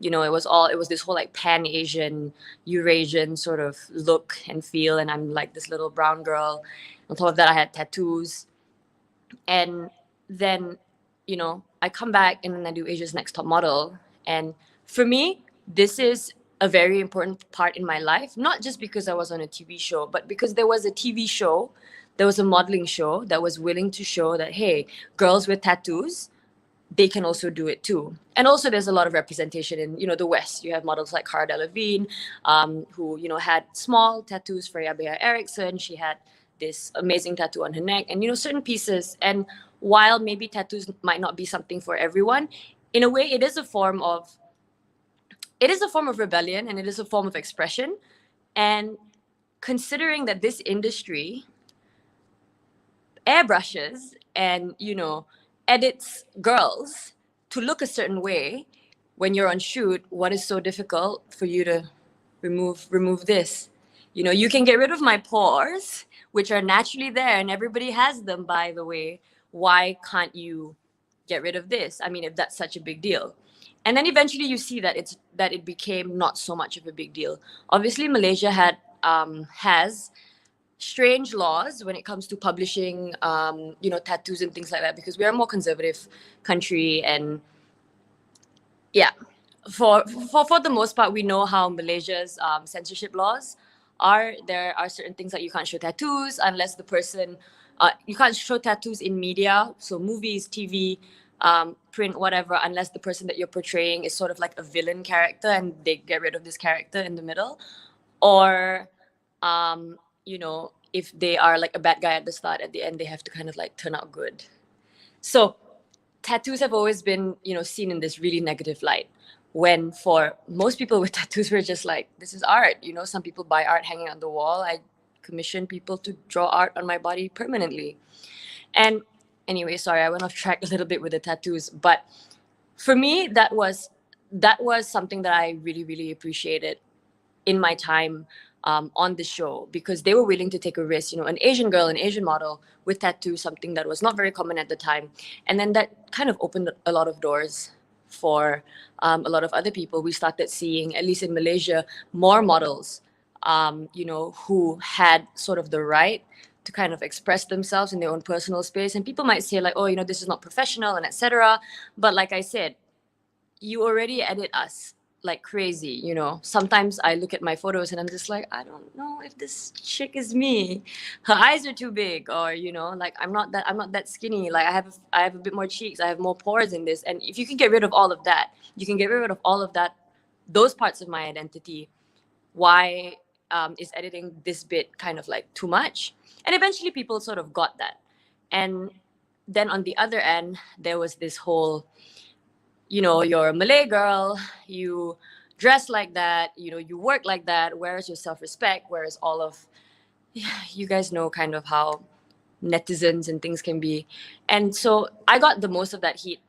It was this whole like pan-Asian, Eurasian sort of look and feel. And I'm like this little brown girl. On top of that, I had tattoos. And then, I come back and then I do Asia's Next Top Model. And for me, this is a very important part in my life, not just because I was on a TV show, but because there was a TV show, there was a modeling show that was willing to show that, hey, girls with tattoos, they can also do it too. And also there's a lot of representation in, the West. You have models like SKRLWN, who, had small tattoos. Freya Bea Eriksson, she had this amazing tattoo on her neck, and, certain pieces. And while maybe tattoos might not be something for everyone, in a way, it is a form of rebellion, and it is a form of expression. And considering that this industry airbrushes and, edits girls to look a certain way when you're on shoot, what is so difficult for you to remove this? You can get rid of my pores, which are naturally there, and everybody has them, by the way. Why can't you get rid of this? I mean, if that's such a big deal. And then eventually you see that it became not so much of a big deal. Obviously, Malaysia has strange laws when it comes to publishing, tattoos and things like that, because we are a more conservative country. And yeah, for the most part, we know how Malaysia's censorship laws are. There are certain things that you can't show tattoos unless the person, you can't show tattoos in media, so movies, TV, print, whatever, unless the person that you're portraying is sort of like a villain character and they get rid of this character in the middle. Or, if they are like a bad guy at the start, at the end, they have to kind of like turn out good. So tattoos have always been, seen in this really negative light, when for most people with tattoos, we're just like, this is art. Some people buy art hanging on the wall. I commission people to draw art on my body permanently. And anyway, sorry, I went off track a little bit with the tattoos, but for me, that was something that I really, really appreciated in my time on the show, because they were willing to take a risk, an Asian girl, an Asian model with tattoos, something that was not very common at the time. And then that kind of opened a lot of doors for a lot of other people. We started seeing, at least in Malaysia, more models, who had sort of the right to kind of express themselves in their own personal space. And people might say like, oh, this is not professional and etc. But like I said, you already edit us like crazy. Sometimes I look at my photos and I'm just like, I don't know if this chick is me. Her eyes are too big, or like I'm not that skinny. Like I have a bit more cheeks, I have more pores in this. And if you can get rid of all of that, those parts of my identity, why is editing this bit kind of like too much? And eventually people sort of got that. And then on the other end, there was this whole, you're a Malay girl, you dress like that, you work like that, where is your self-respect? Where is all of, you guys know kind of how netizens and things can be. And so I got the most of that heat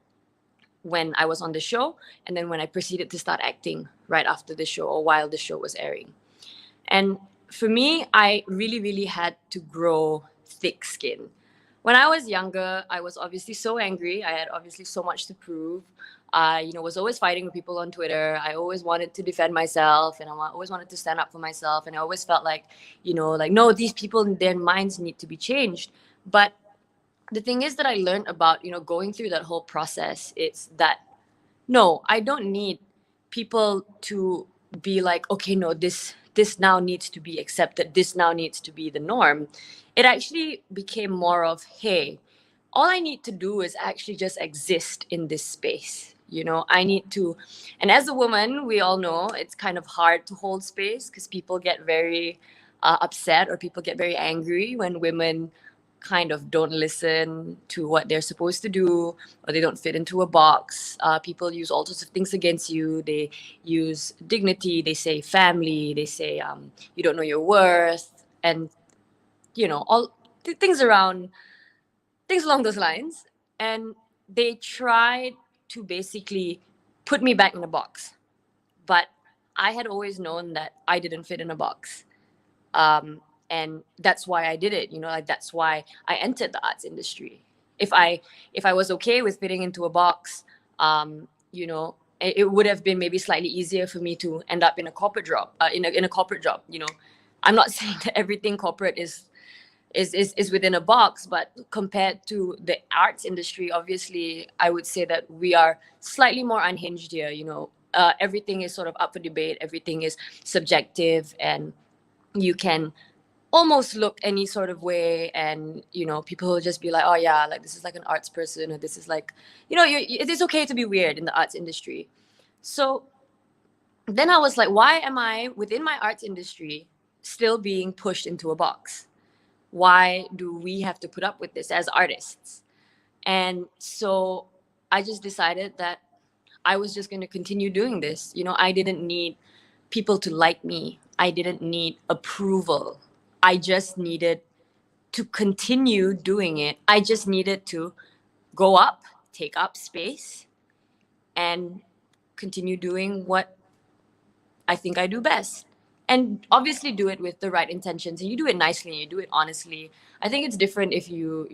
when I was on the show, and then when I proceeded to start acting right after the show or while the show was airing. And for me, I really, really had to grow thick skin. When I was younger, I was obviously so angry. I had obviously so much to prove. I, was always fighting with people on Twitter. I always wanted to defend myself, and I always wanted to stand up for myself. And I always felt like, no, these people, their minds need to be changed. But the thing is that I learned about, going through that whole process, it's that, no, I don't need people to be like, okay, no, this now needs to be accepted. This now needs to be the norm. It actually became more of, hey, all I need to do is actually just exist in this space. I need to, and as a woman, we all know it's kind of hard to hold space because people get very upset, or people get very angry when women kind of don't listen to what they're supposed to do, or they don't fit into a box. People use all sorts of things against you. They use dignity, they say family, they say you don't know your worth, and all things along those lines. And they tried to basically put me back in a box, but I had always known that I didn't fit in a box. And that's why I did it, that's why I entered the arts industry. If I was okay with fitting into a box, it would have been maybe slightly easier for me to end up in a corporate job, in a corporate job. I'm not saying that everything corporate is is within a box. But compared to the arts industry, obviously, I would say that we are slightly more unhinged here. Everything is sort of up for debate. Everything is subjective, and you can almost look any sort of way, and people will just be like, oh yeah, like this is like an arts person, or this is like, it is okay to be weird in the arts industry. So then I was like, why am I within my arts industry still being pushed into a box? Why do we have to put up with this as artists? And so I just decided that I was just going to continue doing this. I didn't need people to like me. I didn't need approval. I just needed to continue doing it. I just needed to go up, take up space, and continue doing what I think I do best. And obviously do it with the right intentions, and you do it nicely and you do it honestly. I think it's different if you're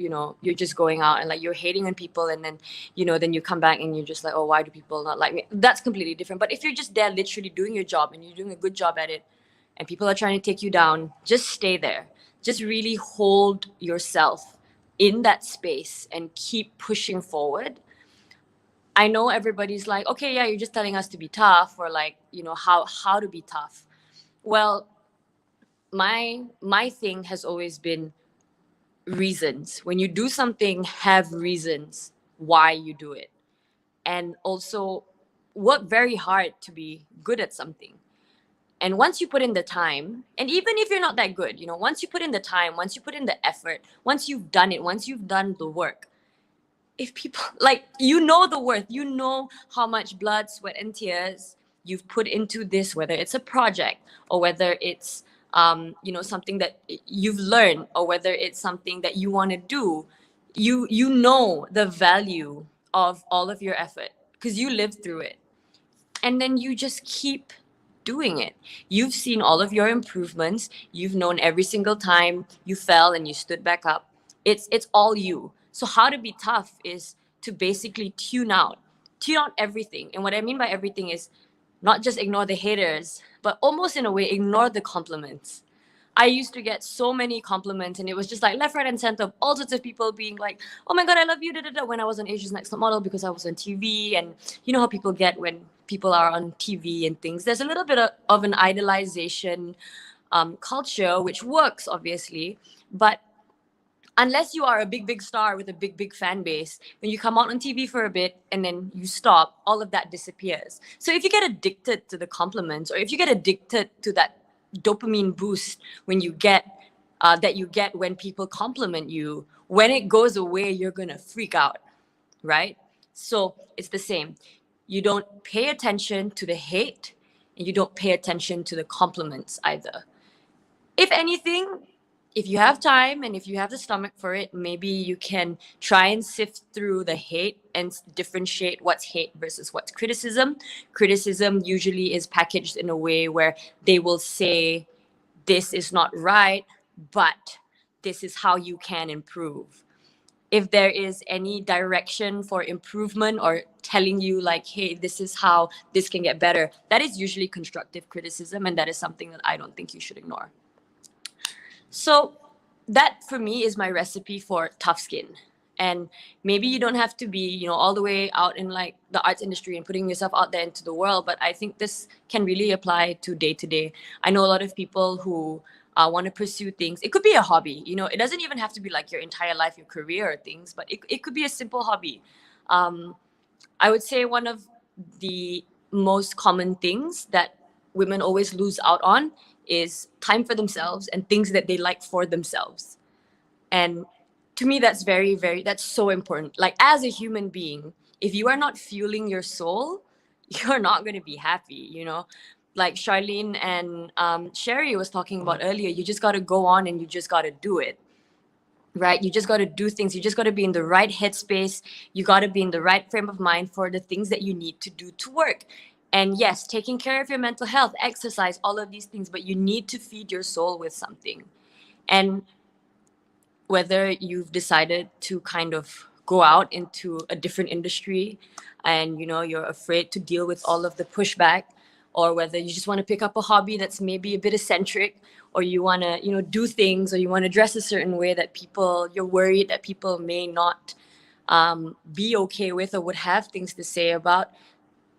just going out and like you're hating on people, and then then you come back and you're just like, oh, why do people not like me? That's completely different. But if you're just there literally doing your job and you're doing a good job at it, and people are trying to take you down, just stay there. Just really hold yourself in that space and keep pushing forward. I know everybody's like, okay, yeah, you're just telling us to be tough, or like, how to be tough. Well, my thing has always been reasons. When you do something, have reasons why you do it. And also work very hard to be good at something. And once you put in the time, and even if you're not that good, once you put in the time, once you put in the effort, once you've done it, once you've done the work, if people like, the worth, how much blood, sweat, and tears you've put into this, whether it's a project or whether it's something that you've learned, or whether it's something that you want to do, you know the value of all of your effort because you lived through it. And then you just keep doing it. You've seen all of your improvements. You've known every single time you fell and you stood back up. It's all you. So how to be tough is to basically tune out everything. And what I mean by everything is not just ignore the haters, but almost in a way ignore the compliments. I used to get so many compliments, and it was just like left, right, and center, all sorts of people being like, oh my God, I love you, when I was on Asia's Next Top Model, because I was on TV. And you know how people get when people are on TV and things. There's a little bit of an idolization culture, which works, obviously. But unless you are a big star with a big fan base, when you come out on TV for a bit and then you stop, all of that disappears. So if you get addicted to the compliments, or if you get addicted to that dopamine boost when you get when people compliment you, when it goes away, you're gonna freak out, right? So it's the same. You don't pay attention to the hate, and you don't pay attention to the compliments either. If anything, if you have time and if you have the stomach for it, maybe you can try and sift through the hate and differentiate what's hate versus what's criticism. Criticism usually is packaged in a way where they will say, this is not right, but this is how you can improve. If there is any direction for improvement, or telling you like, hey, this is how this can get better, that is usually constructive criticism, and that is something that I don't think you should ignore. So that for me is my recipe for tough skin. And maybe you don't have to be, all the way out in like the arts industry and putting yourself out there into the world, but I think this can really apply to day to day. I know a lot of people who want to pursue things. It could be a hobby, it doesn't even have to be like your entire life, your career or things, but it could be a simple hobby. I would say one of the most common things that women always lose out on is time for themselves and things that they like for themselves. And to me, that's that's so important. Like, as a human being, if you are not fueling your soul, you're not going to be happy, Like Charlene and Sherry was talking about earlier, you just got to go on and you just got to do it, right? You just got to do things. You just got to be in the right headspace. You got to be in the right frame of mind for the things that you need to do to work. And yes, taking care of your mental health, exercise, all of these things, but you need to feed your soul with something. And whether you've decided to kind of go out into a different industry and, you're afraid to deal with all of the pushback, or whether you just want to pick up a hobby that's maybe a bit eccentric, or you want to, do things, or you want to dress a certain way that you're worried that people may not be okay with or would have things to say about.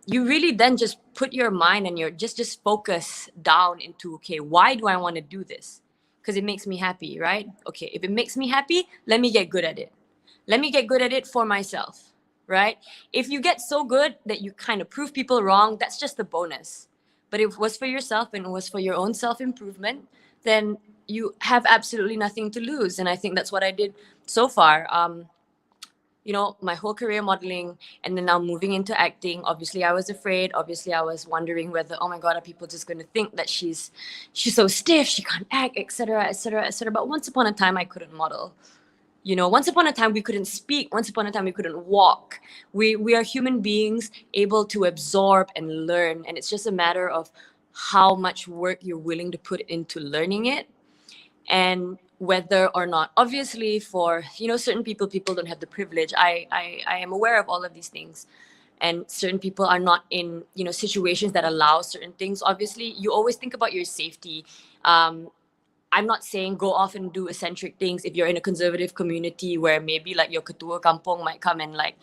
You really then just put your mind and your just focus down into, okay, why do I want to do this? Because it makes me happy, right? Okay, if it makes me happy, let me get good at it. Let me get good at it for myself, right? If you get so good that you kind of prove people wrong, that's just a bonus. But if it was for yourself and it was for your own self-improvement, then you have absolutely nothing to lose. And I think that's what I did so far. My whole career modeling, and then now moving into acting. Obviously I was afraid. Obviously I was wondering whether, oh my God, are people just going to think that she's so stiff, she can't act, etc., etc., etc. But once upon a time I couldn't model. Once upon a time we couldn't speak. Once upon a time we couldn't walk. We are human beings able to absorb and learn, and it's just a matter of how much work you're willing to put into learning it. And whether or not, obviously for certain people don't have the privilege. I am aware of all of these things, and certain people are not in situations that allow certain things. Obviously you always think about your safety. I'm not saying go off and do eccentric things if you're in a conservative community where maybe like your ketua kampong might come and like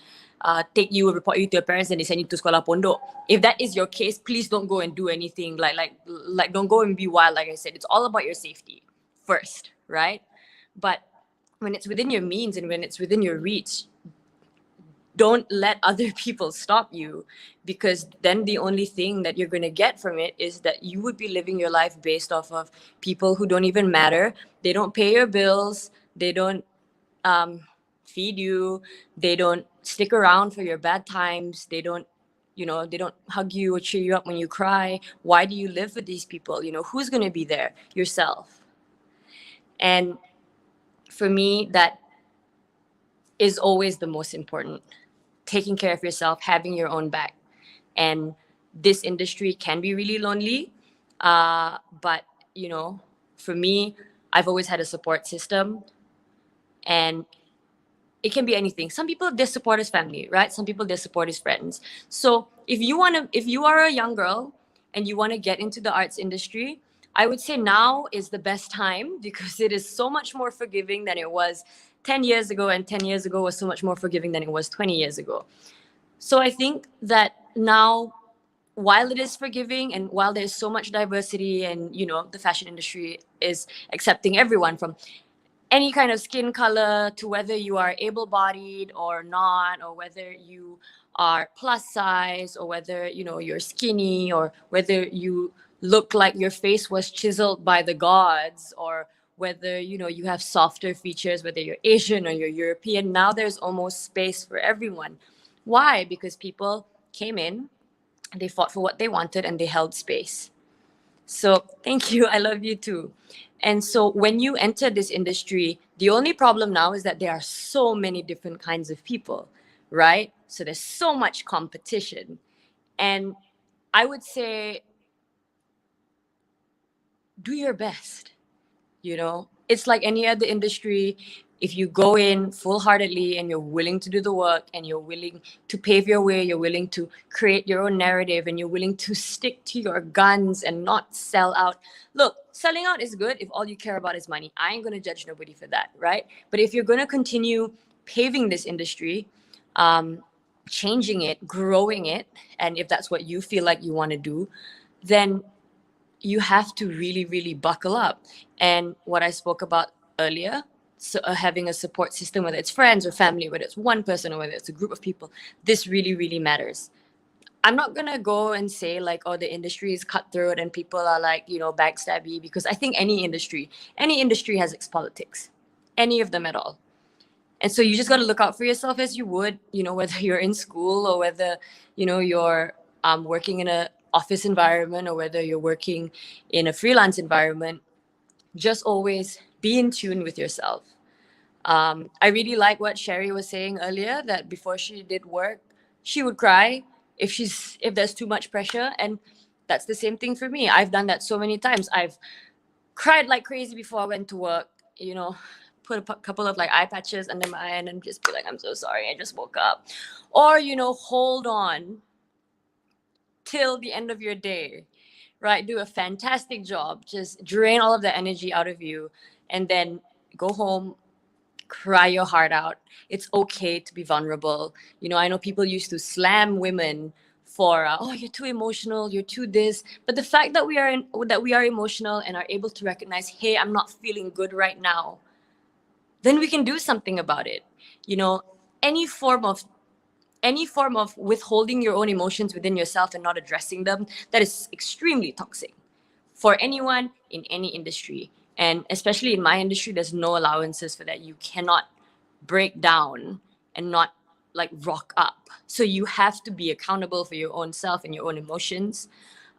report you to your parents, and they send you to sekolah pondok. If that is your case, please don't go and do anything like don't go and be wild. Like I said, it's all about your safety first, right? But when it's within your means and when it's within your reach, don't let other people stop you, because then the only thing that you're going to get from it is that you would be living your life based off of people who don't even matter. They don't pay your bills. They don't feed you. They don't stick around for your bad times. They don't hug you or cheer you up when you cry. Why do you live with these people? Who's going to be there? Yourself. And for me, that is always the most important. Taking care of yourself, having your own back. And this industry can be really lonely. But, for me, I've always had a support system. And it can be anything. Some people, their support is family, right? Some people, their support is friends. So if you are a young girl and you want to get into the arts industry, I would say now is the best time, because it is so much more forgiving than it was 10 years ago, and 10 years ago was so much more forgiving than it was 20 years ago. So I think that now, while it is forgiving and while there's so much diversity, and the fashion industry is accepting everyone from any kind of skin color to whether you are able-bodied or not, or whether you are plus size, or whether you're skinny, or whether you look like your face was chiseled by the gods, or whether you have softer features, whether you're Asian or you're European. Now there's almost space for everyone. Why? Because people came in, they fought for what they wanted, and they held space. So thank you. I love you too. And so when you enter this industry, the only problem now is that there are so many different kinds of people, right? So there's so much competition. And I would say, do your best. It's like any other industry. If you go in full-heartedly and you're willing to do the work, and you're willing to pave your way, you're willing to create your own narrative, and you're willing to stick to your guns and not sell out. Look, selling out is good if all you care about is money. I ain't going to judge nobody for that, right? But if you're going to continue paving this industry, changing it, growing it, and if that's what you feel like you want to do, then you have to really, really buckle up. And what I spoke about earlier, so having a support system, whether it's friends or family, whether it's one person or whether it's a group of people, this really, really matters. I'm not going to go and say like, oh, the industry is cutthroat and people are like, backstabby, because I think any industry has its politics, any of them at all. And so you just got to look out for yourself as you would, whether you're in school or whether, you're working in a office environment or whether you're working in a freelance environment. Just always be in tune with yourself. I really like what Sherry was saying earlier, that before she did work, she would cry if there's too much pressure. And that's the same thing for me. I've done that so many times. I've cried like crazy before I went to work, put a couple of like eye patches under my eye and just be like, I'm so sorry, I just woke up. Or, hold on till the end of your day, right? Do a fantastic job, just drain all of the energy out of you, and then go home, cry your heart out. It's okay to be vulnerable. You know, I know people used to slam women for oh, you're too emotional, you're too this. But the fact that we are emotional and are able to recognize, hey, I'm not feeling good right now, then we can do something about it. You know, any form of withholding your own emotions within yourself and not addressing them, that is extremely toxic for anyone in any industry. And especially in my industry, there's no allowances for that. You cannot break down and not like rock up. So you have to be accountable for your own self and your own emotions,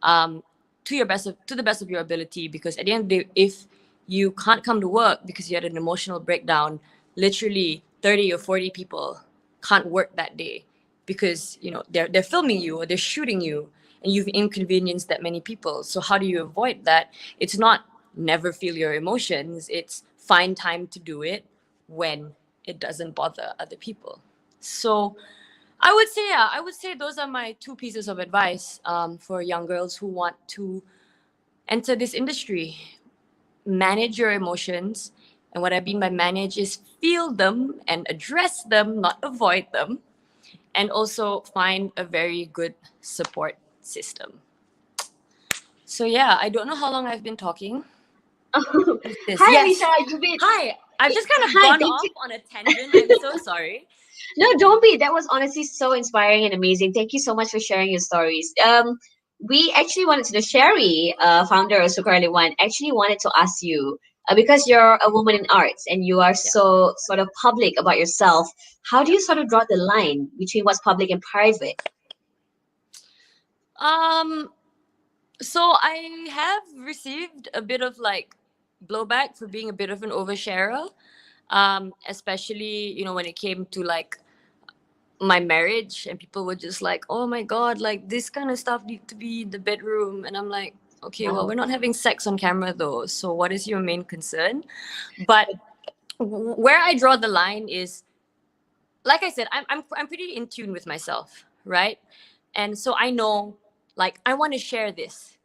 to the best of your ability. Because at the end of the day, if you can't come to work because you had an emotional breakdown, literally 30 or 40 people can't work that day because, you know, they're filming you or they're shooting you, and you've inconvenienced that many people. So how do you avoid that? It's not never feel your emotions. It's find time to do it when it doesn't bother other people. So I would say those are my two pieces of advice for young girls who want to enter this industry. Manage your emotions. And what I mean by manage is feel them and address them, not avoid them. And also find a very good support system. So yeah, I don't know how long I've been talking. Hi, Yes. Lisa. You've been... Hi. I've just kind of Hi, gone thank off you. on a tangent. I'm so sorry. No, don't be. That was honestly so inspiring and amazing. Thank you so much for sharing your stories. We actually wanted to, the Sherry, founder of SKRLWN, actually wanted to ask you, because you're a woman in arts and you are so sort of public about yourself, how do you sort of draw the line between what's public and private? So I have received a bit of like blowback for being a bit of an oversharer, especially, you know, when it came to like my marriage, and people were just like, oh my God, like this kind of stuff need to be in the bedroom. And I'm like, okay, well, we're not having sex on camera though. So what is your main concern? But where I draw the line is, like I said, I'm pretty in tune with myself, right? And so I know, like, I want to share this,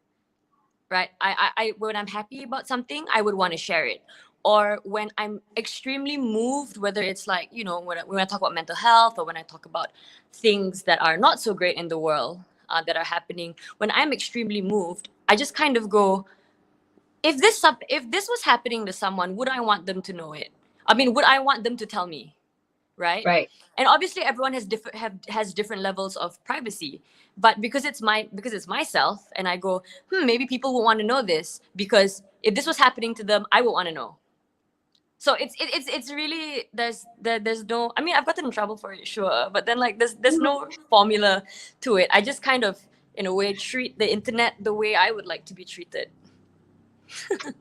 right? I when I'm happy about something, I would want to share it. Or when I'm extremely moved, whether it's like, you know, when I talk about mental health, or when I talk about things that are not so great in the world that are happening, when I'm extremely moved, I just kind of go, if this was happening to someone, would I want them to know it? I mean, would I want them to tell me? Right? Right. And obviously everyone has different levels of privacy, but because it's myself, and I go, maybe people will want to know this, because if this was happening to them, I would want to know. So it's really, there's no, I mean, I've gotten in trouble for it, sure, but then like there's no formula to it. I just kind of, in a way, treat the internet the way I would like to be treated.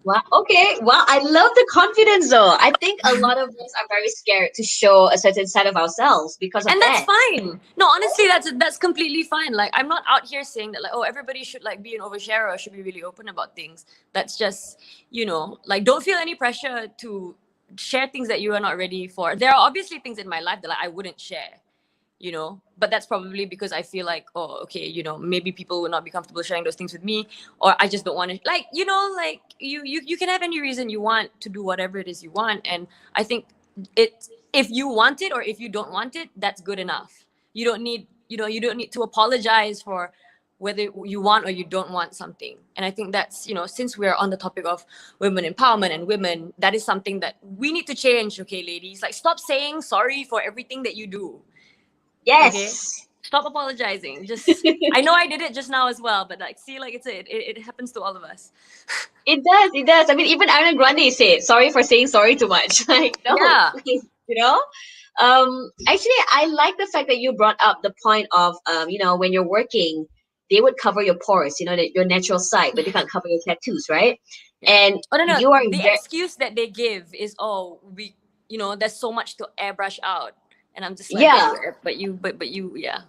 Wow. Okay. Wow. I love the confidence, though. I think a lot of us are very scared to show a certain side of ourselves because of And that. that's fine. No, honestly, that's completely fine. Like, I'm not out here saying that like, oh, everybody should like be an oversharer or should be really open about things. That's just, you know, like, don't feel any pressure to share things that you are not ready for. There are obviously things in my life that like I wouldn't share, you know, but that's probably because I feel like, oh, okay, you know, maybe people would not be comfortable sharing those things with me, or I just don't want to, like, you know, like you can have any reason you want to do whatever it is you want. And I think if you want it or if you don't want it, that's good enough. You don't need to apologize for whether you want or you don't want something. And I think that's, you know, since we're on the topic of women empowerment and women, that is something that we need to change. Okay, ladies, like, stop saying sorry for everything that you do. Yes. Okay? Stop apologizing. Just, I know I did it just now as well, but like, see, like, it happens to all of us. It does. I mean, even Ariana Grande said, sorry for saying sorry too much. Like, no, Yeah. you know? Actually, I like the fact that you brought up the point of, you know, when you're working, they would cover your pores, you know, your natural side, but they can't cover your tattoos, right? And Oh, no. you are The very, excuse that they give is, oh, we, you know, there's so much to airbrush out. And I'm just like, yeah. but you, yeah.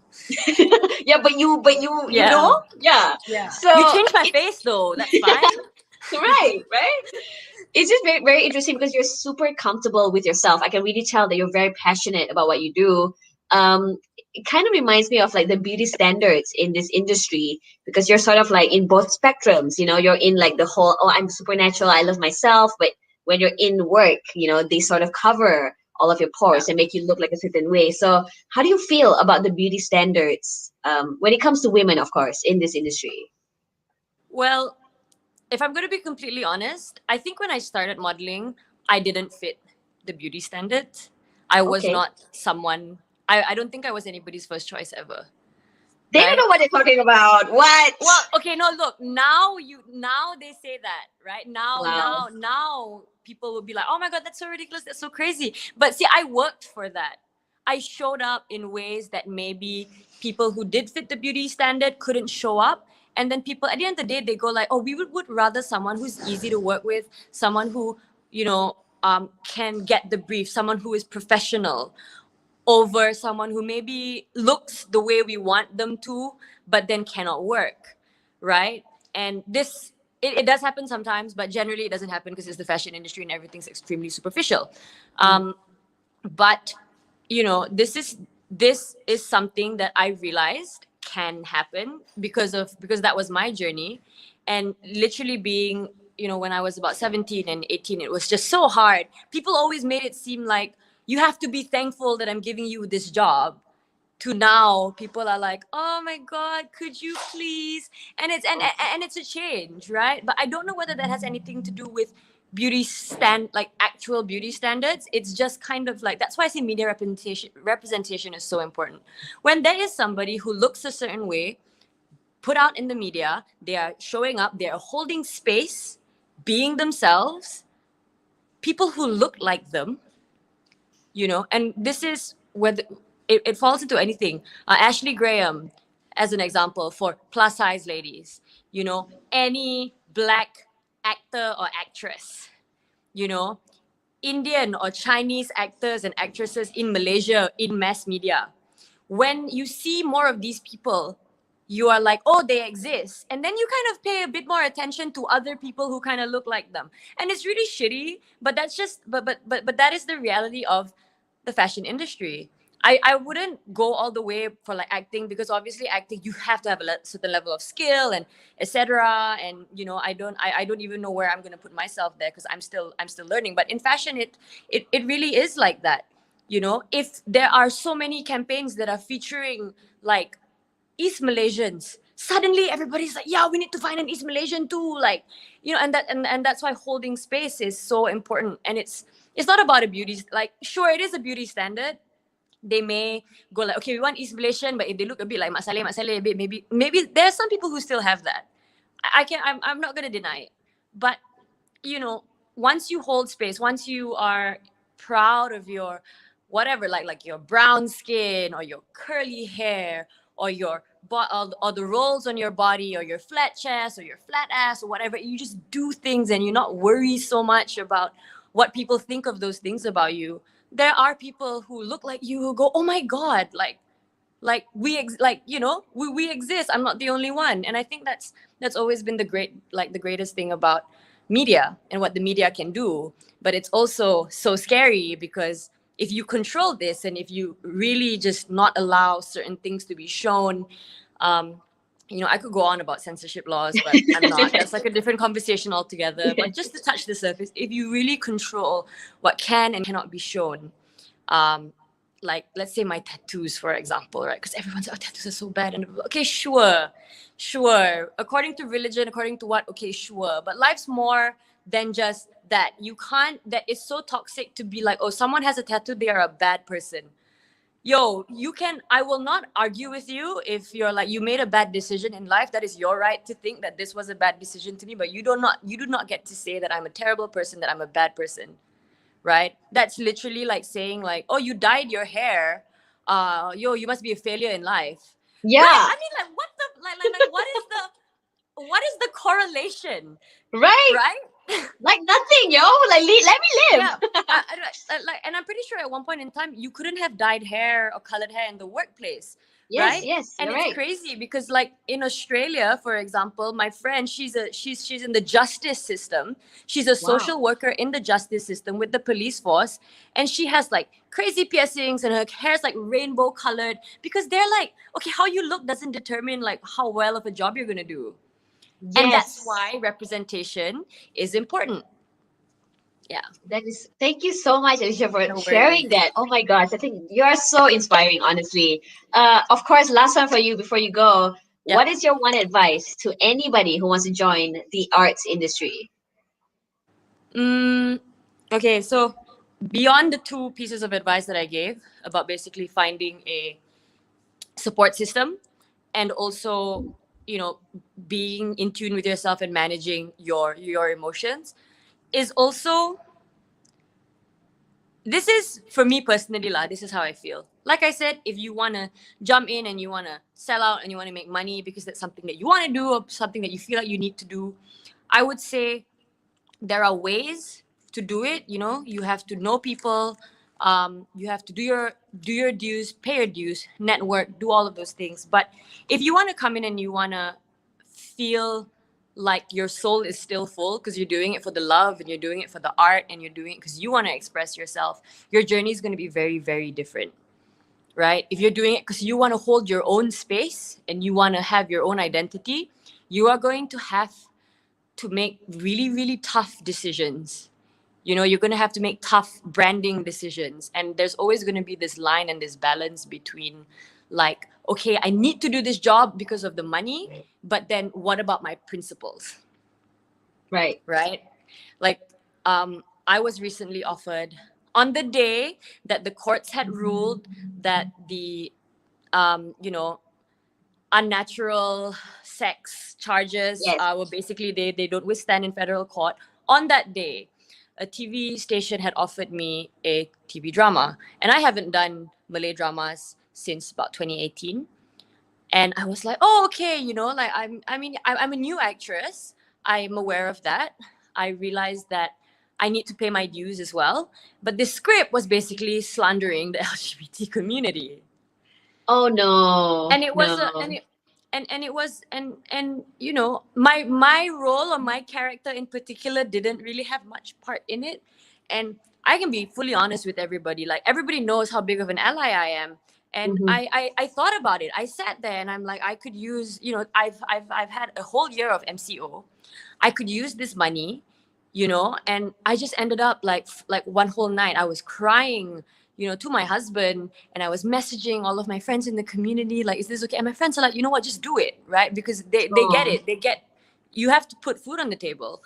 Yeah, but you Yeah. know? Yeah. Yeah. So You changed my face though. That's fine. right. It's just very, very interesting because you're super comfortable with yourself. I can really tell that you're very passionate about what you do. it kind of reminds me of like the beauty standards in this industry, because you're sort of like in both spectrums, you know, you're in like the whole, oh, I'm supernatural, I love myself, but when you're in work, you know, they sort of cover all of your pores and make you look like a certain way. So how do you feel about the beauty standards when it comes to women, of course, in this industry? Well, if I'm going to be completely honest, I think when I started modeling, I didn't fit the beauty standards. I was Okay. not someone, I don't think I was anybody's first choice ever. They don't Right? know what they're talking about. What? Well, okay, no, look, now they say that, right? Wow. Now people will be like, oh my God, that's so ridiculous, that's so crazy. But see, I worked for that. I showed up in ways that maybe people who did fit the beauty standard couldn't show up. And then people at the end of the day, they go like, oh, we would rather someone who's easy to work with, someone who, can get the brief, someone who is professional, over someone who maybe looks the way we want them to, but then cannot work, right? And this, it does happen sometimes, but generally it doesn't happen because it's the fashion industry and everything's extremely superficial. But this is something that I realized can happen because that was my journey. And literally being, when I was about 17 and 18, it was just so hard. People always made it seem like you have to be thankful that I'm giving you this job. To now, people are like, oh my God, could you please? And it's a change, right? But I don't know whether that has anything to do with actual beauty standards. It's just kind of like, that's why I say media representation is so important. When there is somebody who looks a certain way, put out in the media, they are showing up, they are holding space, being themselves, people who look like them, and this is where it falls into anything. Ashley Graham, as an example, for plus size ladies, any black actor or actress, Indian or Chinese actors and actresses in Malaysia, in mass media. When you see more of these people, you are like, oh, they exist. And then you kind of pay a bit more attention to other people who kind of look like them. And it's really shitty, but that's just, but that is the reality of the fashion industry. I wouldn't go all the way for like acting, because obviously acting, you have to have a certain level of skill and etc. And I don't even know where I'm going to put myself there, because I'm still learning. But in fashion, it really is like that. If there are so many campaigns that are featuring like East Malaysians, suddenly everybody's like, yeah, we need to find an East Malaysian too, like, and that's why holding space is so important. And it's not about a beauty, like, sure, it is a beauty standard. They may go like, okay, we want East Malaysian, but if they look a bit like Mak Saleh a bit, maybe there are some people who still have that. I'm not gonna deny it. But once you hold space, once you are proud of your whatever, like your brown skin or your curly hair or or the rolls on your body or your flat chest or your flat ass or whatever, you just do things and you're not worried so much about what people think of those things about you. There are people who look like you who go, oh my God, we exist. I'm not the only one. And I think that's always been the greatest thing about media and what the media can do. But it's also so scary, because if you control this and if you really just not allow certain things to be shown, I could go on about censorship laws, but I'm not. That's like a different conversation altogether. But just to touch the surface, if you really control what can and cannot be shown, like, let's say my tattoos, for example, right? Because everyone's like, oh, tattoos are so bad. And okay, sure. According to religion, according to what? Okay, sure. But life's more than just that. That is so toxic to be like, oh, someone has a tattoo, they are a bad person. Yo, I will not argue with you if you're like, you made a bad decision in life. That is your right to think that this was a bad decision to me, but you do not get to say that I'm a terrible person, that I'm a bad person, right? That's literally like saying like, oh, you dyed your hair, you must be a failure in life. Yeah. Right? I mean, like, what the what is the correlation? Right? Like nothing, yo. Like, let me live. Yeah. And I'm pretty sure at one point in time you couldn't have dyed hair or colored hair in the workplace, Yes, right? yes, And you're it's right. crazy because, like, in Australia, for example, my friend, she's in the justice system. She's a Wow. social worker in the justice system with the police force, and she has like crazy piercings and her hair's like rainbow colored, because they're like, okay, how you look doesn't determine like how well of a job you're gonna do. And that's Yes. why representation is important. Yeah. That is, thank you so much, Alicia, for No worries. sharing that. Oh my gosh, I think you are so inspiring, honestly. Of course, last one for you before you go. Yeah. What is your one advice to anybody who wants to join the arts industry? Okay, so beyond the two pieces of advice that I gave about basically finding a support system and also, you know, being in tune with yourself and managing your emotions, is also, this is for me personally lah, this is how I feel. Like I said, if you want to jump in and you want to sell out and you want to make money because that's something that you want to do or something that you feel like you need to do, I would say there are ways to do it. You know, you have to know people, you have to do your dues, pay your dues, network, do all of those things. But if you want to come in and you want to feel like your soul is still full because you're doing it for the love and you're doing it for the art and you're doing it because you want to express yourself, your journey is going to be very, very different, right? If you're doing it because you want to hold your own space and you want to have your own identity, you are going to have to make really, really tough decisions. You know, you're going to have to make tough branding decisions. And there's always going to be this line and this balance between, like, okay, I need to do this job because of the money, but then what about my principles? Right. Right? Like, I was recently offered, on the day that the courts had ruled that the, you know, unnatural sex charges Yes. were basically, they don't withstand in federal court. On that day, a TV station had offered me a TV drama, and I haven't done Malay dramas since about 2018. And I was like, oh, okay, you know, like I'm a new actress. I'm aware of that. I realized that I need to pay my dues as well. But the script was basically slandering the LGBT community. Oh no. And it was No. and it was, and you know, my role or my character in particular didn't really have much part in it. And I can be fully honest with everybody, like everybody knows how big of an ally I am. And Mhm. I thought about it. I sat there and I'm like, I could use, you know, I've had a whole year of MCO. I could use this money, you know. And I just ended up like one whole night I was crying, you know, to my husband, and I was messaging all of my friends in the community, like, is this okay? And my friends are like, you know what, just do it, right? Because they get Oh. it. They get, you have to put food on the table.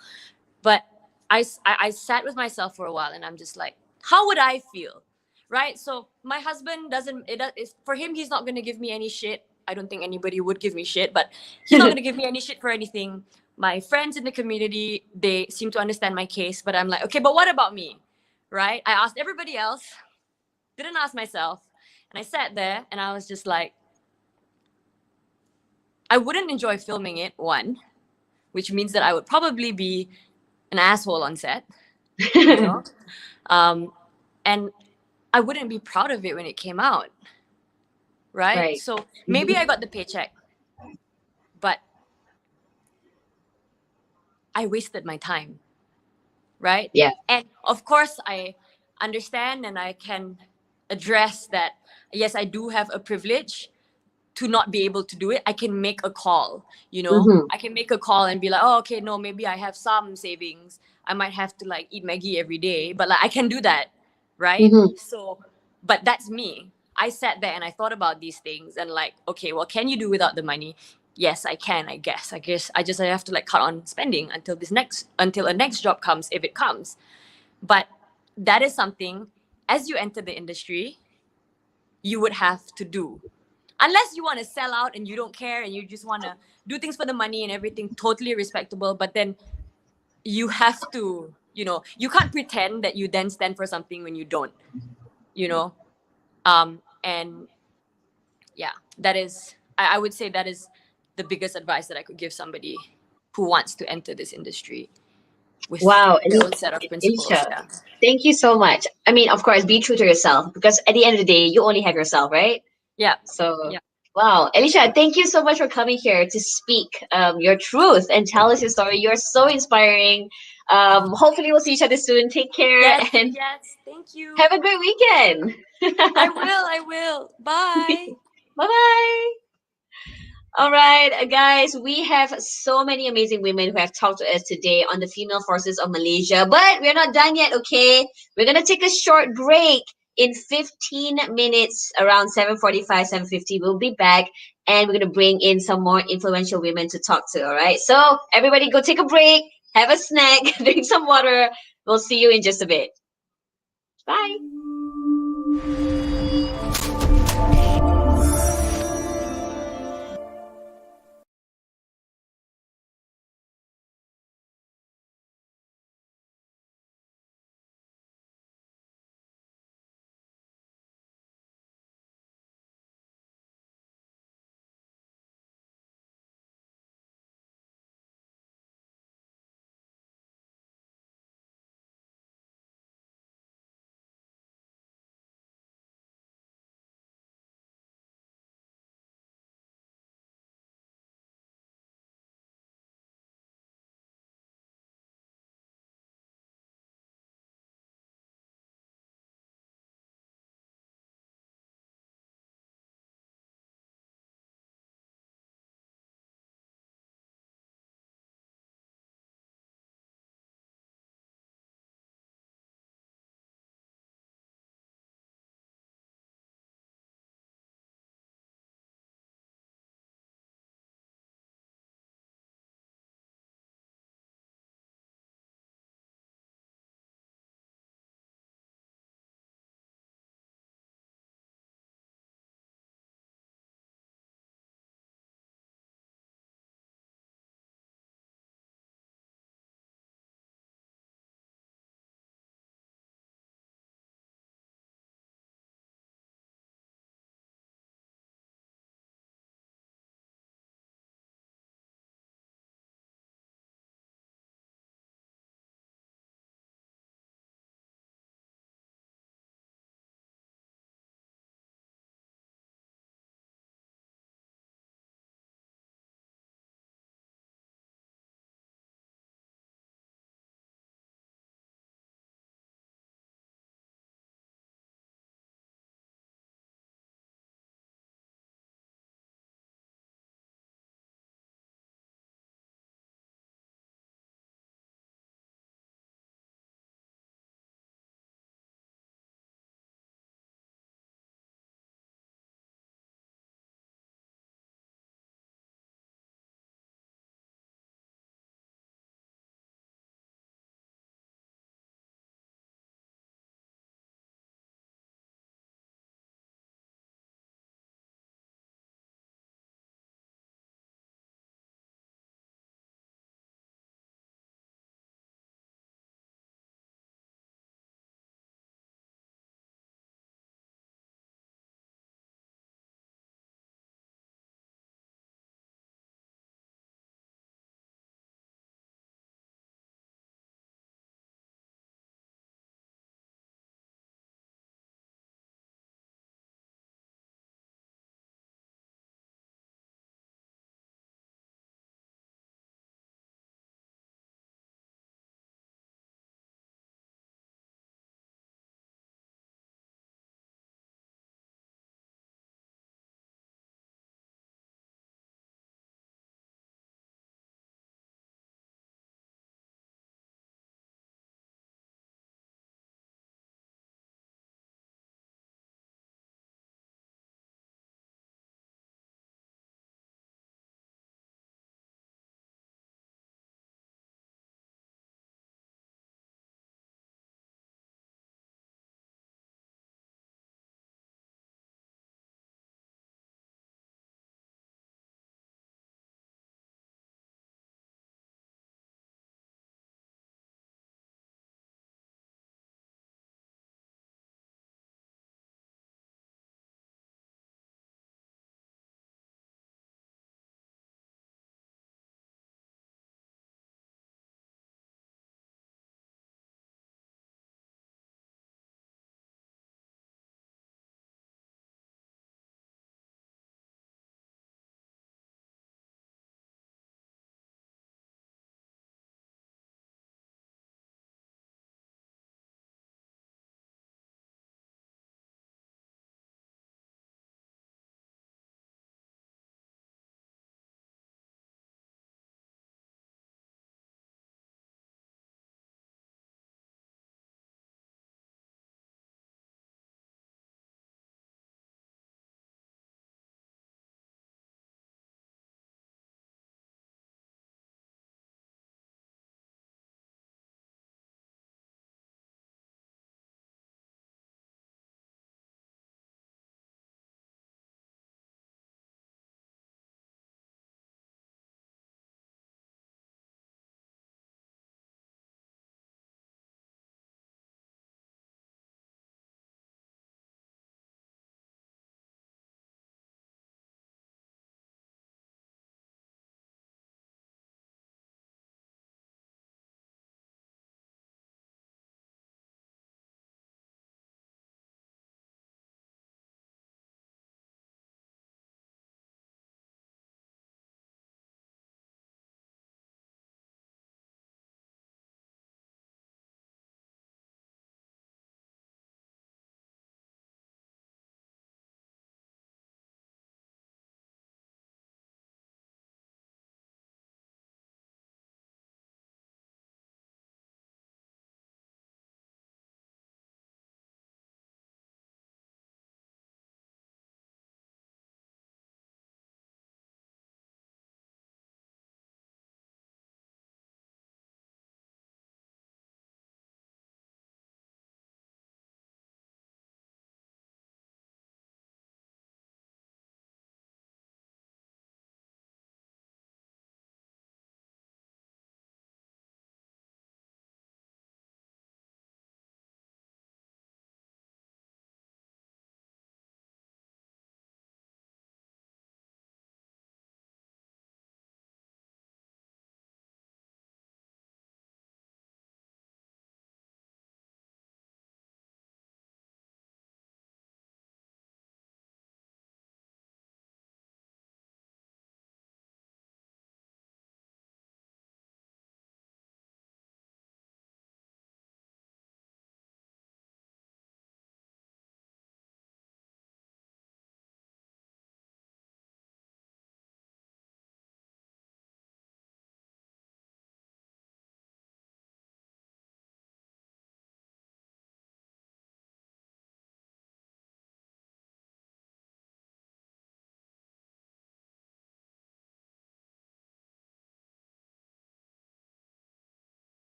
But I sat with myself for a while and I'm just like, how would I feel? Right? So my husband it's, for him, he's not going to give me any shit. I don't think anybody would give me shit, but he's not going to give me any shit for anything. My friends in the community, they seem to understand my case, but I'm like, okay, but what about me? Right? I asked everybody else, didn't ask myself. And I sat there and I was just like, I wouldn't enjoy filming it, one, which means that I would probably be an asshole on set, you know? And I wouldn't be proud of it when it came out, right? Right. So maybe I got the paycheck, but I wasted my time, right? Yeah. And of course, I understand and I can address that, yes, I do have a privilege to not be able to do it. I can make a call, you know. Mhm. I can make a call and be like, oh, okay, no, maybe I have some savings. I might have to like eat Maggie every day, but like I can do that, right? Mhm. So, but that's me. I sat there and I thought about these things and like, okay, well, can you do without the money? Yes, I can, I guess. I have to like cut on spending until a next job comes, if it comes. But that is something, as you enter the industry, you would have to do. Unless you want to sell out and you don't care and you just want to do things for the money and everything, totally respectable. But then you have to, you know, you can't pretend that you then stand for something when you don't, you know. And yeah, that is, I would say that is the biggest advice that I could give somebody who wants to enter this industry with Wow, their own set of principles. Alicia, Yeah. thank you so much. I mean, of course, be true to yourself because at the end of the day, you only have yourself, right? Yeah. So, Yeah. Wow, Alicia, thank you so much for coming here to speak your truth and tell us your story. You're so inspiring. Hopefully, we'll see each other soon. Take care Yes, and yes. Thank you. have a great weekend. I will. Bye. Bye bye. All right, guys, we have so many amazing women who have talked to us today on the Female Forces of Malaysia, but we're not done yet, okay? We're going to take a short break. In 15 minutes, around 7:45, 7:50, we'll be back and we're going to bring in some more influential women to talk to, all right? So, everybody go take a break, have a snack, drink some water. We'll see you in just a bit. Bye.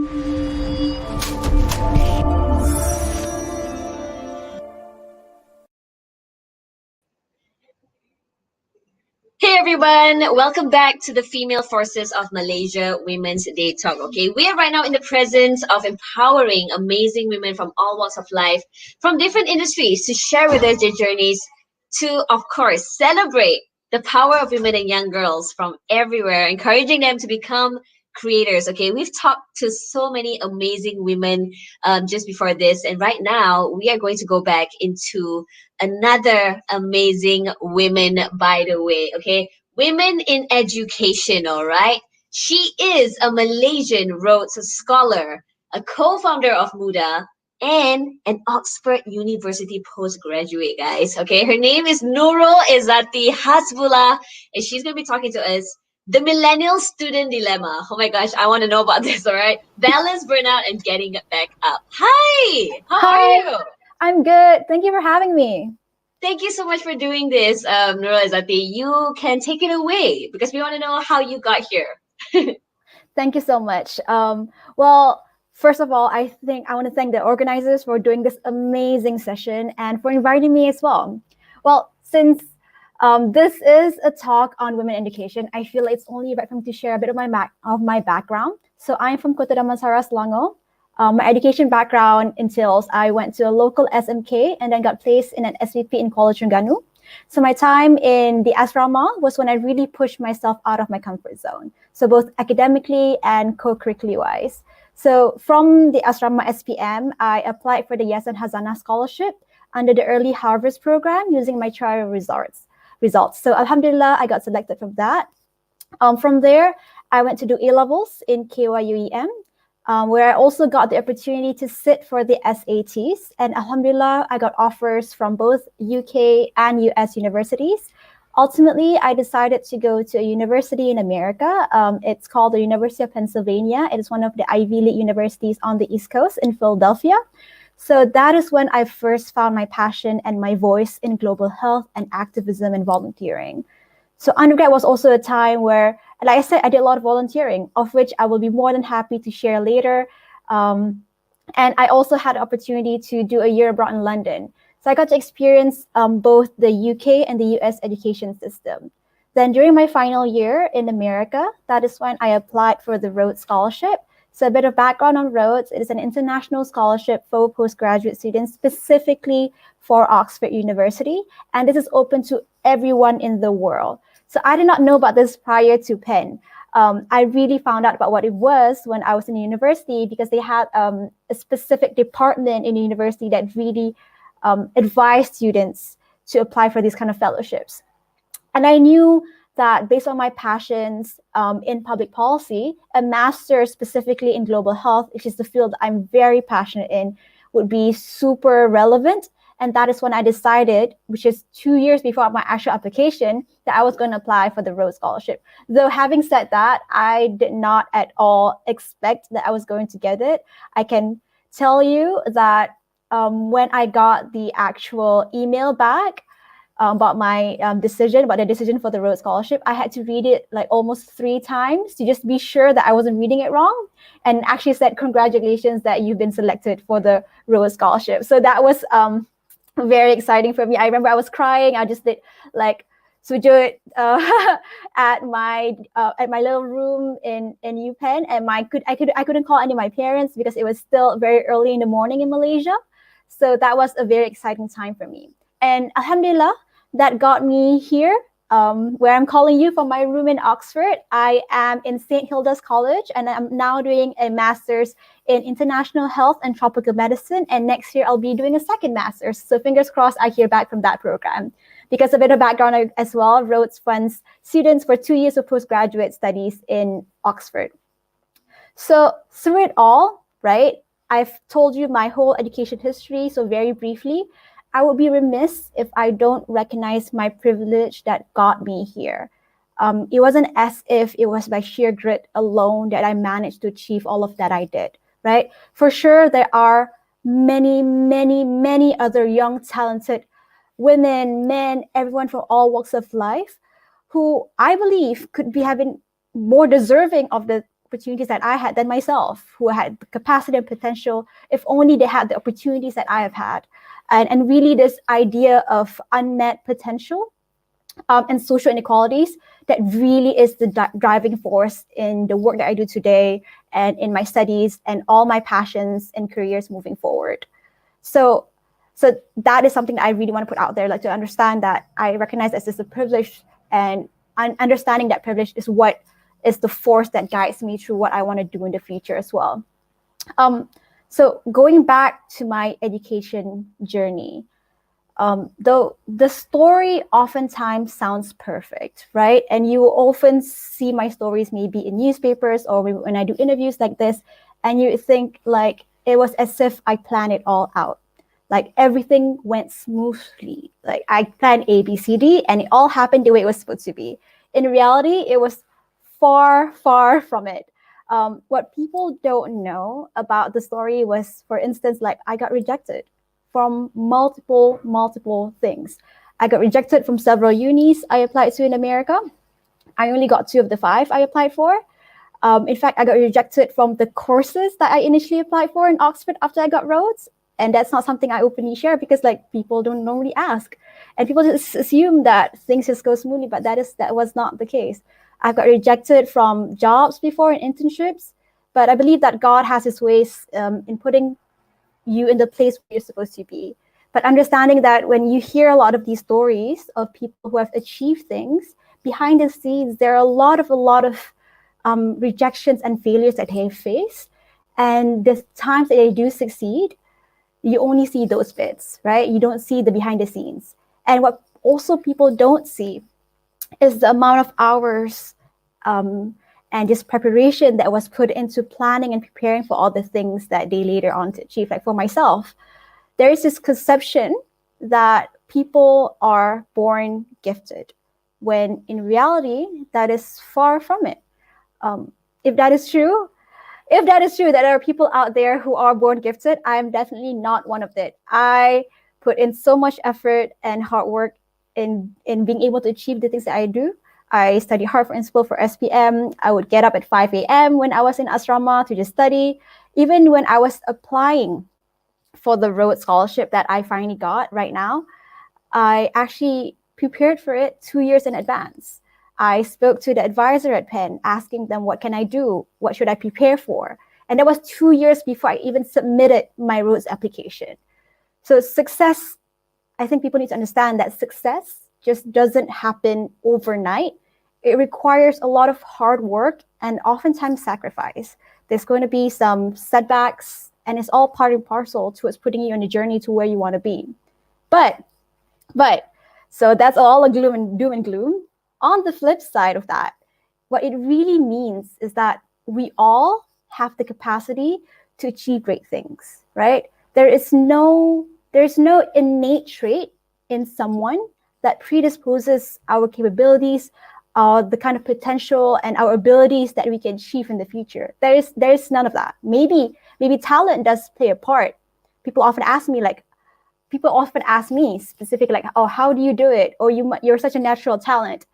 Hey everyone, welcome back to the Female Forces of Malaysia Women's Day Talk. Okay, we are right now in the presence of empowering amazing women from all walks of life, from different industries, to share with us their journeys, to, of course, celebrate the power of women and young girls from everywhere, encouraging them to become creators. Okay, we've talked to so many amazing women just before this, and right now we are going to go back into another amazing women, by the way. Okay, women in education. All right, she is a Malaysian Rhodes Scholar, a co-founder of Muda, and an Oxford University postgraduate, guys. Okay, her name is Nurul Izzati Hasbullah, and she's gonna be talking to us the millennial student dilemma. Oh my gosh, I want to know about this. All right, balance, burnout, and getting back up. Hi, how are Hi. you? I'm good. Thank you for having me. Thank you so much for doing this, Nurul Izzati. You can take it away because we want to know how you got here. Thank you so much. Well, first of all, I think I want to thank the organizers for doing this amazing session and for inviting me as well. Well, since this is a talk on women education, I feel it's only right for me to share a bit of my background. So I'm from Kota Damansara, Selangor. My education background entails I went to a local SMK and then got placed in an SVP in Kuala Terengganu. So my time in the asrama was when I really pushed myself out of my comfort zone. So both academically and co-curricular wise. So from the asrama SPM, I applied for the Yayasan Hazanah Scholarship under the Early Harvest Program using my trial results. So Alhamdulillah, I got selected from that. From there, I went to do A-levels in KYUEM, where I also got the opportunity to sit for the SATs. And Alhamdulillah, I got offers from both UK and US universities. Ultimately, I decided to go to a university in America. It's called the University of Pennsylvania. It is one of the Ivy League universities on the East Coast in Philadelphia. So that is when I first found my passion and my voice in global health and activism and volunteering. So undergrad was also a time where, like I said, I did a lot of volunteering, of which I will be more than happy to share later. And I also had the opportunity to do a year abroad in London. So I got to experience both the UK and the US education system. Then during my final year in America, that is when I applied for the Rhodes Scholarship. So a bit of background on Rhodes, it is an international scholarship for postgraduate students specifically for Oxford University. And this is open to everyone in the world. So I did not know about this prior to Penn. I really found out about what it was when I was in university because they had a specific department in the university that really advised students to apply for these kind of fellowships. And I knew that based on my passions in public policy, a master's specifically in global health, which is the field I'm very passionate in, would be super relevant. And that is when I decided, which is 2 years before my actual application, that I was going to apply for the Rhodes Scholarship. Though having said that, I did not at all expect that I was going to get it. I can tell you that when I got the actual email back about my decision for the Rhodes Scholarship, I had to read it like almost 3 times to just be sure that I wasn't reading it wrong, and actually said, congratulations that you've been selected for the Rhodes Scholarship. So that was very exciting for me. I remember I was crying. I just did like sujud at my little room in UPenn, and I couldn't call any of my parents because it was still very early in the morning in Malaysia. So that was a very exciting time for me. And Alhamdulillah, that got me here, where I'm calling you from my room in Oxford. I am in St. Hilda's College, and I'm now doing a master's in international health and tropical medicine. And next year, I'll be doing a second master's. So fingers crossed, I hear back from that program. Because a bit of background as well, Rhodes funds students for 2 years of postgraduate studies in Oxford. So through it all, right, I've told you my whole education history. So very briefly, I would be remiss if I don't recognize my privilege that got me here. It wasn't as if it was by sheer grit alone that I managed to achieve all of that I did, right? For sure, there are many, many, many other young, talented women, men, everyone from all walks of life who I believe could be having more deserving of the opportunities that I had than myself, who had the capacity and potential, if only they had the opportunities that I have had. And really this idea of unmet potential and social inequalities that really is the driving force in the work that I do today and in my studies and all my passions and careers moving forward. So that is something that I really want to put out there, like to understand that I recognize this as a privilege, and understanding that privilege is what is the force that guides me through what I want to do in the future as well. So going back to my education journey, though the story oftentimes sounds perfect, right? And you often see my stories maybe in newspapers or when I do interviews like this, and you think like it was as if I planned it all out. Like everything went smoothly. Like I planned A, B, C, D, and it all happened the way it was supposed to be. In reality, it was far, far from it. What people don't know about the story was, for instance, like I got rejected from multiple things. I got rejected from several unis I applied to in America. I only got 2 of the 5 I applied for. In fact, I got rejected from the courses that I initially applied for in Oxford after I got Rhodes. And that's not something I openly share because like people don't normally ask. And people just assume that things just go smoothly, but that was not the case. I got rejected from jobs before and internships, but I believe that God has his ways in putting you in the place where you're supposed to be. But understanding that when you hear a lot of these stories of people who have achieved things, behind the scenes, there are a lot of rejections and failures that they have faced. And the times that they do succeed, you only see those bits, right? You don't see the behind the scenes. And what also people don't see is the amount of hours and just preparation that was put into planning and preparing for all the things that they later on to achieve. Like for myself, there is this conception that people are born gifted, when in reality, that is far from it. If that is true, that there are people out there who are born gifted, I am definitely not one of it. I put in so much effort and hard work in being able to achieve the things that I do. I studied hard in school for SPM. I would get up at 5 a.m. when I was in asrama to just study. Even when I was applying for the Rhodes Scholarship that I finally got right now, I actually prepared for it 2 years in advance. I spoke to the advisor at Penn, asking them, what can I do? What should I prepare for? And that was 2 years before I even submitted my Rhodes application. So success, I think people need to understand that success just doesn't happen overnight. It requires a lot of hard work and oftentimes sacrifice. There's going to be some setbacks, and it's all part and parcel towards putting you on a journey to where you want to be. But, so that's all a doom and gloom. On the flip side of that, what it really means is that we all have the capacity to achieve great things, right? There's no innate trait in someone that predisposes our capabilities, the kind of potential and our abilities that we can achieve in the future. There is none of that. Maybe talent does play a part. People often ask me specifically, like, oh, how do you do it? Or you're such a natural talent.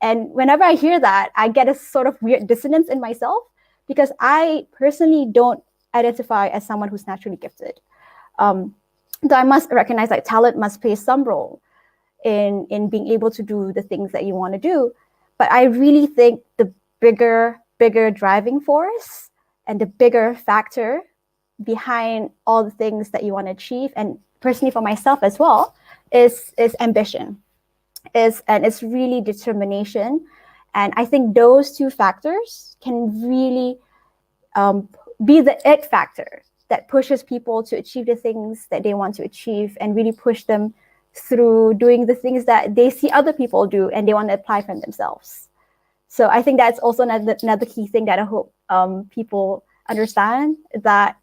And whenever I hear that, I get a sort of weird dissonance in myself because I personally don't identify as someone who's naturally gifted. Though I must recognize that talent must play some role in being able to do the things that you want to do. But I really think the bigger driving force and the bigger factor behind all the things that you want to achieve, and personally for myself as well, is ambition. And it's really determination. And I think those 2 factors can really be the it factor that pushes people to achieve the things that they want to achieve and really push them through doing the things that they see other people do and they want to apply for themselves. So I think that's also another key thing that I hope people understand, that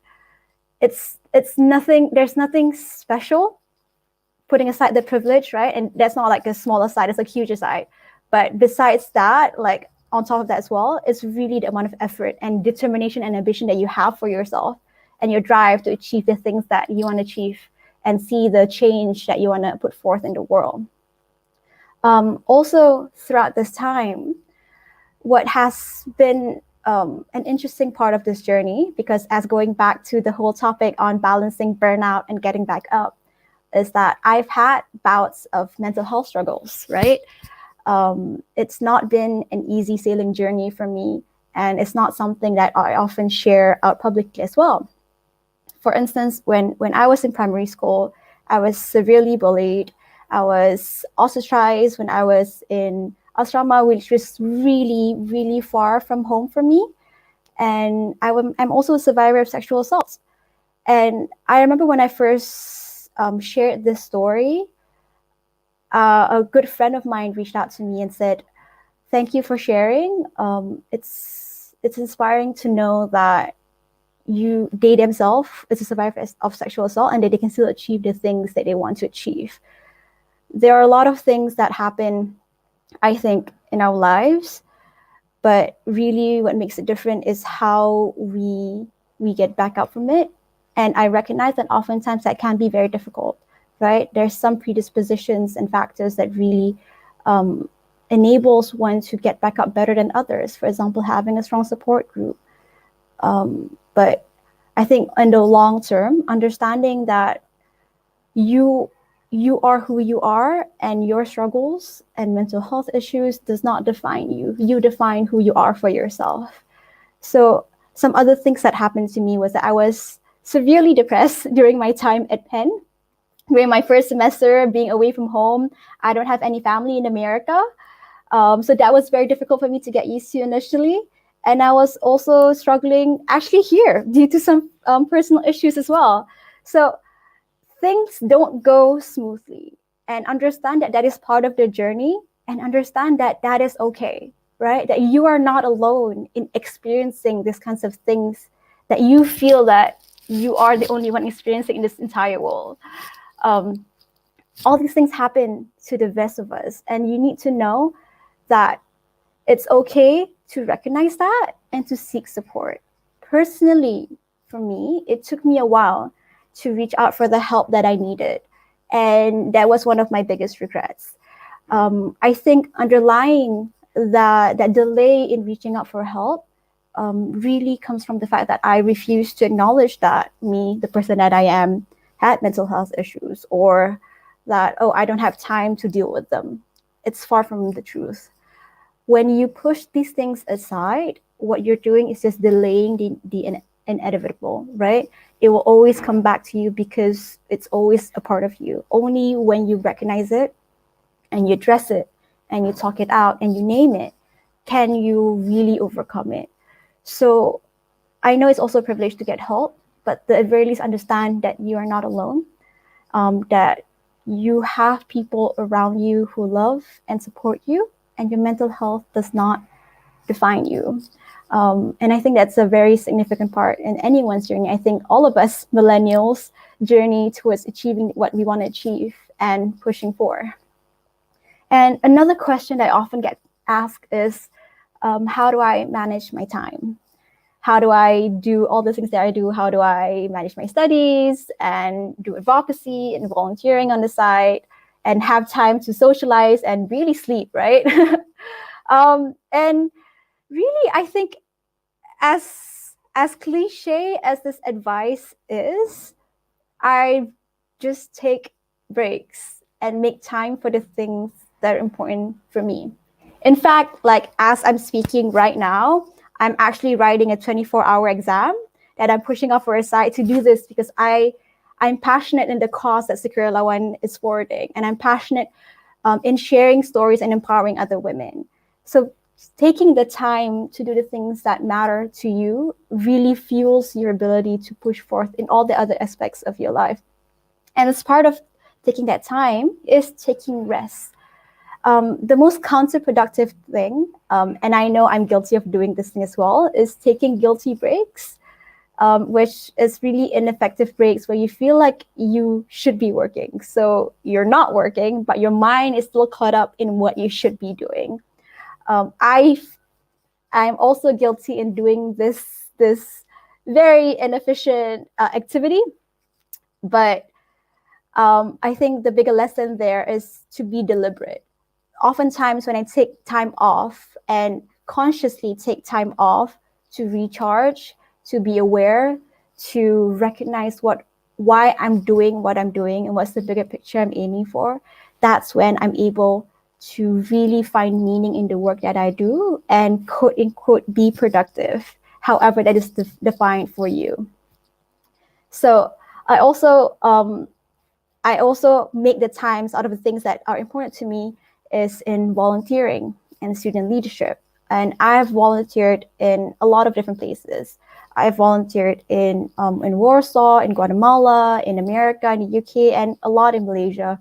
there's nothing special, putting aside the privilege, right? And that's not like a smaller side, it's a huger side. But besides that, like on top of that as well, it's really the amount of effort and determination and ambition that you have for yourself and your drive to achieve the things that you want to achieve and see the change that you want to put forth in the world. Also, throughout this time, what has been an interesting part of this journey, because as going back to the whole topic on balancing burnout and getting back up, is that I've had bouts of mental health struggles, right? It's not been an easy sailing journey for me, and it's not something that I often share out publicly as well. For instance, when I was in primary school, I was severely bullied. I was ostracized when I was in asrama, which was really, really far from home for me. And I'm also a survivor of sexual assault. And I remember when I first shared this story, a good friend of mine reached out to me and said, "Thank you for sharing. It's inspiring to know that they themselves is a survivor of sexual assault, and that they can still achieve the things that they want to achieve." There are a lot of things that happen, I think, in our lives, but really what makes it different is how we get back up from it. And I recognize that oftentimes that can be very difficult, right? There's some predispositions and factors that really enables one to get back up better than others. For example, having a strong support group. But I think in the long term, understanding that you are who you are, and your struggles and mental health issues does not define you. You define who you are for yourself. So some other things that happened to me was that I was severely depressed during my time at Penn. During my first semester, being away from home, I don't have any family in America. So that was very difficult for me to get used to initially. And I was also struggling actually here due to some personal issues as well. So things don't go smoothly, and understand that that is part of the journey, and understand that that is okay, right? That you are not alone in experiencing these kinds of things, that you feel that you are the only one experiencing in this entire world. All these things happen to the best of us, and you need to know that it's okay to recognize that and to seek support. Personally, for me, it took me a while to reach out for the help that I needed. And that was one of my biggest regrets. I think underlying that delay in reaching out for help really comes from the fact that I refused to acknowledge that me, the person that I am, had mental health issues, or that, oh, I don't have time to deal with them. It's far from the truth. When you push these things aside, what you're doing is just delaying the inevitable, right? It will always come back to you because it's always a part of you. Only when you recognize it and you address it and you talk it out and you name it, can you really overcome it. So I know it's also a privilege to get help, but at the very least understand that you are not alone, that you have people around you who love and support you, and your mental health does not define you. And I think that's a very significant part in anyone's journey. I think all of us millennials journey towards achieving what we want to achieve and pushing for. And another question that I often get asked is, how do I manage my time? How do I do all the things that I do? How do I manage my studies and do advocacy and volunteering on the side and have time to socialize and really sleep, right? And really, I think as cliche as this advice is, I just take breaks and make time for the things that are important for me. In fact, like as I'm speaking right now, I'm actually writing a 24-hour exam that I'm pushing off for a side to do this because I'm passionate in the cause that SKRLWN is forwarding, and I'm passionate in sharing stories and empowering other women. So taking the time to do the things that matter to you really fuels your ability to push forth in all the other aspects of your life. And as part of taking that time is taking rest. The most counterproductive thing, and I know I'm guilty of doing this thing as well, is taking guilty breaks, which is really ineffective breaks where you feel like you should be working. So you're not working, but your mind is still caught up in what you should be doing. I'm also guilty in doing this very inefficient activity, but I think the bigger lesson there is to be deliberate. Oftentimes when I take time off and consciously take time off to recharge, to be aware, to recognize why I'm doing what I'm doing and what's the bigger picture I'm aiming for, that's when I'm able to really find meaning in the work that I do and quote unquote be productive, however that is defined for you. So I also make the times out of the things that are important to me is in volunteering and student leadership. And I've volunteered in a lot of different places. I've volunteered in Warsaw, in Guatemala, in America, in the UK, and a lot in Malaysia.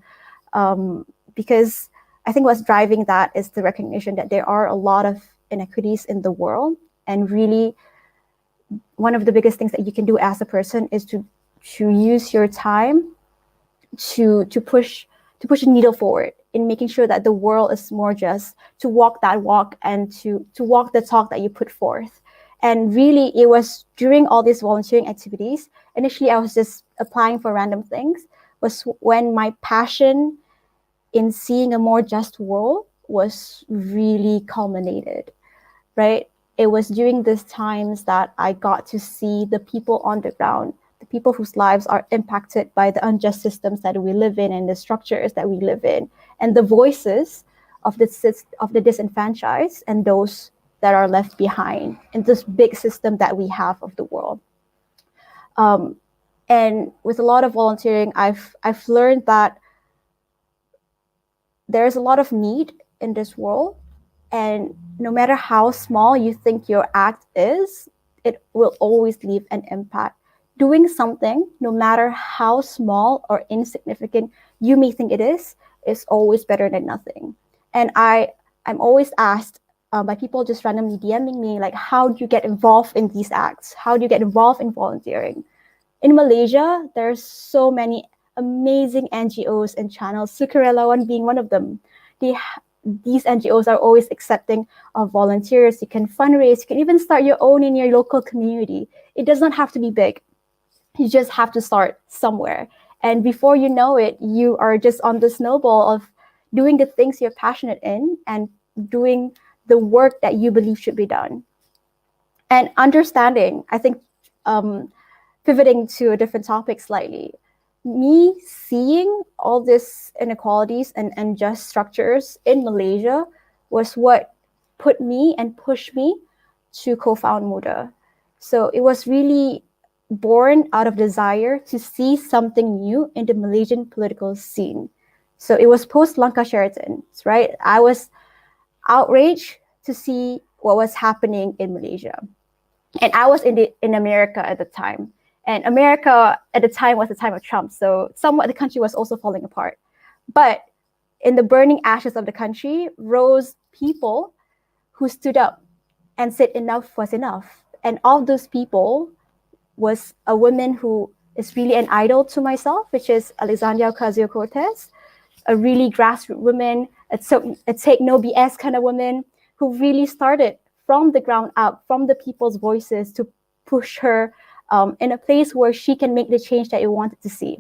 Because I think what's driving that is the recognition that there are a lot of inequities in the world. And really, one of the biggest things that you can do as a person is to use your time to push a needle forward in making sure that the world is more just, to walk that walk and to walk the talk that you put forth. And really, it was during all these volunteering activities, initially I was just applying for random things, was when my passion in seeing a more just world was really culminated, right? It was during these times that I got to see the people on the ground, the people whose lives are impacted by the unjust systems that we live in and the structures that we live in, and the voices of the disenfranchised and those that are left behind in this big system that we have of the world. And with a lot of volunteering, I've learned that there's a lot of need in this world, and no matter how small you think your act is, it will always leave an impact. Doing something, no matter how small or insignificant you may think it is always better than nothing. And I'm always asked by people just randomly DMing me, like, how do you get involved in these acts? How do you get involved in volunteering? In Malaysia, there's so many amazing NGOs and channels, SKRLWN being one of them. These NGOs are always accepting of volunteers. You can fundraise, you can even start your own in your local community. It does not have to be big. You just have to start somewhere. And before you know it, you are just on the snowball of doing the things you're passionate in and doing the work that you believe should be done. And understanding, I think, pivoting to a different topic slightly, me seeing all these inequalities and unjust structures in Malaysia was what put me and pushed me to co-found Muda. So it was really born out of desire to see something new in the Malaysian political scene. So it was post Langkah Sheraton, right? I was outraged to see what was happening in Malaysia. And I was in America at the time. And America at the time was the time of Trump. So somewhat the country was also falling apart. But in the burning ashes of the country rose people who stood up and said enough was enough. And all those people was a woman who is really an idol to myself, which is Alexandria Ocasio-Cortez, a really grassroots woman, a take no BS kind of woman who really started from the ground up, from the people's voices to push her in a place where she can make the change that we wanted to see.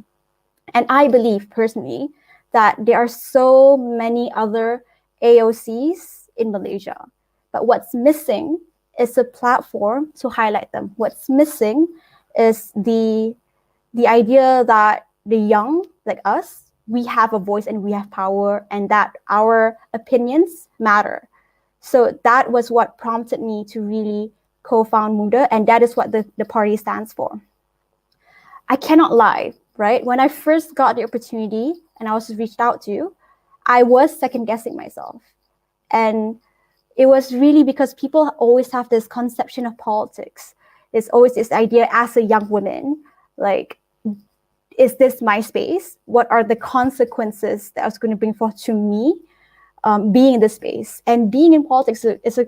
And I believe personally that there are so many other AOCs in Malaysia, but what's missing is a platform to highlight them. What's missing is the idea that the young, like us, we have a voice and we have power and that our opinions matter. So that was what prompted me to really co-found Muda, and that is what the party stands for. I cannot lie, right? When I first got the opportunity and I was reached out to, I was second guessing myself. And it was really because people always have this conception of politics. There's always this idea as a young woman, like, is this my space? What are the consequences that I was going to bring forth to me being in this space? And being in politics is a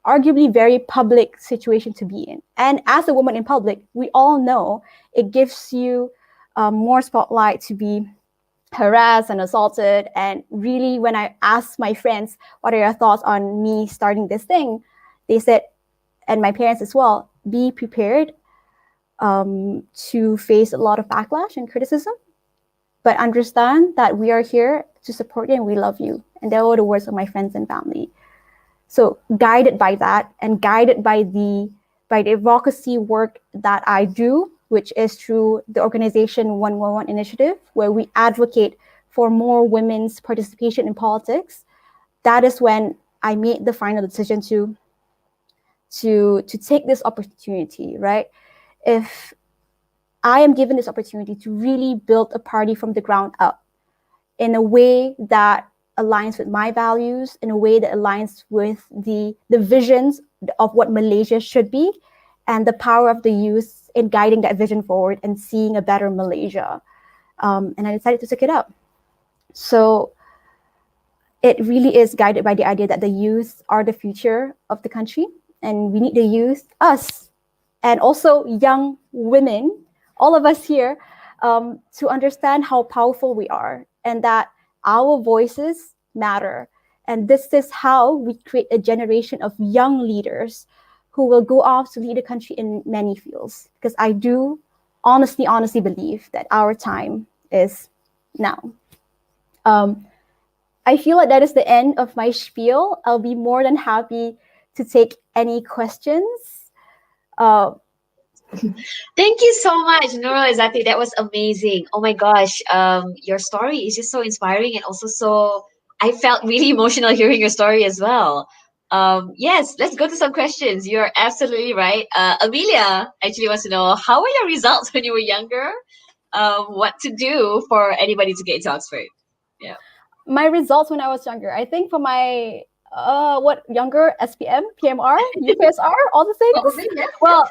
arguably very public situation to be in. And as a woman in public, we all know it gives you more spotlight to be harassed and assaulted. And really, when I asked my friends, what are your thoughts on me starting this thing? They said, and my parents as well, be prepared to face a lot of backlash and criticism, but understand that we are here to support you and we love you. And they were the words of my friends and family. So guided by that and guided by the by the advocacy work that I do, which is through the organization 111 Initiative, where we advocate for more women's participation in politics. That is when I made the final decision to take this opportunity, right? If I am given this opportunity to really build a party from the ground up in a way that aligns with my values, in a way that aligns with the visions of what Malaysia should be, and the power of the youth in guiding that vision forward and seeing a better Malaysia. And I decided to take it up. So it really is guided by the idea that the youth are the future of the country, and we need the youth, us, and also young women, all of us here, to understand how powerful we are and that our voices matter. And this is how we create a generation of young leaders who will go off to lead the country in many fields. Because I do honestly believe that our time is now. I feel like that is the end of my spiel. I'll be more than happy to take any questions. Thank you so much, Nurul Izati. That was amazing. Oh my gosh, your story is just so inspiring, and also so I felt really emotional hearing your story as well. Yes, let's go to some questions. You're absolutely right. Amelia actually wants to know, how were your results when you were younger? What to do for anybody to get into Oxford? Yeah. My results when I was younger, I think for my younger SPM, PMR, UPSR, all the things. Yeah. Well,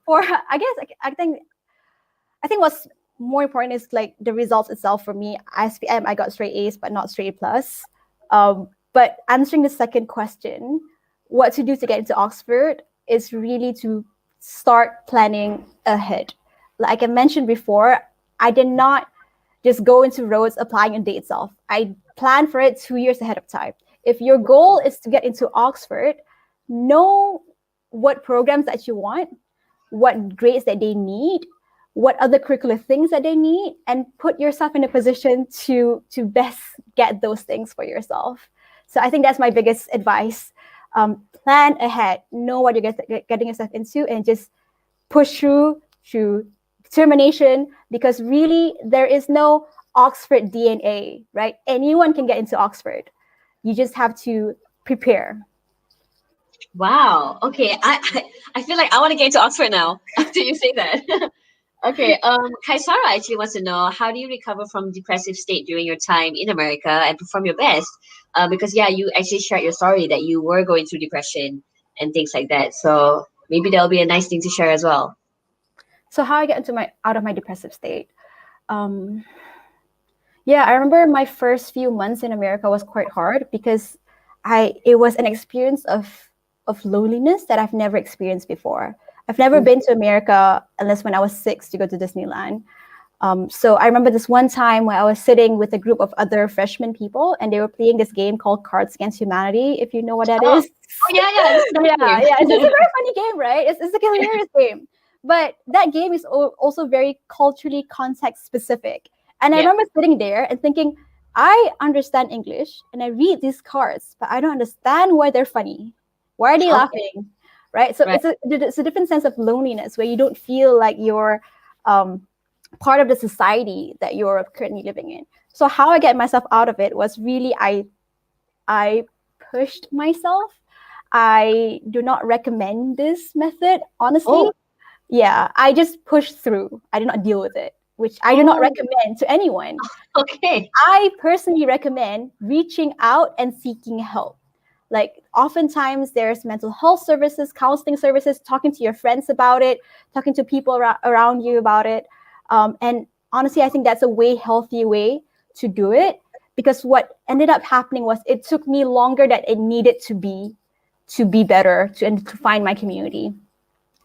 for I think what's more important is like the results itself for me. SPM, I got straight A's, but not straight A plus. But answering the second question, what to do to get into Oxford is really to start planning ahead. Like I mentioned before, I did not just go into roads applying on day itself. I planned for it 2 years ahead of time. If your goal is to get into Oxford, know what programs that you want, what grades that they need, what other curricular things that they need, and put yourself in a position to best get those things for yourself. So I think that's my biggest advice. Plan ahead, know what you're getting yourself into, and just push through determination, because really there is no Oxford DNA, right? Anyone can get into Oxford. You just have to prepare. Wow. Okay. I feel like I want to get into Oxford now after you say that. Okay. Kaisara actually wants to know, how do you recover from depressive state during your time in America and perform your best? Because yeah, you actually shared your story that you were going through depression and things like that. So maybe that'll be a nice thing to share as well. So how I get out of my depressive state. Yeah, I remember my first few months in America was quite hard because it was an experience of loneliness that I've never experienced before. I've never been to America unless when I was 6 to go to Disneyland. So I remember this one time where I was sitting with a group of other freshman people, and they were playing this game called Cards Against Humanity, if you know what that is. Oh yeah. Yeah. It's a very funny game, right? It's a hilarious game. But that game is also very culturally context specific. And I remember sitting there and thinking, I understand English and I read these cards, but I don't understand why they're funny. Why are they laughing? Right? So it's a different sense of loneliness where you don't feel like you're part of the society that you're currently living in. So how I get myself out of it was really I pushed myself. I do not recommend this method, honestly. Oh. Yeah, I just pushed through. I did not deal with it, which I do not recommend to anyone. Okay. I personally recommend reaching out and seeking help. Like oftentimes there's mental health services, counseling services, talking to your friends about it, talking to people around you about it. And honestly, I think that's a way healthy way to do it, because what ended up happening was it took me longer than it needed to be better and to find my community.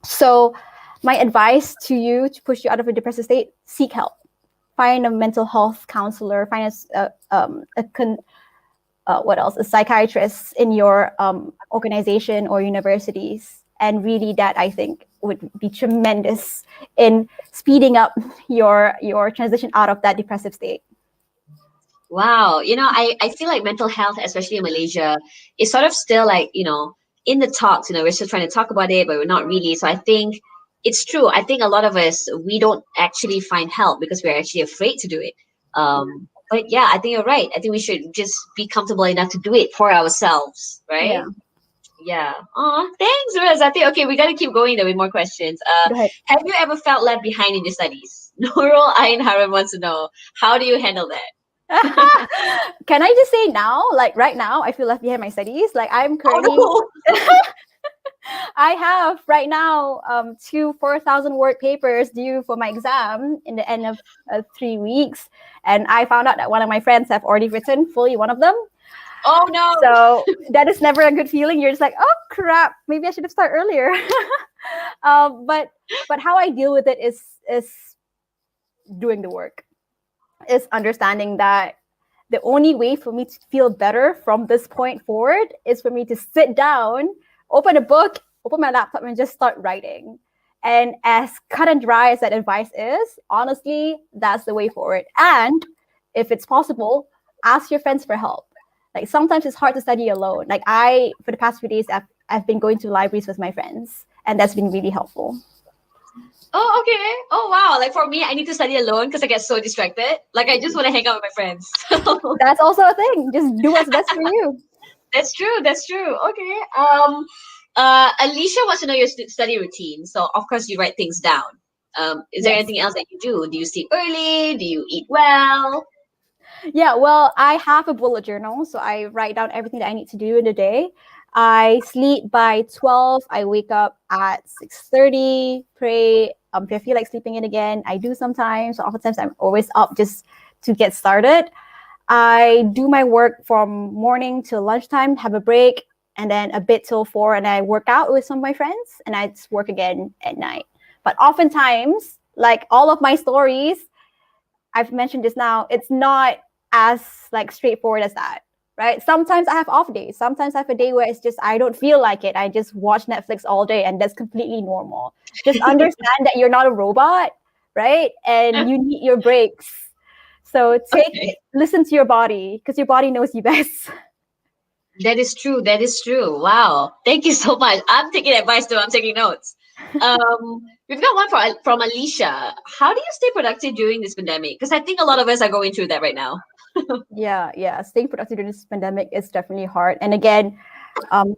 So my advice to you to push you out of a depressive state: seek help. Find a mental health counselor. Find a psychiatrist in your organization or universities. And really, that I think would be tremendous in speeding up your transition out of that depressive state. Wow. I feel like mental health, especially in Malaysia, is sort of still like, in the talks, we're still trying to talk about it, but we're not really. So I think it's true. I think a lot of us, we don't actually find help because we're actually afraid to do it. But yeah, I think you're right. I think we should just be comfortable enough to do it for ourselves, right? Yeah. Yeah. Oh, thanks, Rose. I think, okay, we got to keep going though with more questions. Go ahead. Have you ever felt left behind in your studies? Nurul Ain Haram wants to know, how do you handle that? Can I just say now, like right now, I feel left behind my studies. Like I'm currently, Oh, I have right now 2 4,000 word papers due for my exam in the end of 3 weeks, and I found out that one of my friends have already written fully one of them. oh no. So that is never a good feeling. You're just like, oh crap, maybe I should have started earlier. But how I deal with it is doing the work, is understanding that the only way for me to feel better from this point forward is for me to sit down, open a book, open my laptop, and just start writing. And as cut and dry as that advice is, honestly, that's the way forward. And if it's possible, ask your friends for help. Like sometimes it's hard to study alone. Like for the past few days, I've been going to libraries with my friends, and that's been really helpful. Oh, okay. Oh, wow. Like for me, I need to study alone because I get so distracted. Like I just want to hang out with my friends. That's also a thing. Just do what's best for you. That's true. That's true. Okay. Alicia wants to know your study routine. So of course you write things down. Is there Yes. anything else that you do? Do you sleep early? Do you eat well? Yeah, well, I have a bullet journal, so I write down everything that I need to do in the day. I sleep by 12. I wake up at 6:30, pray. If I feel like sleeping in again, I do sometimes. So oftentimes I'm always up just to get started. I do my work from morning till lunchtime, have a break, and then a bit till 4, and I work out with some of my friends, and I just work again at night. But oftentimes, like all of my stories, I've mentioned this now, it's not as like straightforward as that, right? Sometimes I have off days. Sometimes I have a day where it's just, I don't feel like it. I just watch Netflix all day, and that's completely normal. Just understand that you're not a robot, right? And you need your breaks. So listen to your body, because your body knows you best. That is true. That is true. Wow. Thank you so much. I'm taking advice too. I'm taking notes. We've got one from Alicia. How do you stay productive during this pandemic? Because I think a lot of us are going through that right now. Yeah. Staying productive during this pandemic is definitely hard. And again,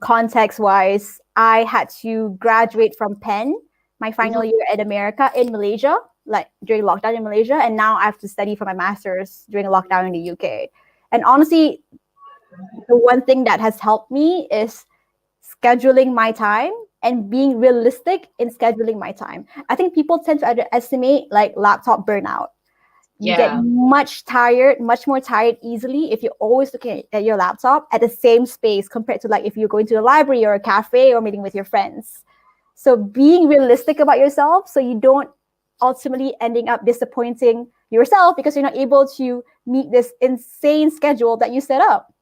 context-wise, I had to graduate from Penn, my final year at America in Malaysia, like during lockdown in Malaysia, and now I have to study for my master's during lockdown in the UK. And honestly, the one thing that has helped me is scheduling my time and being realistic in scheduling my time. I think people tend to underestimate like laptop burnout. You get much more tired easily if you're always looking at your laptop at the same space compared to like if you're going to a library or a cafe or meeting with your friends. So being realistic about yourself so you don't ultimately ending up disappointing yourself because you're not able to meet this insane schedule that you set up.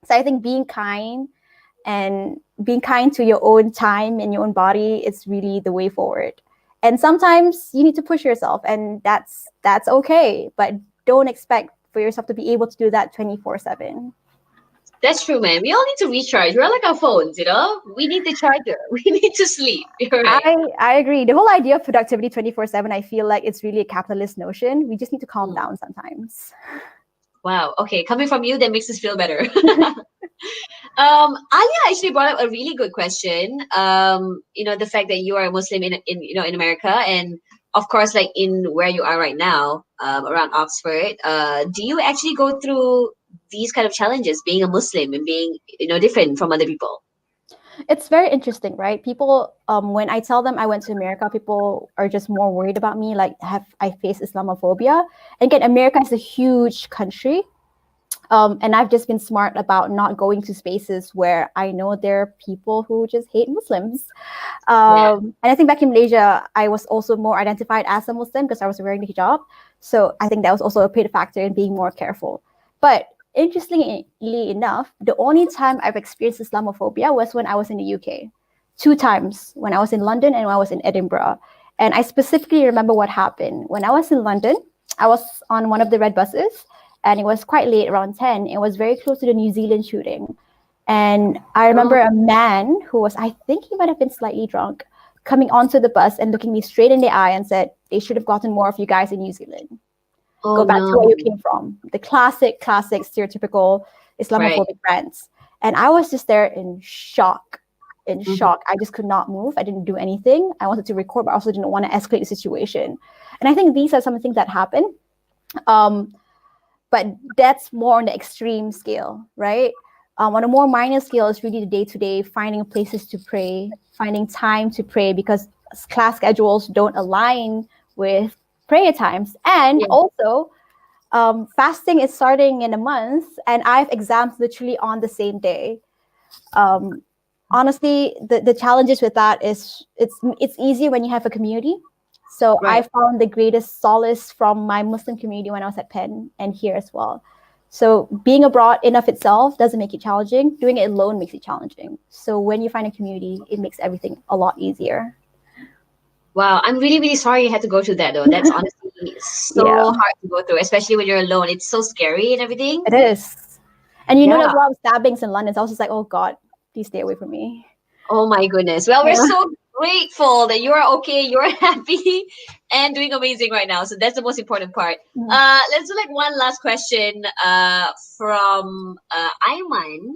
So I think being kind to your own time and your own body is really the way forward. And sometimes you need to push yourself, and that's okay. But don't expect for yourself to be able to do that 24/7. That's true, man. We all need to recharge. We're like our phones, We need the charger. We need to sleep. You're right. I agree. The whole idea of productivity 24/7, I feel like it's really a capitalist notion. We just need to calm down sometimes. Wow. Okay. Coming from you, that makes us feel better. Alia actually brought up a really good question. The fact that you are a Muslim in America, and of course, like in where you are right now, around Oxford. Do you actually go through these kind of challenges, being a Muslim and being different from other people? It's very interesting, right? People, when I tell them I went to America, people are just more worried about me. Like, have I faced Islamophobia? And again, America is a huge country. And I've just been smart about not going to spaces where I know there are people who just hate Muslims. And I think back in Malaysia, I was also more identified as a Muslim because I was wearing the hijab. So I think that was also a paid factor in being more careful. But interestingly enough, the only time I've experienced Islamophobia was when I was in the UK. 2 times, when I was in London and when I was in Edinburgh. And I specifically remember what happened. When I was in London, I was on one of the red buses, and it was quite late, around 10. It was very close to the New Zealand shooting. And I remember a man who was, I think he might have been slightly drunk, coming onto the bus and looking me straight in the eye and said, they should have gotten more of you guys in New Zealand. Go back to where you came from. The classic stereotypical Islamophobic rants. And I was just there in shock. I just could not move. I didn't do anything. I wanted to record, but I also didn't want to escalate the situation. And I think these are some of the things that happen. But that's more on the extreme scale, right? On a more minor scale, it's really the day-to-day, finding places to pray, finding time to pray, because class schedules don't align with prayer times. And also, fasting is starting in a month, and I have exams literally on the same day. Honestly, the challenges with that is it's easy when you have a community. So I found the greatest solace from my Muslim community when I was at Penn and here as well. So being abroad in of itself doesn't make it challenging. Doing it alone makes it challenging. So when you find a community, it makes everything a lot easier. Wow, I'm really, really sorry you had to go through that though. That's honestly so hard to go through, especially when you're alone. It's so scary and everything. It is. And you know, there's a lot of stabbings in London. So I was just like, oh God, please stay away from me. Oh my goodness. Well, we're so grateful that you're okay, you're happy, and doing amazing right now. So that's the most important part. Let's do like one last question from Ayman.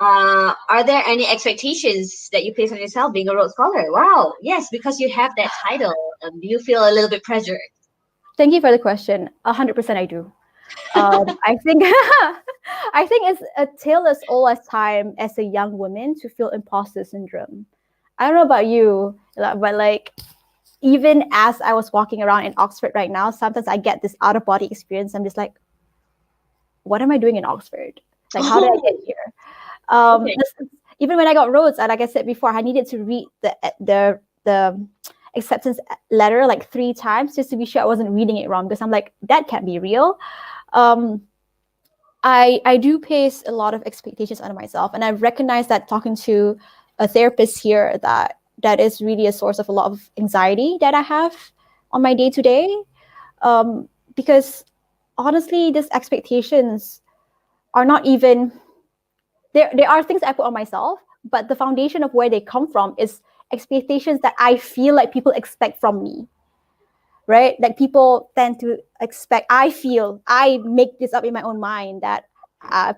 Are there any expectations that you place on yourself being a Rhodes Scholar? Wow, yes, because you have that title. Do you feel a little bit pressured? Thank you for the question. 100% I do. I think it's a tale as old as time as a young woman to feel imposter syndrome. I don't know about you, but like even as I was walking around in Oxford right now, sometimes I get this out of body experience. I'm just like, what am I doing in Oxford? Like, how did I get here? Even when I got Rhodes, and like I said before, I needed to read the acceptance letter like 3 times just to be sure I wasn't reading it wrong, because I'm like, that can't be real. I do place a lot of expectations on myself, and I recognize that talking to a therapist here that is really a source of a lot of anxiety that I have on my day-to-day, because honestly, these expectations are not even there are things I put on myself, but the foundation of where they come from is expectations that I feel like people expect from me, right? Like people tend to expect, I make this up in my own mind that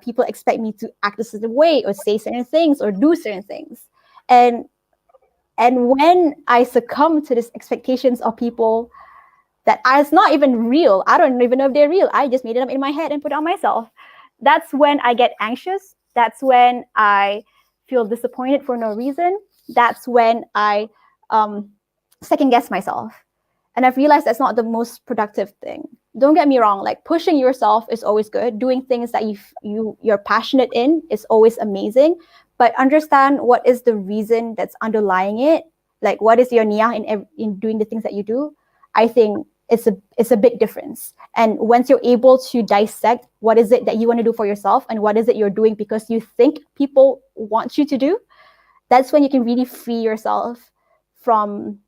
people expect me to act a certain way or say certain things or do certain things. And when I succumb to these expectations of people that it's not even real, I don't even know if they're real, I just made it up in my head and put it on myself, that's when I get anxious. That's when I feel disappointed for no reason. That's when I second guess myself. And I've realized that's not the most productive thing. Don't get me wrong, like pushing yourself is always good. Doing things that you're passionate in is always amazing. But understand what is the reason that's underlying it. Like what is your niyyah in doing the things that you do? I think it's a big difference. And once you're able to dissect what is it that you want to do for yourself and what is it you're doing because you think people want you to do, that's when you can really free yourself from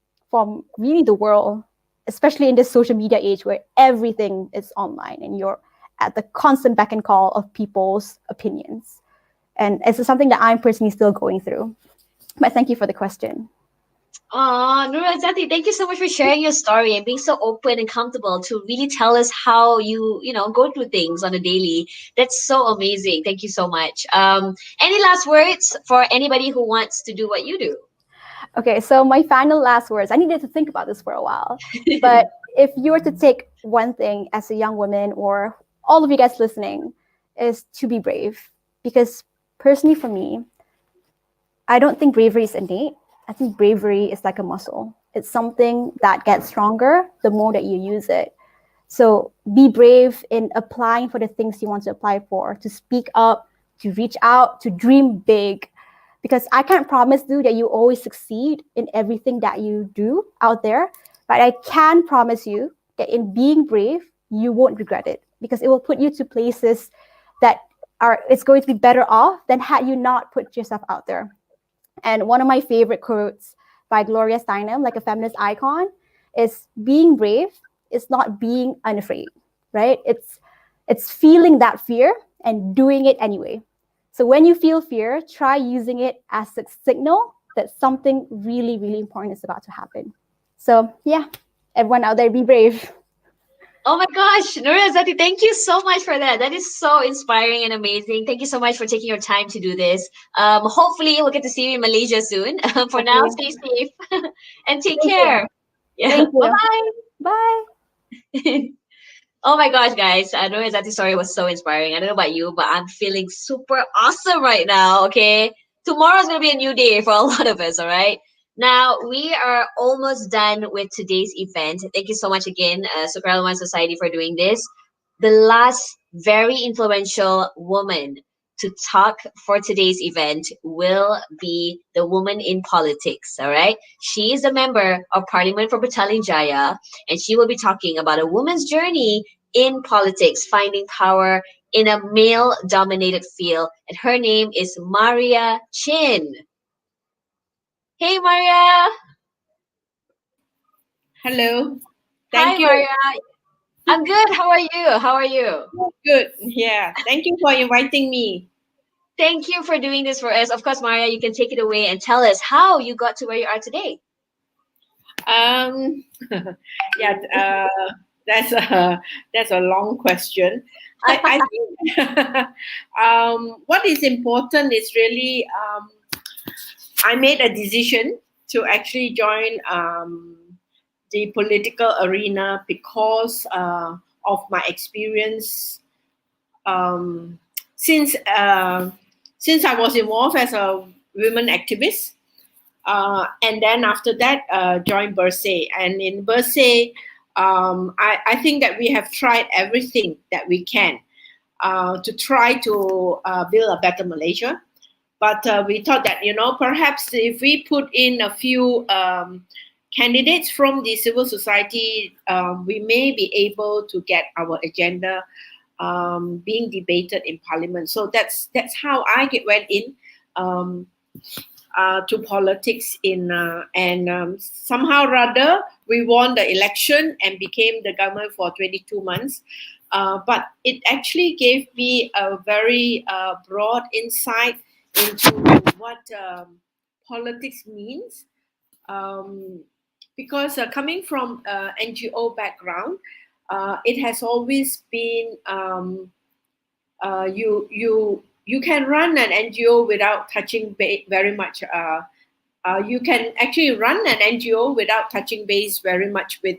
really the world, especially in this social media age where everything is online and you're at the constant beck and call of people's opinions. And it's something that I'm personally still going through. But thank you for the question. Nurul Azati, thank you so much for sharing your story and being so open and comfortable to really tell us how you go through things on a daily. That's so amazing. Thank you so much. Any last words for anybody who wants to do what you do? Okay, so my final last words, I needed to think about this for a while. But if you were to take one thing as a young woman, or all of you guys listening, is to be brave. Because personally for me, I don't think bravery is innate. I think bravery is like a muscle. It's something that gets stronger the more that you use it. So be brave in applying for the things you want to apply for, to speak up, to reach out, to dream big. Because I can't promise you that you always succeed in everything that you do out there. But I can promise you that in being brave, you won't regret it. Because it will put you to places that it's going to be better off than had you not put yourself out there. And one of my favorite quotes by Gloria Steinem, like a feminist icon, is being brave is not being unafraid, right? It's feeling that fear and doing it anyway. So when you feel fear, try using it as a signal that something really, really important is about to happen. So yeah, everyone out there, be brave. Oh my gosh, Nura Zati, thank you so much for that. That is so inspiring and amazing. Thank you so much for taking your time to do this. Hopefully, we'll get to see you in Malaysia soon. For now, stay safe and take Thank care. you. Yeah, Thank bye you. bye. Bye. Oh my gosh, guys. I know Zati's story was so inspiring. I don't know about you, but I'm feeling super awesome right now, okay? Tomorrow's going to be a new day for a lot of us, all right? Now, we are almost done with today's event. Thank you so much again, SKRLWN Society, for doing this. The last very influential woman to talk for today's event will be the woman in politics, all right? She is a member of Parliament for Petaling Jaya, and she will be talking about a woman's journey in politics, finding power in a male-dominated field. And her name is Maria Chin. Hey, Maria. Hello. Hi, Thank you. Maria. I'm good. How are you? How are you? Good. Yeah. Thank you for inviting me. Thank you for doing this for us. Of course, Maria, you can take it away and tell us how you got to where you are today. Yeah. That's a long question. I think what is important is really I made a decision to actually join the political arena because of my experience since I was involved as a women activist, and then after that joined Bersih. And in Bersih, I think that we have tried everything that we can to try to build a better Malaysia. But we thought that, perhaps if we put in a few candidates from the civil society, we may be able to get our agenda being debated in Parliament. So that's how I went in to politics and somehow rather we won the election and became the government for 22 months. But it actually gave me a very broad insight into what politics means. Because coming from NGO background, it has always been you can run an NGO without touching very much. You can actually run an NGO without touching base very much with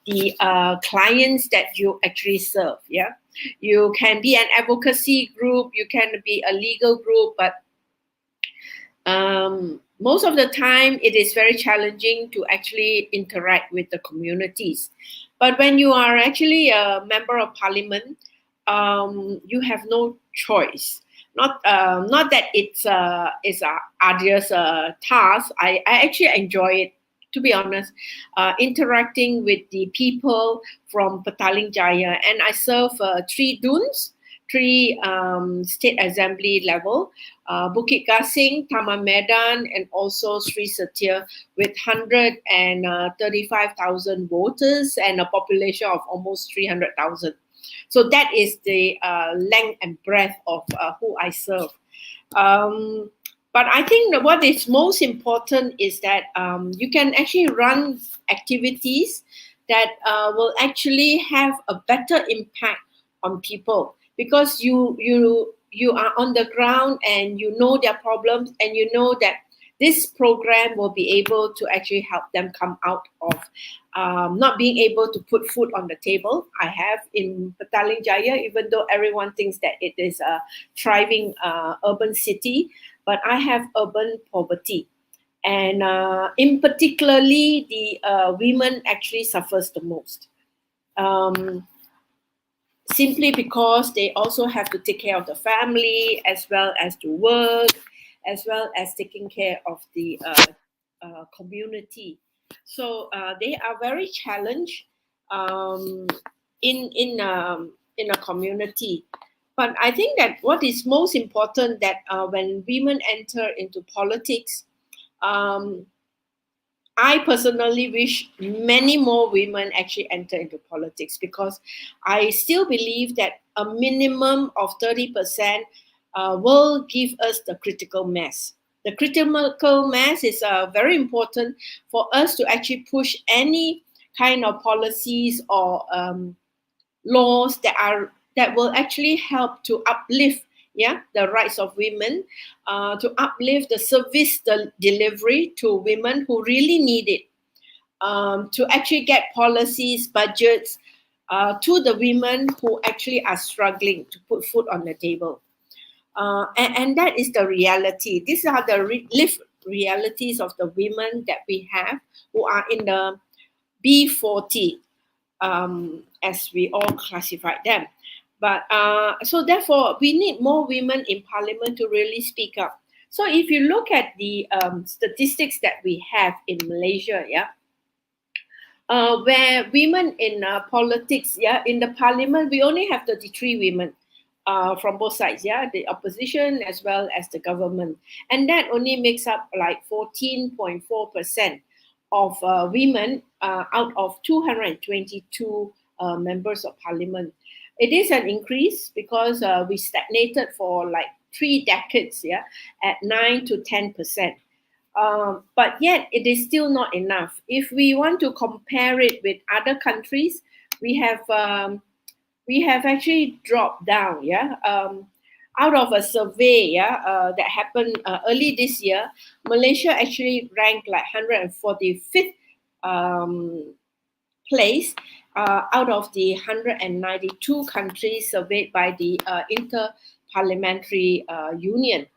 the clients that you actually serve. Yeah, you can be an advocacy group, you can be a legal group, but most of the time it is very challenging to actually interact with the communities. But when you are actually a member of Parliament, you have no choice. Not that it's a arduous task. I actually enjoy it, to be honest, interacting with the people from Petaling Jaya, and I serve 3 duns, 3 state assembly level, Bukit Gasing, Taman Medan, and also Sri Setia, with 135,000 voters and a population of almost 300,000. So that is the length and breadth of who I serve. But I think that what is most important is that you can actually run activities that will actually have a better impact on people, because you are on the ground and you know their problems, and you know that this program will be able to actually help them come out of not being able to put food on the table. I have in Petaling Jaya, even though everyone thinks that it is a thriving urban city, but I have urban poverty. And in particularly, the women actually suffers the most. Simply because they also have to take care of the family, as well as to work, as well as taking care of the community. So they are very challenged in a community. But I think that what is most important, that when women enter into politics, I personally wish many more women actually enter into politics, because I still believe that a minimum of 30% will give us the critical mass. The critical mass is very important for us to actually push any kind of policies or laws that will actually help to uplift the rights of women, to uplift the service delivery to women who really need it, to actually get policies, budgets to the women who actually are struggling to put food on the table. And that is the reality. These are the lived realities of the women that we have who are in the B40, as we all classify them. But so therefore, we need more women in parliament to really speak up. So if you look at the statistics that we have in Malaysia, where women in politics, in the parliament, we only have 33 women from both sides, the opposition as well as the government. And that only makes up like 14.4% of women out of 222 members of parliament. It is an increase because we stagnated for like 3 decades, at 9 to 10%. But yet it is still not enough. If we want to compare it with other countries, we have actually dropped down. Out of a survey that happened early this year, Malaysia actually ranked like 145th place out of the 192 countries surveyed by the Inter-Parliamentary Union.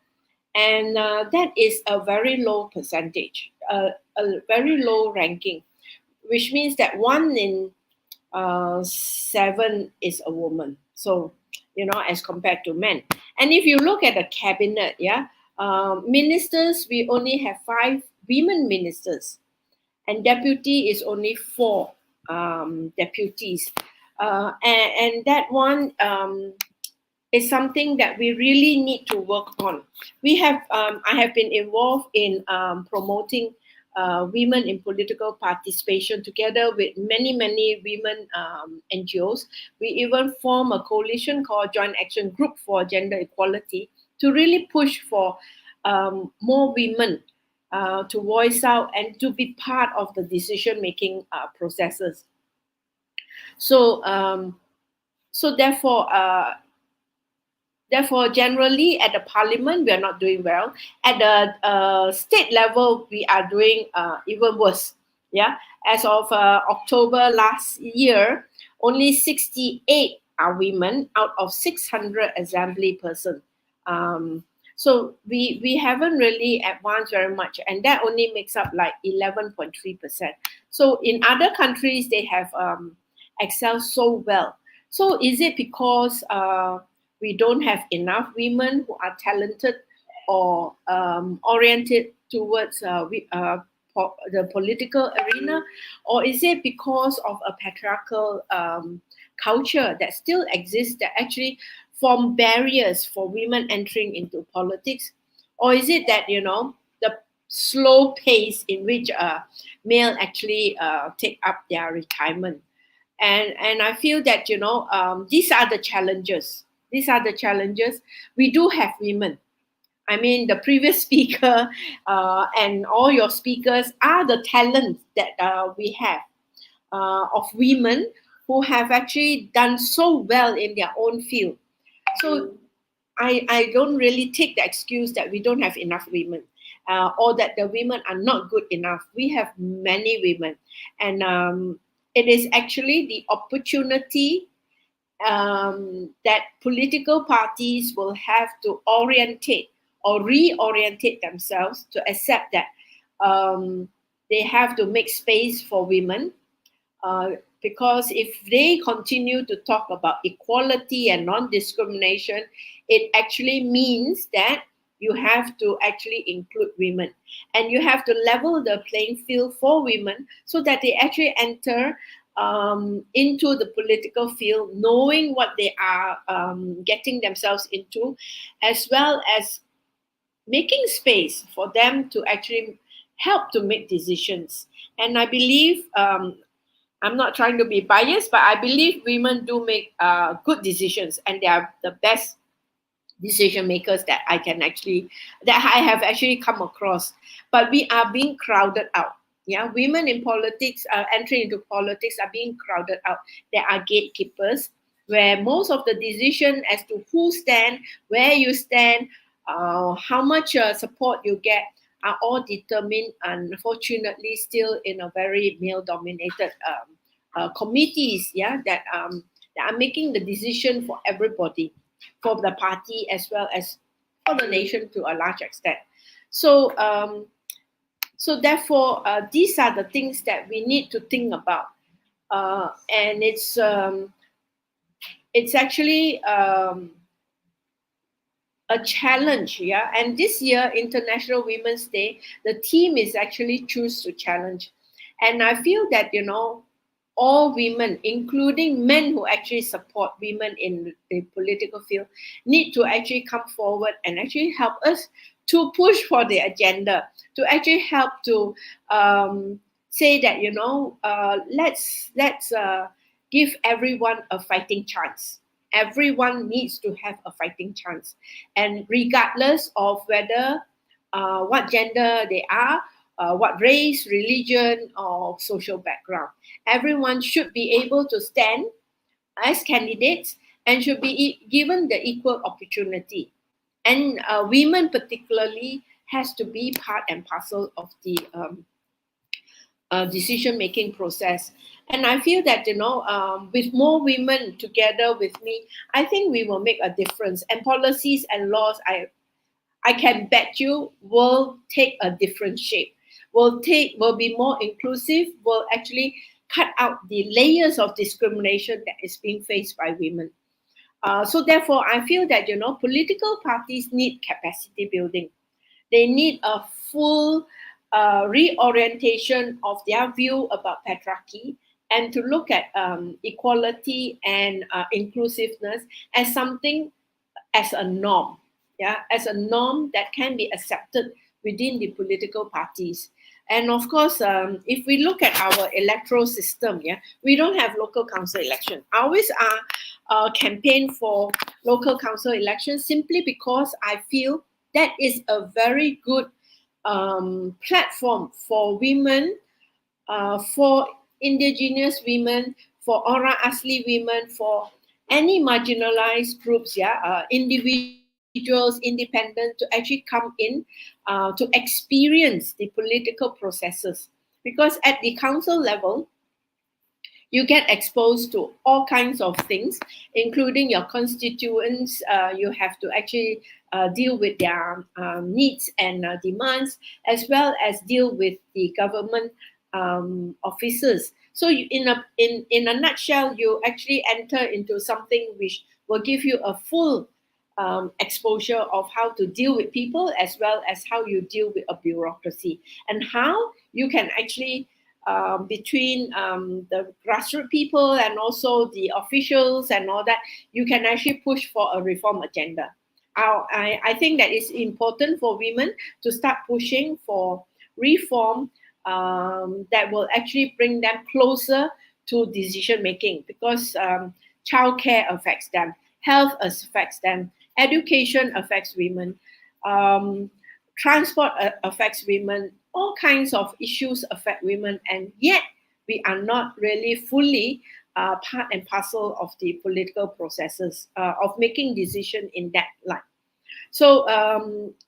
And that is a very low percentage, a very low ranking, which means that 1 in 7 is a woman. So, as compared to men. And if you look at the cabinet, ministers, we only have 5 women ministers, and deputy is only 4 deputies. And that one is something that we really need to work on. I have been involved in promoting women in political participation together with many women NGOs. We even form a coalition called Joint Action Group for Gender Equality to really push for more women to voice out and to be part of the decision-making processes. So therefore, generally at the parliament, we are not doing well. At the state level, we are doing even worse. As of October last year, only 68 are women out of 600 assembly persons. So we haven't really advanced very much, and that only makes up like 11.3%. So in other countries, they have excelled so well. So is it because we don't have enough women who are talented or oriented towards the political arena? Or is it because of a patriarchal culture that still exists that actually form barriers for women entering into politics? Or is it that, the slow pace in which male actually take up their retirement? And I feel that, these are the challenges. These are the challenges. We do have women. I mean, the previous speaker and all your speakers are the talents that we have of women who have actually done so well in their own field. So I don't really take the excuse that we don't have enough women or that the women are not good enough. We have many women. And it is actually the opportunity that political parties will have to orientate or reorientate themselves to accept that they have to make space for women, because if they continue to talk about equality and non-discrimination, it actually means that you have to actually include women, and you have to level the playing field for women so that they actually enter into the political field, knowing what they are getting themselves into, as well as making space for them to actually help to make decisions. And I believe, I'm not trying to be biased, but I believe women do make good decisions, and they are the best decision makers that I have actually come across, but we are being crowded out. Yeah, women in politics entering into politics are being crowded out. There are gatekeepers where most of the decision as to who stand, where you stand, how much support you get are all determined, unfortunately, still in a very male-dominated committees. Yeah, that are making the decision for everybody, for the party as well as for the nation to a large extent. So, so therefore, these are the things that we need to think about, and it's actually a challenge. Yeah, and this year, International Women's Day, the theme is actually choose to challenge, and I feel that all women, including men who actually support women in the political field, need to actually come forward and actually help us to push for the agenda, to actually help to say that let's give everyone a fighting chance. Everyone needs to have a fighting chance, and regardless of whether what gender they are, what race, religion, or social background, everyone should be able to stand as candidates and should be given the equal opportunity. And women particularly has to be part and parcel of the decision-making process. And I feel that, with more women together with me, I think we will make a difference. And policies and laws, I can bet you, will take a different shape, will be more inclusive, will actually cut out the layers of discrimination that is being faced by women. So therefore, I feel that, political parties need capacity building. They need a full reorientation of their view about patriarchy, and to look at equality and inclusiveness as something, as a norm. Yeah, as a norm that can be accepted within the political parties. And of course, if we look at our electoral system, yeah, we don't have local council election. I always campaign for local council elections simply because I feel that is a very good platform for women, for indigenous women, for Orang Asli women, for any marginalized groups, individuals, independent, to actually come in to experience the political processes. Because at the council level, you get exposed to all kinds of things, including your constituents. You have to actually deal with their needs and demands, as well as deal with the government officers. So in a nutshell, you actually enter into something which will give you a full exposure of how to deal with people, as well as how you deal with a bureaucracy, and how you can actually between the grassroots people and also the officials and all that, you can actually push for a reform agenda. I think that it's important for women to start pushing for reform that will actually bring them closer to decision making, because childcare affects them, health affects them, education affects women, transport affects women, all kinds of issues affect women, and yet we are not really fully part and parcel of the political processes of making decisions in that light. So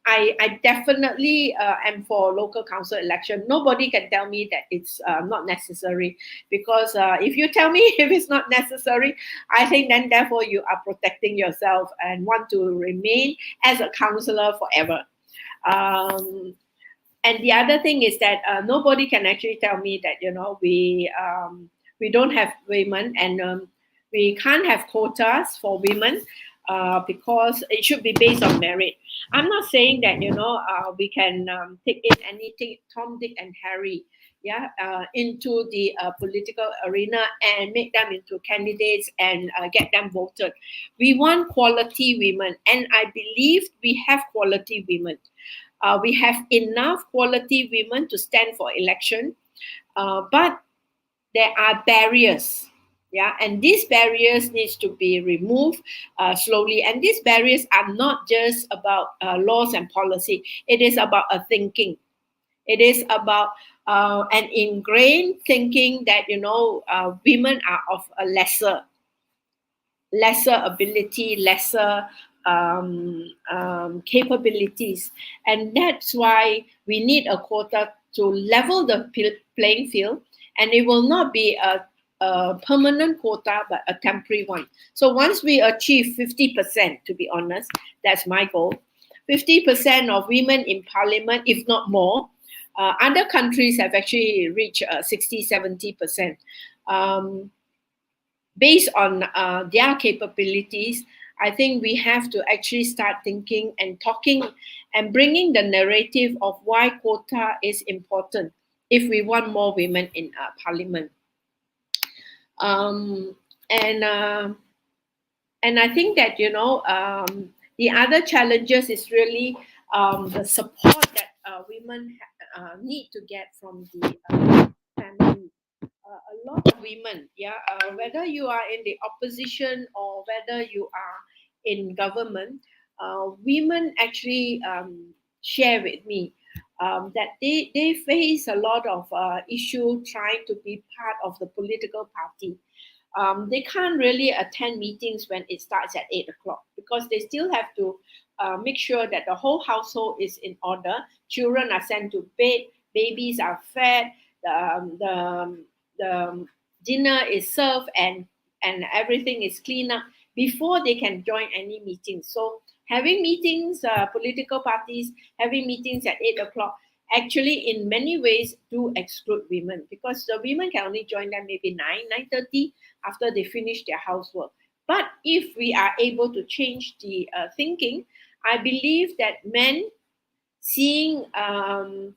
I definitely am for local council election. Nobody can tell me that it's not necessary, because if you tell me if it's not necessary, I think then therefore you are protecting yourself and want to remain as a councillor forever. And the other thing is that nobody can actually tell me that we don't have women, and we can't have quotas for women because it should be based on merit. I'm not saying that we can take in anything Tom, Dick, and Harry, into the political arena and make them into candidates and get them voted. We want quality women, and I believe we have quality women. We have enough quality women to stand for election, but there are barriers. Yeah, and these barriers needs to be removed slowly. And these barriers are not just about laws and policy. It is about a thinking. It is about an ingrained thinking that women are of a lesser ability, lesser capabilities, and that's why we need a quota to level the playing field, and it will not be a permanent quota but a temporary one. So once we achieve 50%, to be honest, that's my goal, 50% of women in parliament, if not more. Other countries have actually reached 60-70%. Based on their capabilities, I think we have to actually start thinking and talking and bringing the narrative of why quota is important if we want more women in parliament. And I think that the other challenges is really the support that women need to get from the family. A lot of women, whether you are in the opposition or whether you are in government, women actually share with me that they face a lot of issue trying to be part of the political party. They can't really attend meetings when it starts at 8 o'clock because they still have to make sure that the whole household is in order. Children are sent to bed, babies are fed, the dinner is served, and everything is cleaned up before they can join any meetings. So having meetings, political parties having meetings at 8 o'clock actually in many ways do exclude women because the women can only join them maybe 9:30 after they finish their housework. But if we are able to change the thinking, I believe that men seeing and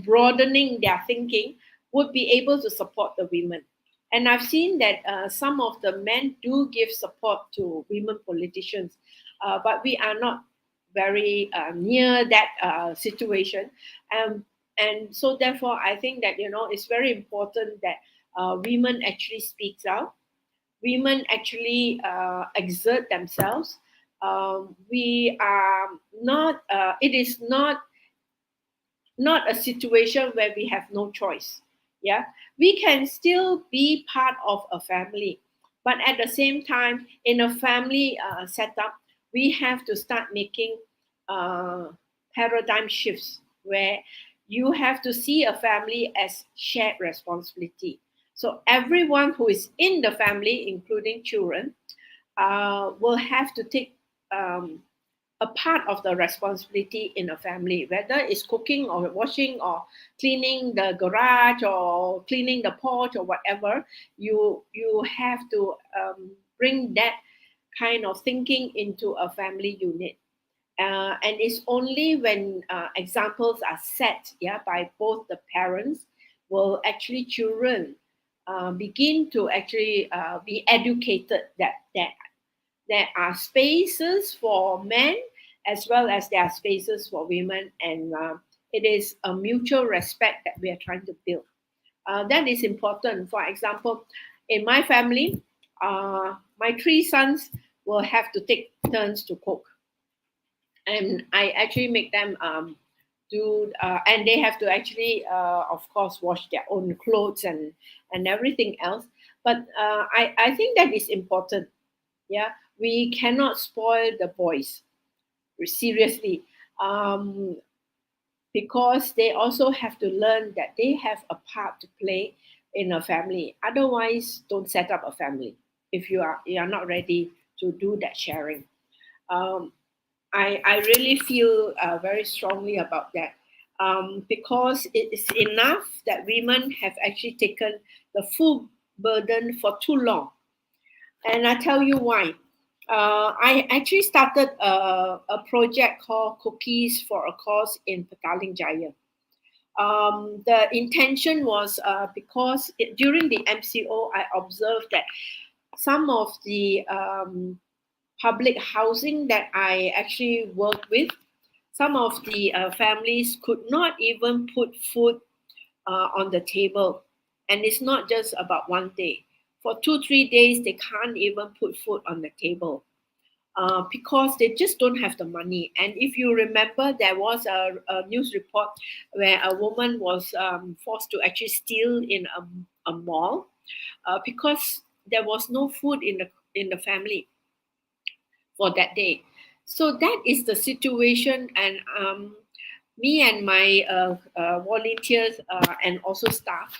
broadening their thinking would be able to support the women. And I've seen that some of the men do give support to women politicians, but we are not very near that situation. And so therefore, I think that, it's very important that women actually speaks out. Women actually exert themselves. We are not, it is not a situation where we have no choice. Yeah, we can still be part of a family, but at the same time, in a family setup, we have to start making paradigm shifts where you have to see a family as shared responsibility. So everyone who is in the family, including children, will have to take a part of the responsibility in a family, whether it's cooking or washing or cleaning the garage or cleaning the porch or whatever. You have to bring that kind of thinking into a family unit. And it's only when examples are set, by both the parents, will actually children begin to actually be educated that there are spaces for men as well as there are spaces for women, and it is a mutual respect that we are trying to build. That is important. For example, in my family, my 3 sons will have to take turns to cook, and I actually make them do, and they have to actually, of course, wash their own clothes and everything else. But I think that is important. Yeah, we cannot spoil the boys, seriously, because they also have to learn that they have a part to play in a family. Otherwise, don't set up a family if you are not ready to do that sharing. I really feel very strongly about that, because it is enough that women have actually taken the full burden for too long. And I tell you why. I actually started a project called Cookies for a Cause in Petaling Jaya. The intention was because during the MCO, I observed that some of the public housing that I actually worked with, some of the families could not even put food on the table. And it's not just about one day. for 2-3 days, they can't even put food on the table. Because they just don't have the money. And if you remember, there was a news report where a woman was forced to actually steal in a mall because there was no food in the family for that day. So that is the situation, and me and my volunteers and also staff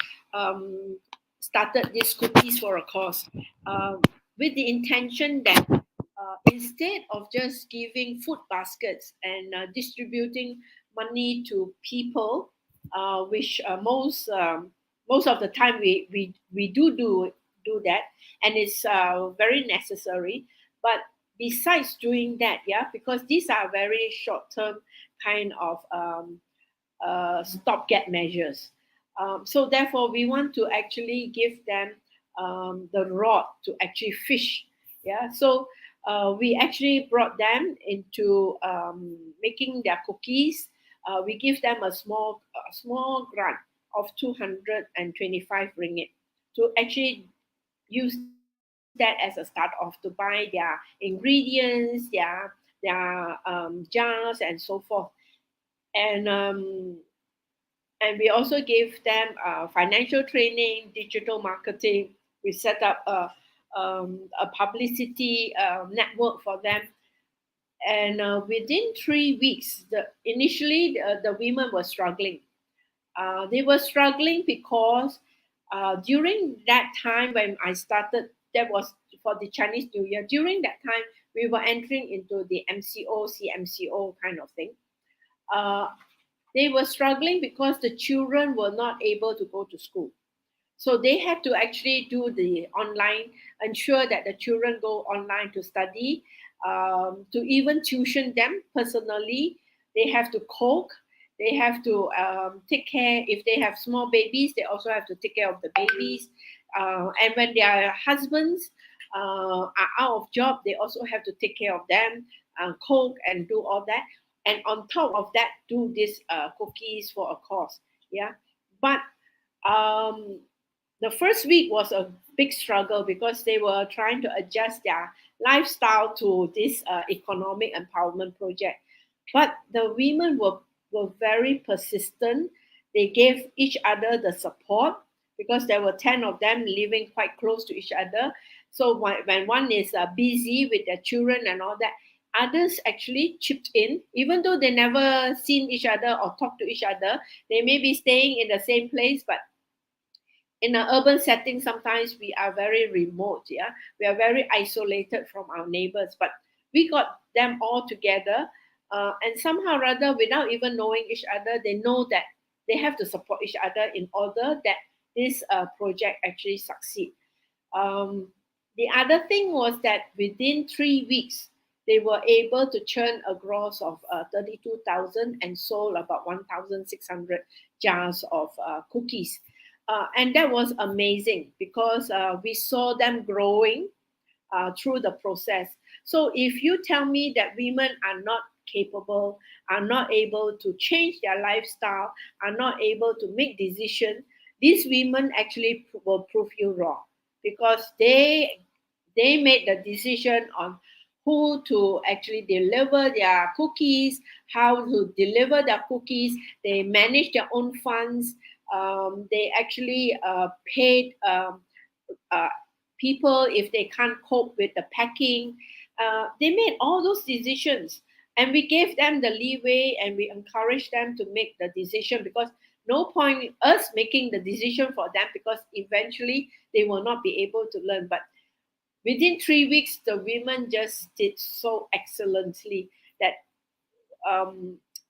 started these cookies for a cause with the intention that instead of just giving food baskets and distributing money to people, which most of the time we do that, and it's very necessary. But besides doing that, yeah, because these are very short term kind of stopgap measures. So therefore, we want to actually give them the rod to actually fish. Yeah, so we actually brought them into making their cookies. We give them a small grant of 225 ringgit to actually use that as a start off to buy their ingredients, their jars, and so forth. And and we also gave them financial training, digital marketing. We set up a publicity network for them. And within 3 weeks, initially the women were struggling. They were struggling because during that time when I started, that was for the Chinese New Year. During that time, we were entering into the MCO, CMCO kind of thing. They were struggling because the children were not able to go to school. So they had to actually do the online, ensure that the children go online to study, to even tuition them personally. They have to cook. They have to take care. If they have small babies, they also have to take care of the babies. And when their husbands are out of job, they also have to take care of them, cook and do all that. And on top of that, do these cookies for a cause. Yeah, but the first week was a big struggle because they were trying to adjust their lifestyle to this economic empowerment project. But the women were very persistent. They gave each other the support because there were 10 of them living quite close to each other. So when one is busy with their children and all that, others actually chipped in, even though they never seen each other or talked to each other. They may be staying in the same place, but in an urban setting, sometimes we are very remote. Yeah, we are very isolated from our neighbors. But we got them all together, and somehow or other, without even knowing each other, they know that they have to support each other in order that this project actually succeed. The other thing was that within 3 weeks, they were able to churn a gross of 32,000 and sold about 1,600 jars of cookies. And that was amazing because we saw them growing through the process. So if you tell me that women are not capable, are not able to change their lifestyle, are not able to make decisions, these women actually will prove you wrong because they made the decision on who to actually deliver their cookies, how to deliver their cookies. They manage their own funds. They actually paid people if they can't cope with the packing. They made all those decisions, and we gave them the leeway and we encouraged them to make the decision because no point us making the decision for them because eventually they will not be able to learn. But within 3 weeks, the women just did so excellently that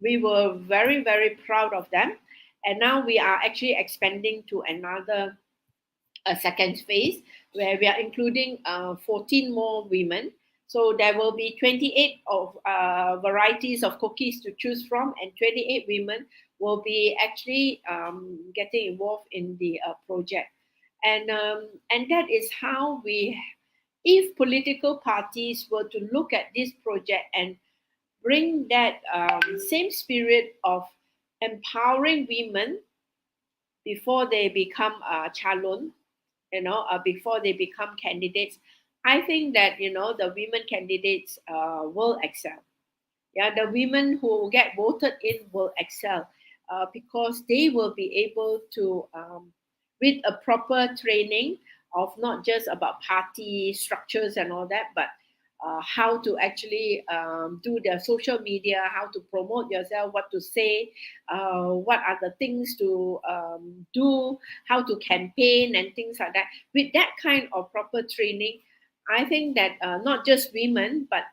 we were very, very proud of them. And now we are actually expanding to another second phase where we are including 14 more women. So there will be 28 of varieties of cookies to choose from, and 28 women will be actually getting involved in the project. And that is how if political parties were to look at this project and bring that same spirit of empowering women before they become calon, before they become candidates, I think that the women candidates will excel. Yeah, the women who get voted in will excel because they will be able to, with a proper training of not just about party structures and all that, but how to actually do their social media, how to promote yourself, what to say, what are the things to do, how to campaign and things like that. With that kind of proper training, I think that not just women but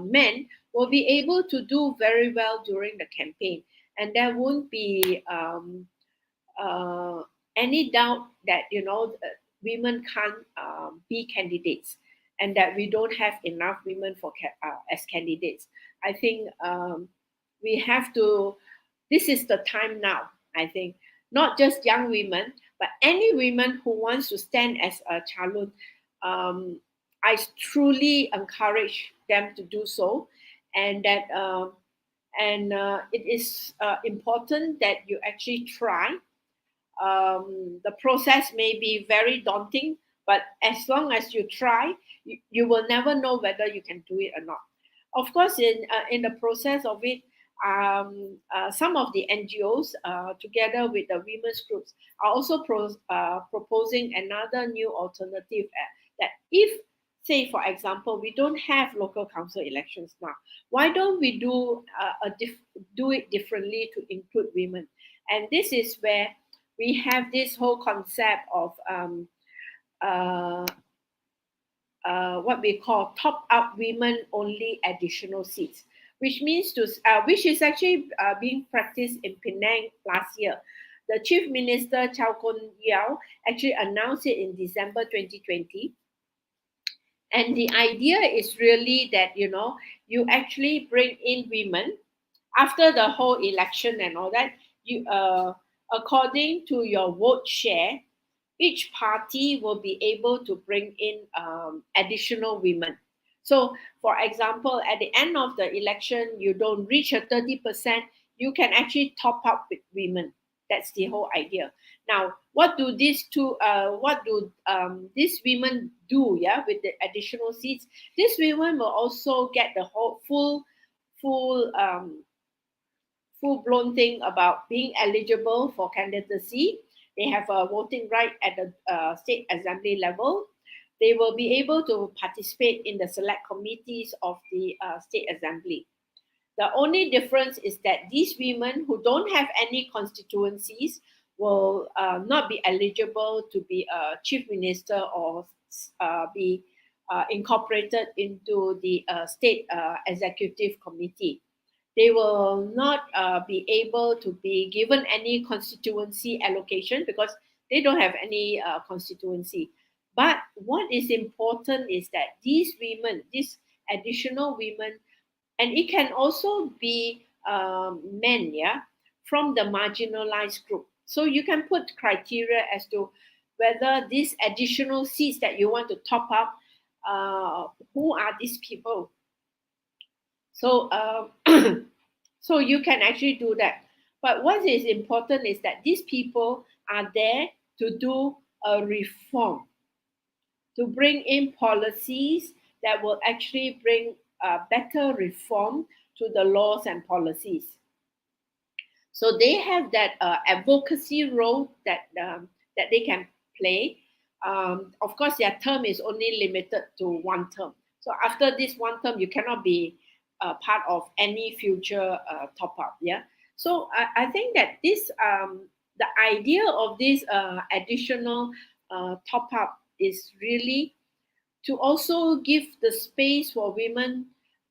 men will be able to do very well during the campaign, and there won't be uh, any doubt that women can't be candidates, and that we don't have enough women as candidates. I think we have to. This is the time now. I think not just young women, but any women who wants to stand as a chalun. I truly encourage them to do so, and that it is important that you actually try. The process may be very daunting, but as long as you try, you will never know whether you can do it or not. Of course, in the process of it, some of the NGOs, together with the women's groups, are also proposing another new alternative, that if, say, for example, we don't have local council elections now, why don't we do it differently to include women? And this is where we have this whole concept of uh, what we call top up women only additional seats, which means which is actually being practiced in Penang last year. The Chief Minister Chow Kun Yao actually announced it in December 2020. And the idea is really that you actually bring in women after the whole election and all that. You according to your vote share, each party will be able to bring in additional women. So, for example, at the end of the election, you don't reach a 30%, you can actually top up with women. That's the whole idea. Now, what do these women do? Yeah, with the additional seats, these women will also get the whole full full blown thing about being eligible for candidacy. They have a voting right at the state assembly level. They will be able to participate in the select committees of the state assembly. The only difference is that these women who don't have any constituencies will not be eligible to be a chief minister or be incorporated into the state executive committee. They will not be able to be given any constituency allocation because they don't have any constituency. But what is important is that these women, these additional women, and it can also be men, yeah, from the marginalized group. So you can put criteria as to whether these additional seats that you want to top up, who are these people? So, so you can actually do that. But what is important is that these people are there to do a reform, to bring in policies that will actually bring better reform to the laws and policies. So they have that advocacy role that they can play. Of course, their term is only limited to one term. So after this one term, you cannot be part of any future top up. Yeah. So I think that this the idea of this additional top up is really to also give the space for women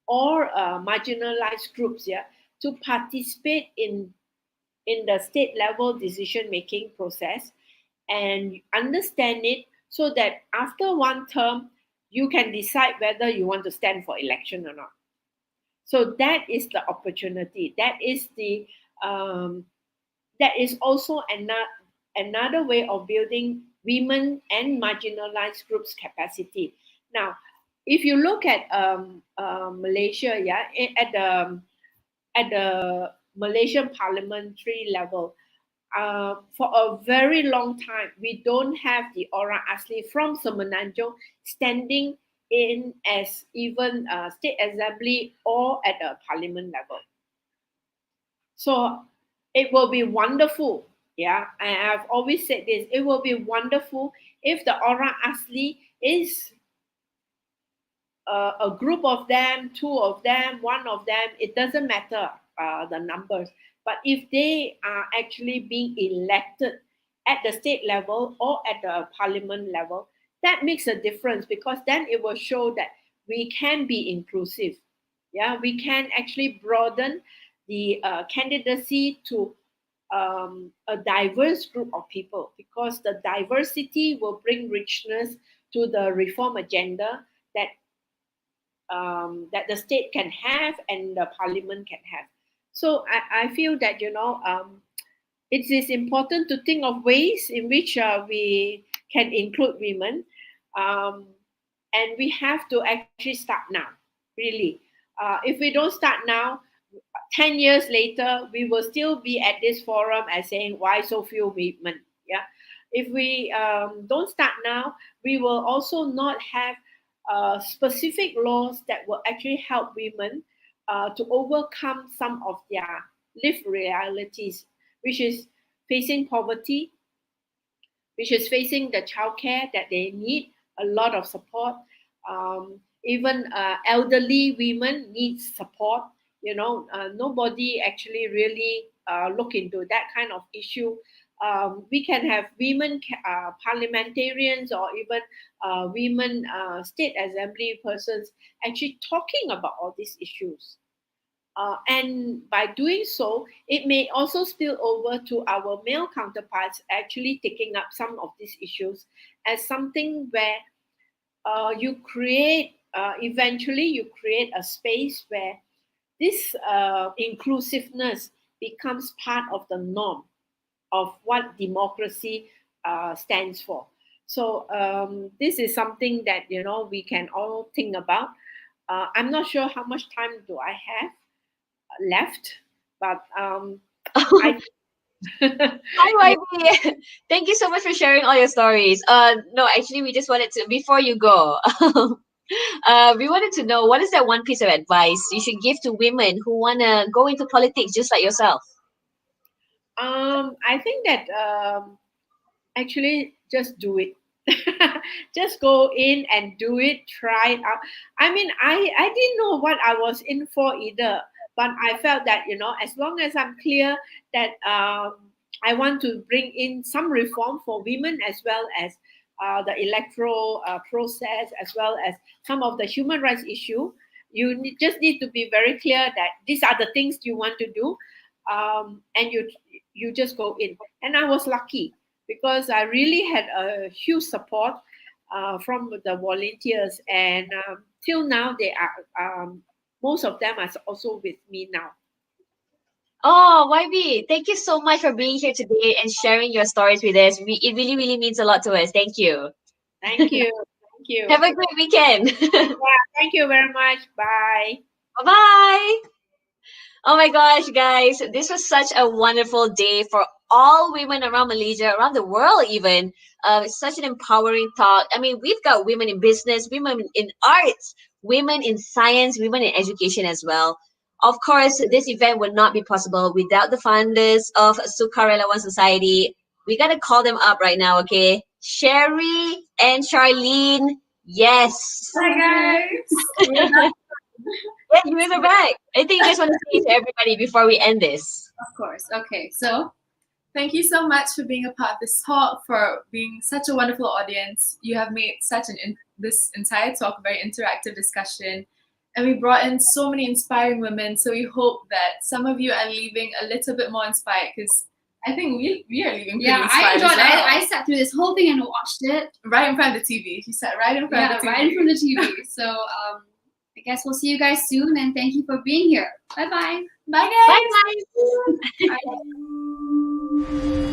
or marginalized groups, yeah, to participate in the state level decision making process and understand it, so that after one term you can decide whether you want to stand for election or not. So that is the opportunity. That is also another way of building women and marginalized groups capacity. Now, if you look at Malaysia, at the Malaysian parliamentary level, for a very long time, we don't have the Orang Asli from Semenanjung standing in as even state assembly or at a parliament level. So it will be wonderful. Yeah, I've always said this. It will be wonderful if the Orang Asli is a group of them, two of them, one of them. It doesn't matter the numbers. But if they are actually being elected at the state level or at the parliament level, that makes a difference, because then it will show that we can be inclusive. Yeah, we can actually broaden the candidacy to a diverse group of people, because the diversity will bring richness to the reform agenda that that the state can have and the parliament can have. So I feel that it is important to think of ways in which we can include women, and we have to actually start now. Really, if we don't start now, 10 years later, we will still be at this forum as saying, why so few women? Yeah. If we don't start now, we will also not have specific laws that will actually help women to overcome some of their lived realities, which is facing poverty, which is facing the childcare that they need a lot of support. Even elderly women need support. Nobody actually really look into that kind of issue. We can have women parliamentarians or even women state assembly persons actually talking about all these issues. And by doing so, it may also spill over to our male counterparts actually taking up some of these issues as something where eventually you create a space where this inclusiveness becomes part of the norm of what democracy stands for. So this is something that we can all think about. I'm not sure how much time do I have left, but I. Hi, YB. Thank you so much for sharing all your stories. No, actually, we just wanted to, before you go, we wanted to know, what is that one piece of advice you should give to women who want to go into politics just like yourself? I think that actually just do it. Just go in and do it, try it out. I mean, I didn't know what I was in for either, but I felt that as long as I'm clear that I want to bring in some reform for women, as well as the electoral process, as well as some of the human rights issue, you just need to be very clear that these are the things you want to do, and you just go in. And I was lucky because I really had a huge support from the volunteers, and till now they are most of them are also with me now. Oh, YB, thank you so much for being here today and sharing your stories with us. It really, really means a lot to us. Thank you. Thank you. Thank you. Have a great weekend. Yeah, thank you very much. Bye. Bye-bye. Oh my gosh, guys, this was such a wonderful day for all women around Malaysia, around the world even. It's such an empowering talk. I mean, we've got women in business, women in arts, women in science, women in education as well. Of course, this event would not be possible without the founders of SKRLWN Society. We got to call them up right now, okay? Sherry and Charlene, yes. Hi, guys. Yeah, you guys are back. I think you guys want to say to everybody before we end this. Of course. Okay, so thank you so much for being a part of this talk, for being such a wonderful audience. You have made this entire talk a very interactive discussion, and we brought in so many inspiring women. So we hope that some of you are leaving a little bit more inspired, because I think we are leaving pretty inspired. I enjoyed it. Well. I sat through this whole thing and watched it. Right in front of the TV. She sat right in front of the TV. Right in front of the TV. So I guess we'll see you guys soon, and thank you for being here. Bye-bye. Bye, guys. Bye, guys. Bye.